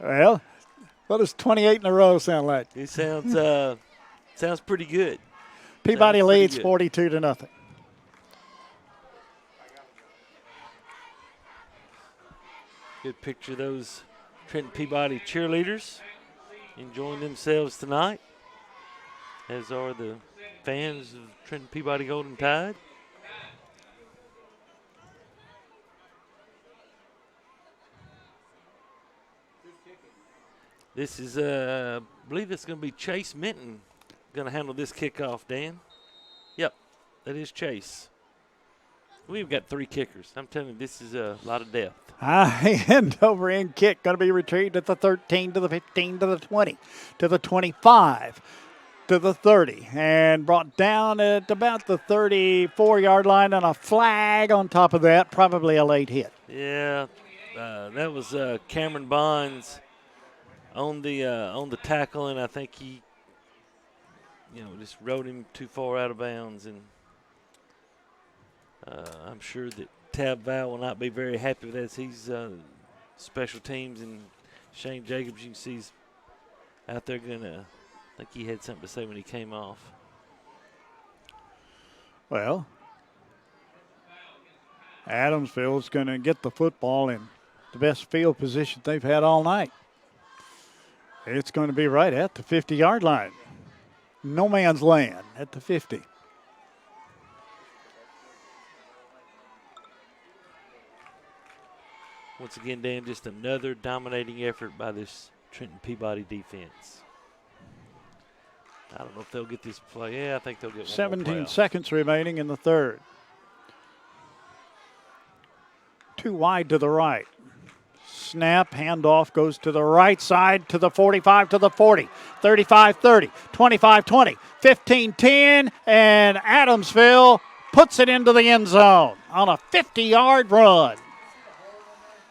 Well, what does 28 in a row sound like? It sounds pretty good. Peabody leads 42-0. Good picture of those Trenton Peabody cheerleaders enjoying themselves tonight, as are the fans of Trenton Peabody Golden Tide. This is, I believe it's going to be Chase Minton going to handle this kickoff, Dan. Yep, that is Chase. We've got 3 kickers. I'm telling you, this is a lot of depth. End over end kick going to be retrieved at the 13, to the 15, to the 20, to the 25, to the 30, and brought down at about the 34-yard line, and a flag on top of that, probably a late hit. Yeah, that was Cameron Bonds on the tackle, and I think he, just rode him too far out of bounds, and I'm sure that Tab Val will not be very happy with that, as he's special teams, and Shane Jacobs, you can see, he's out there I think he had something to say when he came off. Well, Adamsville is going to get the football in the best field position they've had all night. It's going to be right at the 50-yard line. No man's land at the 50. Once again, Dan, just another dominating effort by this Trenton Peabody defense. I don't know if they'll get this play. Yeah, I think they'll get one 17 seconds remaining in the third. 2 wide to the right. Snap, handoff goes to the right side, to the 45, to the 40, 35-30, 25-20, 15-10, and Adamsville puts it into the end zone on a 50-yard run.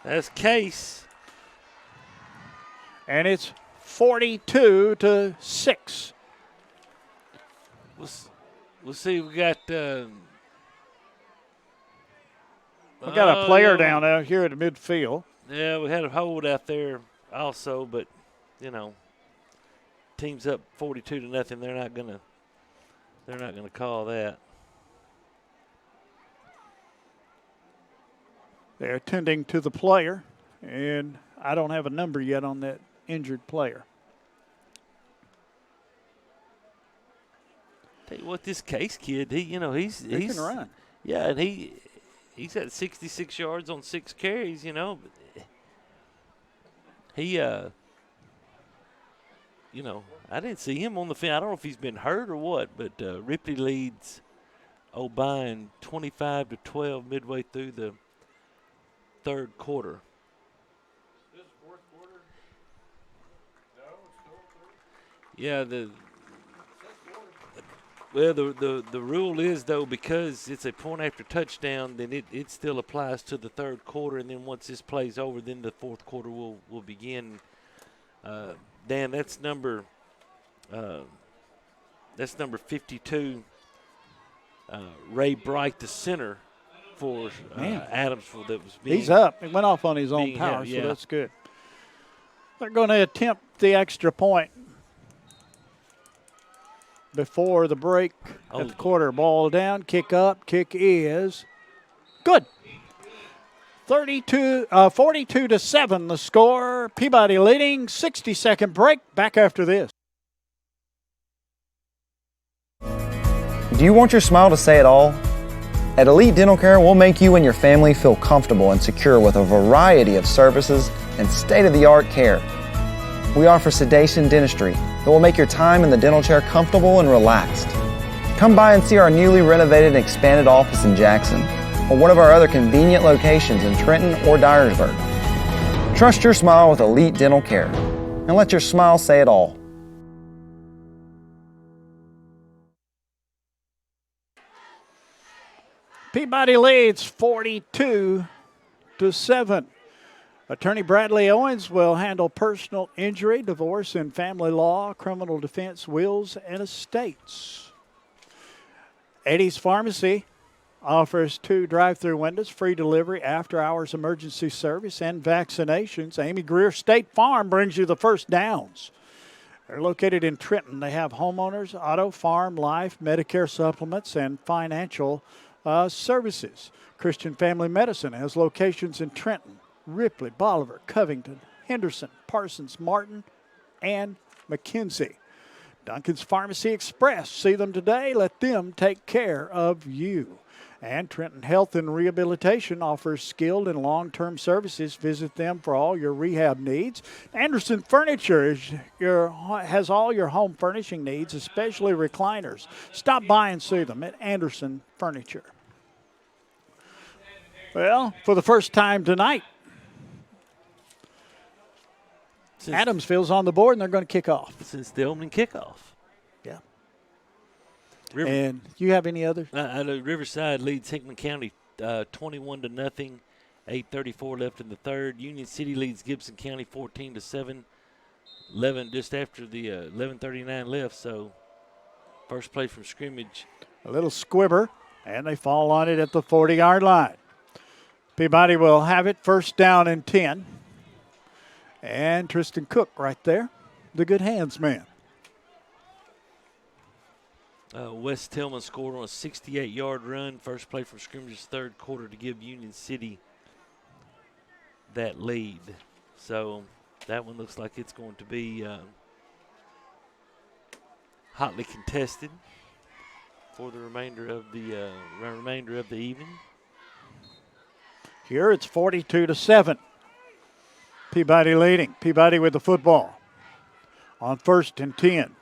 That's Case. And it's 42-6. We'll see. We got a player down out here at the midfield. Yeah, we had a hold out there also, but, team's up 42-0. They're not gonna call that. They're attending to the player, and I don't have a number yet on that injured player. Tell you what, this Case kid, he can run. Yeah, and he's at 66 yards on 6 carries. But he, I didn't see him on the field. I don't know if he's been hurt or what, but Ripley leads O'Brien 25-12 midway through the third quarter. This fourth quarter? No, it's still third. Yeah, the rule is, though, because it's a point after touchdown, then it still applies to the third quarter, and then once this play's over, then the fourth quarter will begin. Dan, that's number 52. Ray Bright, the center for Adamsville, that was being. He's up. He went off on his own power, so that's good. They're going to attempt the extra point before the break at the quarter. Ball down, kick up, kick is good. 42-7 the score. Peabody leading. 60-second break. Back after this. Do you want your smile to say it all? At Elite Dental Care, we'll make you and your family feel comfortable and secure with a variety of services and state-of-the-art care. We offer sedation dentistry that will make your time in the dental chair comfortable and relaxed. Come by and see our newly renovated and expanded office in Jackson or one of our other convenient locations in Trenton or Dyersburg. Trust your smile with Elite Dental Care and let your smile say it all. Peabody leads 42-7. Attorney Bradley Owens will handle personal injury, divorce and family law, criminal defense, wills, and estates. Eddie's Pharmacy offers 2 drive-through windows, free delivery, after-hours emergency service, and vaccinations. Amy Greer State Farm brings you the first downs. They're located in Trenton. They have homeowners, auto, farm, life, Medicare supplements, and financial services. Christian Family Medicine has locations in Trenton, Ripley, Bolivar, Covington, Henderson, Parsons, Martin, and McKenzie. Duncan's Pharmacy Express. See them today. Let them take care of you. And Trenton Health and Rehabilitation offers skilled and long-term services. Visit them for all your rehab needs. Anderson Furniture has all your home furnishing needs, especially recliners. Stop by and see them at Anderson Furniture. Well, for the first time tonight, Adamsville's on the board, and they're going to kick off. Since the opening kickoff. Yeah. And you have any others? Riverside leads Hickman County 21-0. 8:34 left in the third. Union City leads Gibson County 14-7. 11 just after the 11:39 left. So first play from scrimmage. A little squibber, and they fall on it at the 40-yard line. Peabody will have it first down and 10. And Tristan Cook right there, the good hands man. Wes Tillman scored on a 68-yard run. First play from scrimmage's third quarter to give Union City that lead. So that one looks like it's going to be hotly contested for the remainder of the evening. Here it's 42-7. Peabody leading. Peabody with the football on first and 10.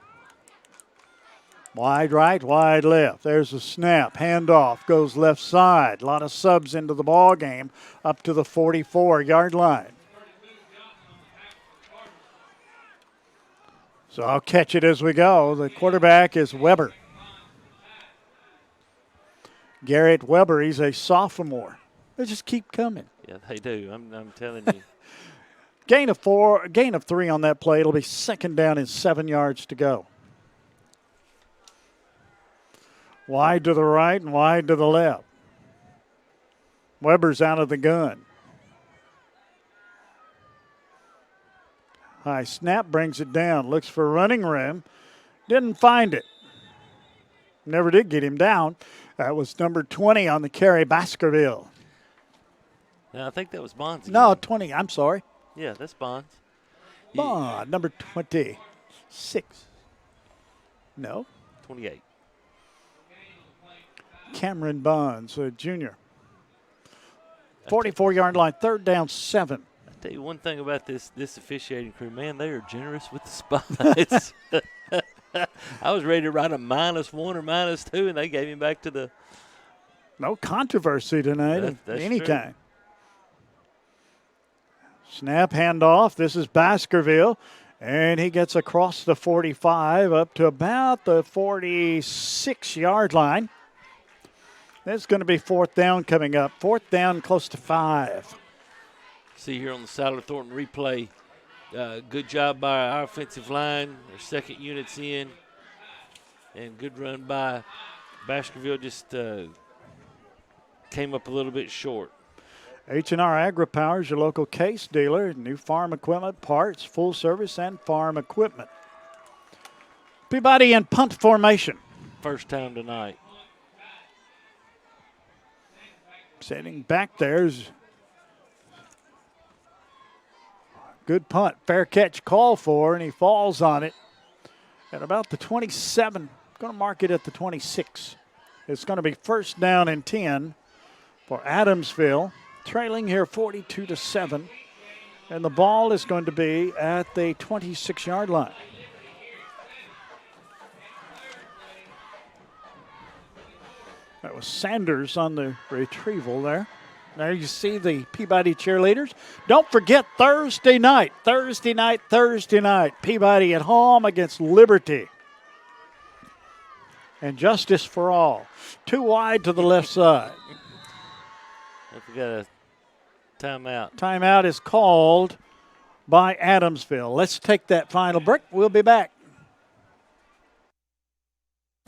Wide right, wide left. There's a snap. Handoff goes left side. A lot of subs into the ball game up to the 44-yard line. So I'll catch it as we go. The quarterback is Weber. Garrett Weber, he's a sophomore. They just keep coming. Yeah, they do. I'm telling you. Gain of 3 on that play. It'll be second down and 7 yards to go. Wide to the right and wide to the left. Weber's out of the gun. High snap, brings it down, looks for running room, didn't find it. Never did get him down. That was number 20 on the carry, Baskerville. Now, I think that was Bonds again. No, 20, I'm sorry. Yeah, that's Bonds. Bond, number 26. No. 28. Cameron Bonds, a junior. 44-yard line, 3rd down, 7. I'll tell you one thing about this officiating crew, man, they are generous with the spots. I was ready to write a -1 or -2, and they gave me back to the. No controversy tonight of any kind. Snap, handoff. This is Baskerville, and he gets across the 45 up to about the 46-yard line. It's going to be 4th down coming up. 4th down, close to 5. See here on the Siler Thornton replay. Good job by our offensive line. Their second unit's in. And good run by Baskerville. Just came up a little bit short. H&R Agri-Power is your local case dealer. New farm equipment, parts, full service, and farm equipment. Peabody in punt formation. First time tonight. Sitting back there's good punt. Fair catch call for, and he falls on it at about the 27. Going to mark it at the 26. It's going to be 1st down and 10 for Adamsville. Trailing here 42-7. And the ball is going to be at the 26-yard line. That was Sanders on the retrieval there. There you see the Peabody cheerleaders. Don't forget Thursday night. Peabody at home against Liberty. And Justice for All. 2 wide to the left side. We got a timeout. Timeout is called by Adamsville. Let's take that final break. We'll be back.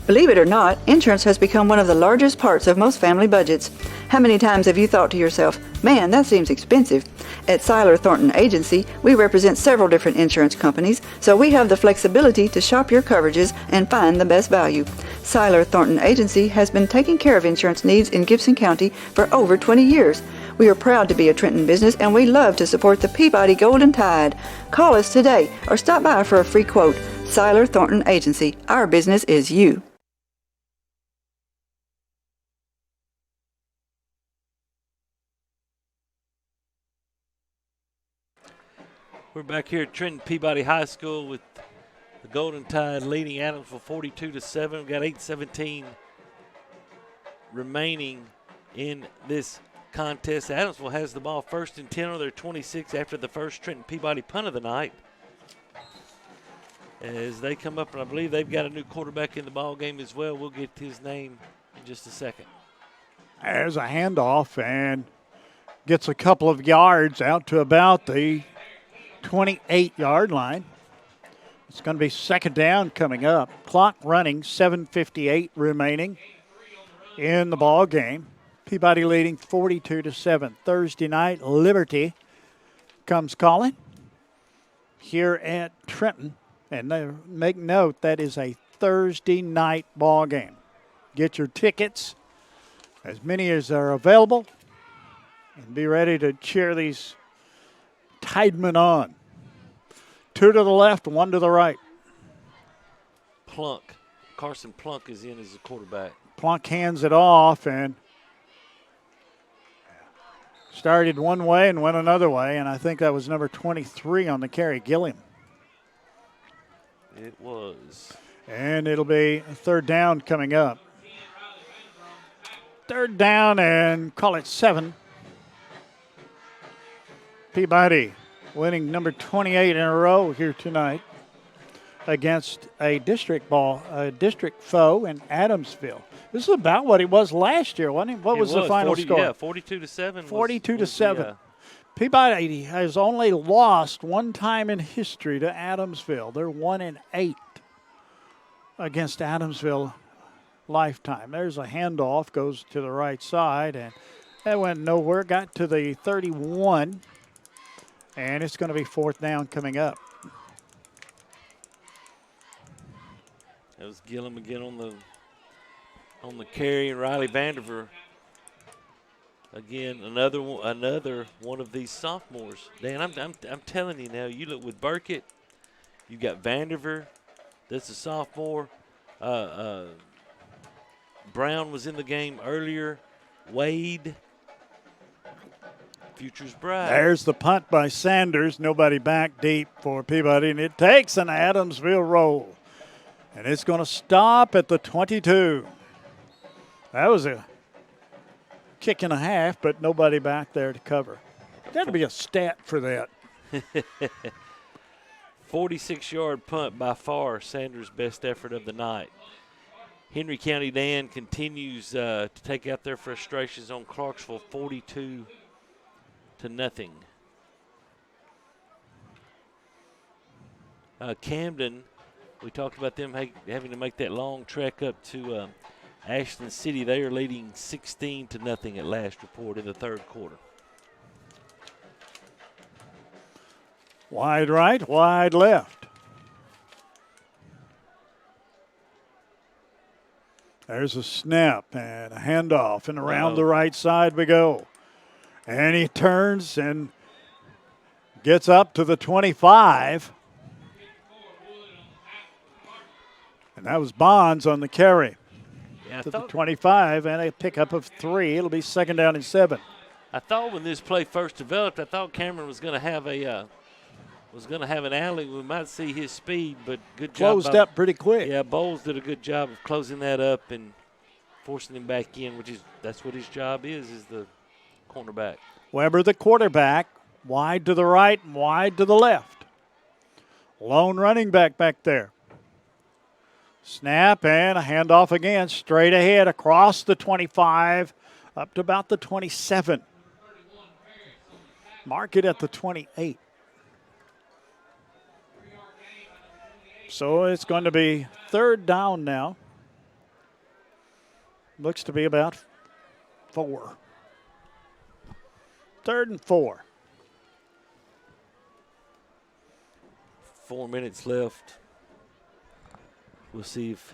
Believe it or not, insurance has become one of the largest parts of most family budgets. How many times have you thought to yourself, man, that seems expensive? At Siler Thornton Agency, we represent several different insurance companies, so we have the flexibility to shop your coverages and find the best value. Siler Thornton Agency has been taking care of insurance needs in Gibson County for over 20 years. We are proud to be a Trenton business, and we love to support the Peabody Golden Tide. Call us today or stop by for a free quote. Siler Thornton Agency. Our business is you. We're back here at Trenton Peabody High School with the Golden Tide leading Adamsville 42-7. We've got 8:17 remaining in this contest. Adamsville has the ball 1st and 10 on their 26 after the first Trenton Peabody punt of the night. As they come up, and I believe they've got a new quarterback in the ball game as well. We'll get his name in just a second. There's a handoff and gets a couple of yards out to about the 28-yard line. It's going to be 2nd down coming up. Clock running, 7:58 remaining in the ball game. Peabody leading 42-7. Thursday night, Liberty comes calling here at Trenton. And make note, that is a Thursday night ball game. Get your tickets, as many as are available, and be ready to cheer these Tideman on. 2 to the left, 1 to the right. Carson Plunk is in as the quarterback. Plunk hands it off and started one way and went another way, and I think that was number 23 on the carry, Gilliam. It was. And it'll be 3rd down coming up. 3rd down and call it 7. Peabody winning number 28 in a row here tonight against a district foe in Adamsville. This is about what it was last year, wasn't it? What was the final score? Yeah, 42-7. 42-7. Yeah. Peabody has only lost one time in history to Adamsville. They're 1-8 against Adamsville lifetime. There's a handoff, goes to the right side, and that went nowhere. Got to the 31, and it's going to be 4th down coming up. That was Gillum again on the carry, and Riley Vanderver. Again, another one of these sophomores. Dan, I'm telling you now. You look with Burkett, you got Vanderver. That's a sophomore. Brown was in the game earlier. Wade. Future's bright. There's the punt by Sanders. Nobody back deep for Peabody, and it takes an Adamsville roll. And it's going to stop at the 22. That was a kick and a half, but nobody back there to cover. Got to be a stat for that. 46-yard punt, by far Sanders' best effort of the night. Henry County Dan continues to take out their frustrations on Clarksville, 42-0. Camden, we talked about them having to make that long trek up to Ashland City. They are leading 16-0 at last report in the third quarter. Wide right, wide left. There's a snap and a handoff, and around the right side we go. And he turns and gets up to the 25. And that was Bonds on the carry. Yeah, to the 25, and a pickup of 3. It'll be 2nd down and 7. I thought when this play first developed, I thought Cameron was going to have an alley. We might see his speed, but good job. Closed up pretty quick. Yeah, Bowles did a good job of closing that up and forcing him back in, that's what his job is the cornerback. Weber, the quarterback, wide to the right and wide to the left. Lone running back there. Snap and a handoff again, straight ahead across the 25 up to about the 27. Mark it at the 28. So it's going to be 3rd down now. Looks to be about 4. 3rd and 4. 4 minutes left. We'll see if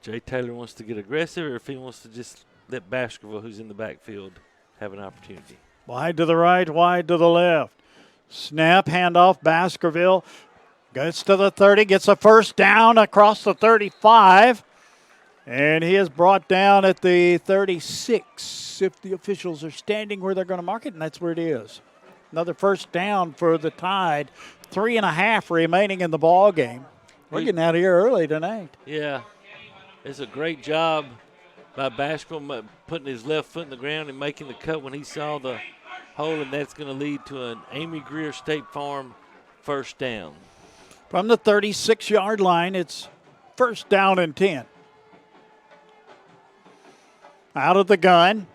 Jay Taylor wants to get aggressive or if he wants to just let Baskerville, who's in the backfield, have an opportunity. Wide to the right, wide to the left. Snap, handoff, Baskerville. Gets to the 30, gets a 1st down across the 35. And he is brought down at the 36 if the officials are standing where they're going to mark it, and that's where it is. Another 1st down for the Tide. 3.5 remaining in the ball game. We're getting out of here early tonight. Yeah. It's a great job by Baskerville putting his left foot in the ground and making the cut when he saw the hole, and that's going to lead to an Amy Greer State Farm 1st down. From the 36-yard line, it's 1st down and 10. Out of the gun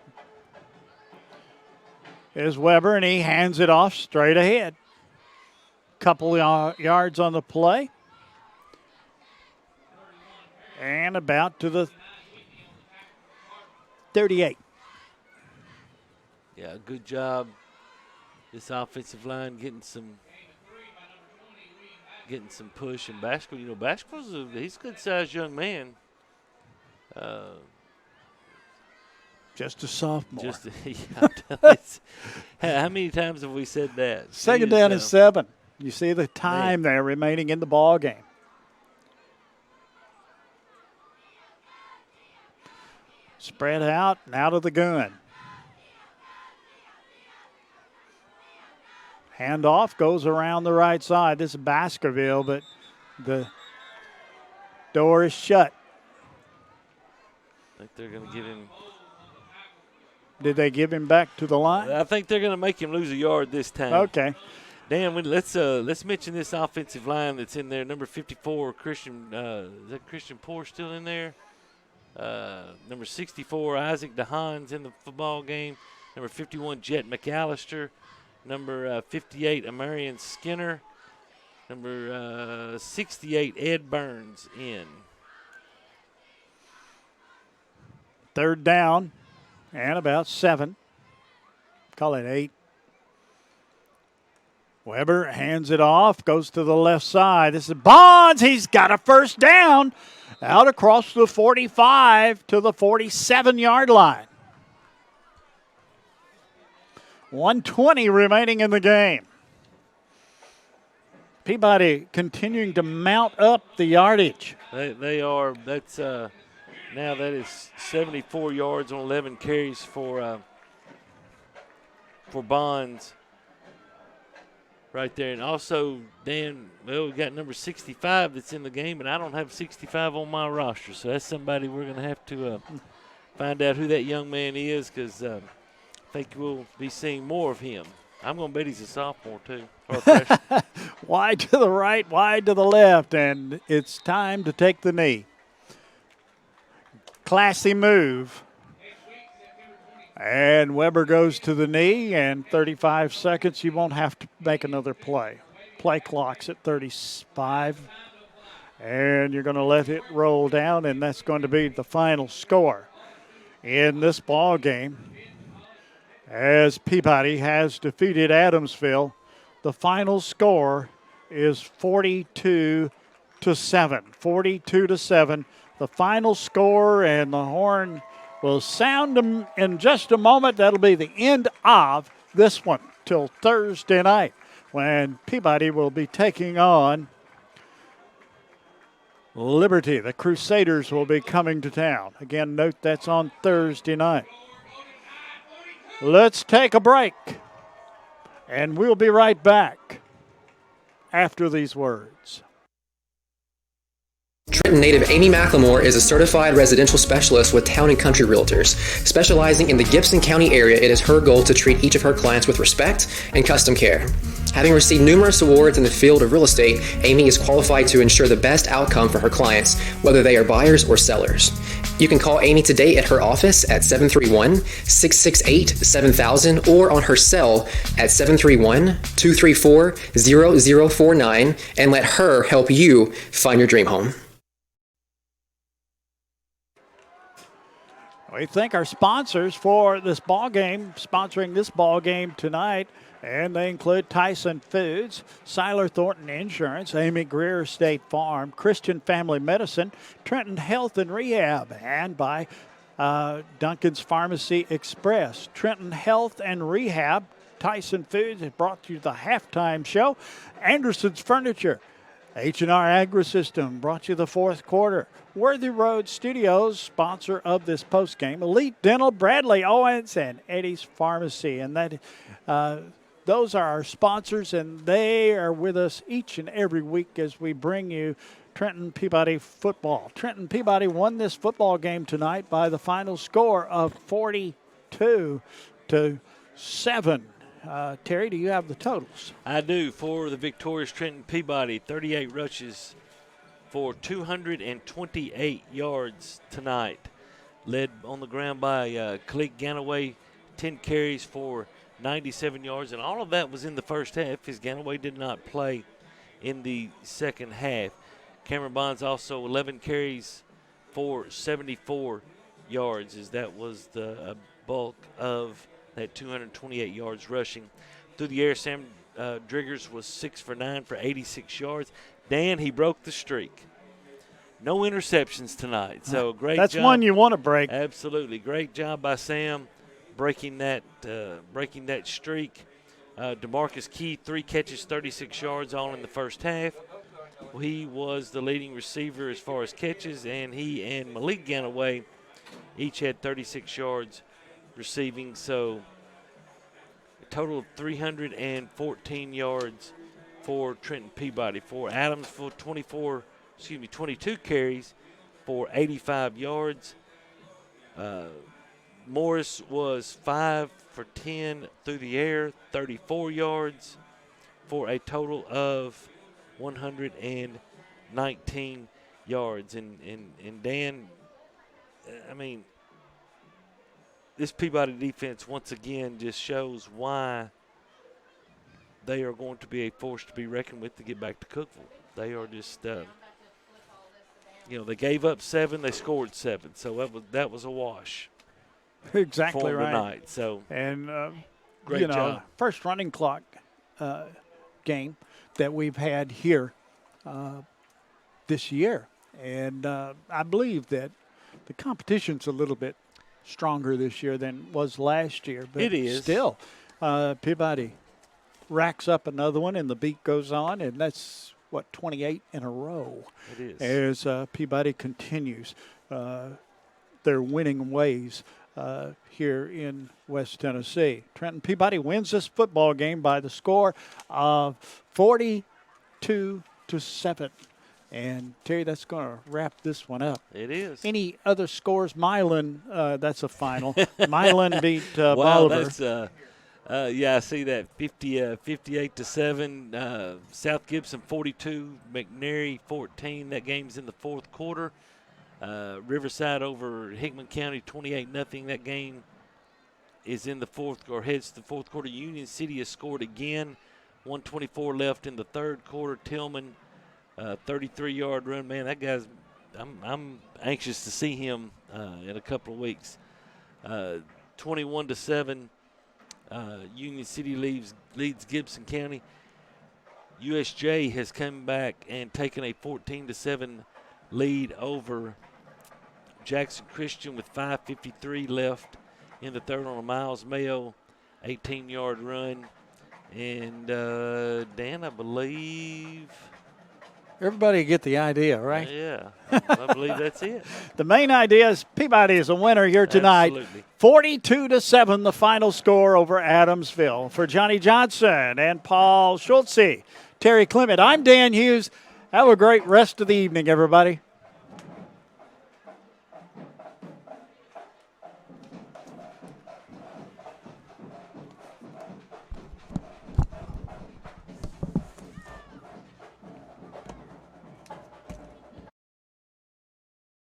is Weber, and he hands it off straight ahead. Couple yards on the play. And about to the 38. Yeah, good job. This offensive line getting some push. And Baskerville, Baskerville's he's a good-sized young man. Just a sophomore. How many times have we said that? 2nd down and 7. You see the time there remaining in the ball game. Spread out and out of the gun. Handoff goes around the right side. This is Baskerville, but the door is shut. I think they're going to give him. Did they give him back to the line? I think they're going to make him lose a yard this time. Okay. Dan, let's mention this offensive line that's in there. Number 54, Christian. Is that Christian Poor still in there? Number 64, Isaac DeHaan's in the football game. Number 51, Jet McAllister. Number 58, Amarian Skinner. Number 68, Ed Burns in. 3rd down and about 7. Call it 8. Weber hands it off, goes to the left side. This is Bonds. He's got a first down out across the 45 to the 47-yard line. 1:20 remaining in the game. Peabody continuing to mount up the yardage. They are. That's now that is 74 yards on 11 carries for Bonds right there. And also, Dan, well, we got number 65 that's in the game, and I don't have 65 on my roster. So that's somebody we're going to have to find out who that young man is, because I think we'll be seeing more of him. I'm going to bet he's a sophomore, too. Or a freshman. Wide to the right, wide to the left, and it's time to take the knee. Classy move. And Weber goes to the knee, and 35 seconds. You won't have to make another play. Play clock's at 35. And you're going to let it roll down, and that's going to be the final score in this ball game. As Peabody has defeated Adamsville, the final score is 42-7. 42-7. The final score, and the horn will sound in just a moment. That'll be the end of this one till Thursday night, when Peabody will be taking on Liberty. The Crusaders will be coming to town. Again, note that's on Thursday night. Let's take a break, and we'll be right back after these words. Trenton native Amy McLemore is a certified residential specialist with Town and Country Realtors. Specializing in the Gibson County area, it is her goal to treat each of her clients with respect and custom care. Having received numerous awards in the field of real estate, Amy is qualified to ensure the best outcome for her clients, whether they are buyers or sellers. You can call Amy today at her office at 731-668-7000 or on her cell at 731-234-0049 and let her help you find your dream home. We thank our sponsors for this ball game, sponsoring this ball game tonight, and they include Tyson Foods, Seiler Thornton Insurance, Amy Greer State Farm, Christian Family Medicine, Trenton Health and Rehab, and by Duncan's Pharmacy Express. Trenton Health and Rehab, Tyson Foods has brought you the halftime show. Anderson's Furniture, H&R Agri-System brought you the fourth quarter. Worthy Road Studios, sponsor of this postgame. Elite Dental, Bradley Owens, and Eddie's Pharmacy. And that those are our sponsors, and they are with us each and every week as we bring you Trenton Peabody football. Trenton Peabody won this football game tonight by the final score of 42-7. Terry, do you have the totals? I do. For the victorious Trenton Peabody, 38 rushes for 228 yards tonight. Led on the ground by Kalik Ganaway, 10 carries for 97 yards, and all of that was in the first half, as Ganaway did not play in the second half. Cameron Bonds also 11 carries for 74 yards, as that was the bulk of that 228 yards rushing. Through the air, Sam Driggers was 6 for 9 for 86 yards. Dan, he broke the streak. No interceptions tonight, so great That's job. one you want to break. Absolutely. Great job by Sam breaking that streak. DeMarcus Key, 3 catches, 36 yards, all in the first half. He was the leading receiver as far as catches, and he and Malik Ganaway each had 36 yards receiving, so a total of 314 yards for Trenton Peabody. For Adamsville, 22 carries for 85 yards. Morris was 5 for 10 through the air, 34 yards, for a total of 119 yards. And Dan, I mean, this Peabody defense once again just shows why they are going to be a force to be reckoned with to get back to Cookeville. They are just, they gave up 7, they scored 7, so that was a wash. Exactly for right. Tonight. So and great job. First running clock game that we've had here this year. And I believe that the competition's a little bit stronger this year than was last year. But it is. Still, Peabody racks up another one, and the beat goes on, and that's, 28 in a row. It is. As Peabody continues their winning ways here in West Tennessee. Trenton Peabody wins this football game by the score of 42-7. And, Terry, that's going to wrap this one up. It is. Any other scores? Milan, that's a final. Milan beat wow, Bolivar. That's I see that 58-7. South Gibson 42, McNary 14. That game's in the fourth quarter. Riverside over Hickman County 28-0. That game is in the heads to the fourth quarter. Union City has scored again. 1:24 left in the third quarter. Tillman, 33-yard run. Man, that guy's. I'm anxious to see him in a couple of weeks. 21-7. Union City leads Gibson County. USJ has come back and taken a 14-7 lead over Jackson Christian with 5:53 left in the third on a Miles Mayo 18-yard run. And Dan, I believe. Everybody get the idea, right? Yeah, I believe that's it. The main idea is Peabody is a winner here tonight. Absolutely. 42-7, the final score over Adamsville. For Johnny Johnson and Paul Schultze, Terry Clement, I'm Dan Hughes. Have a great rest of the evening, everybody.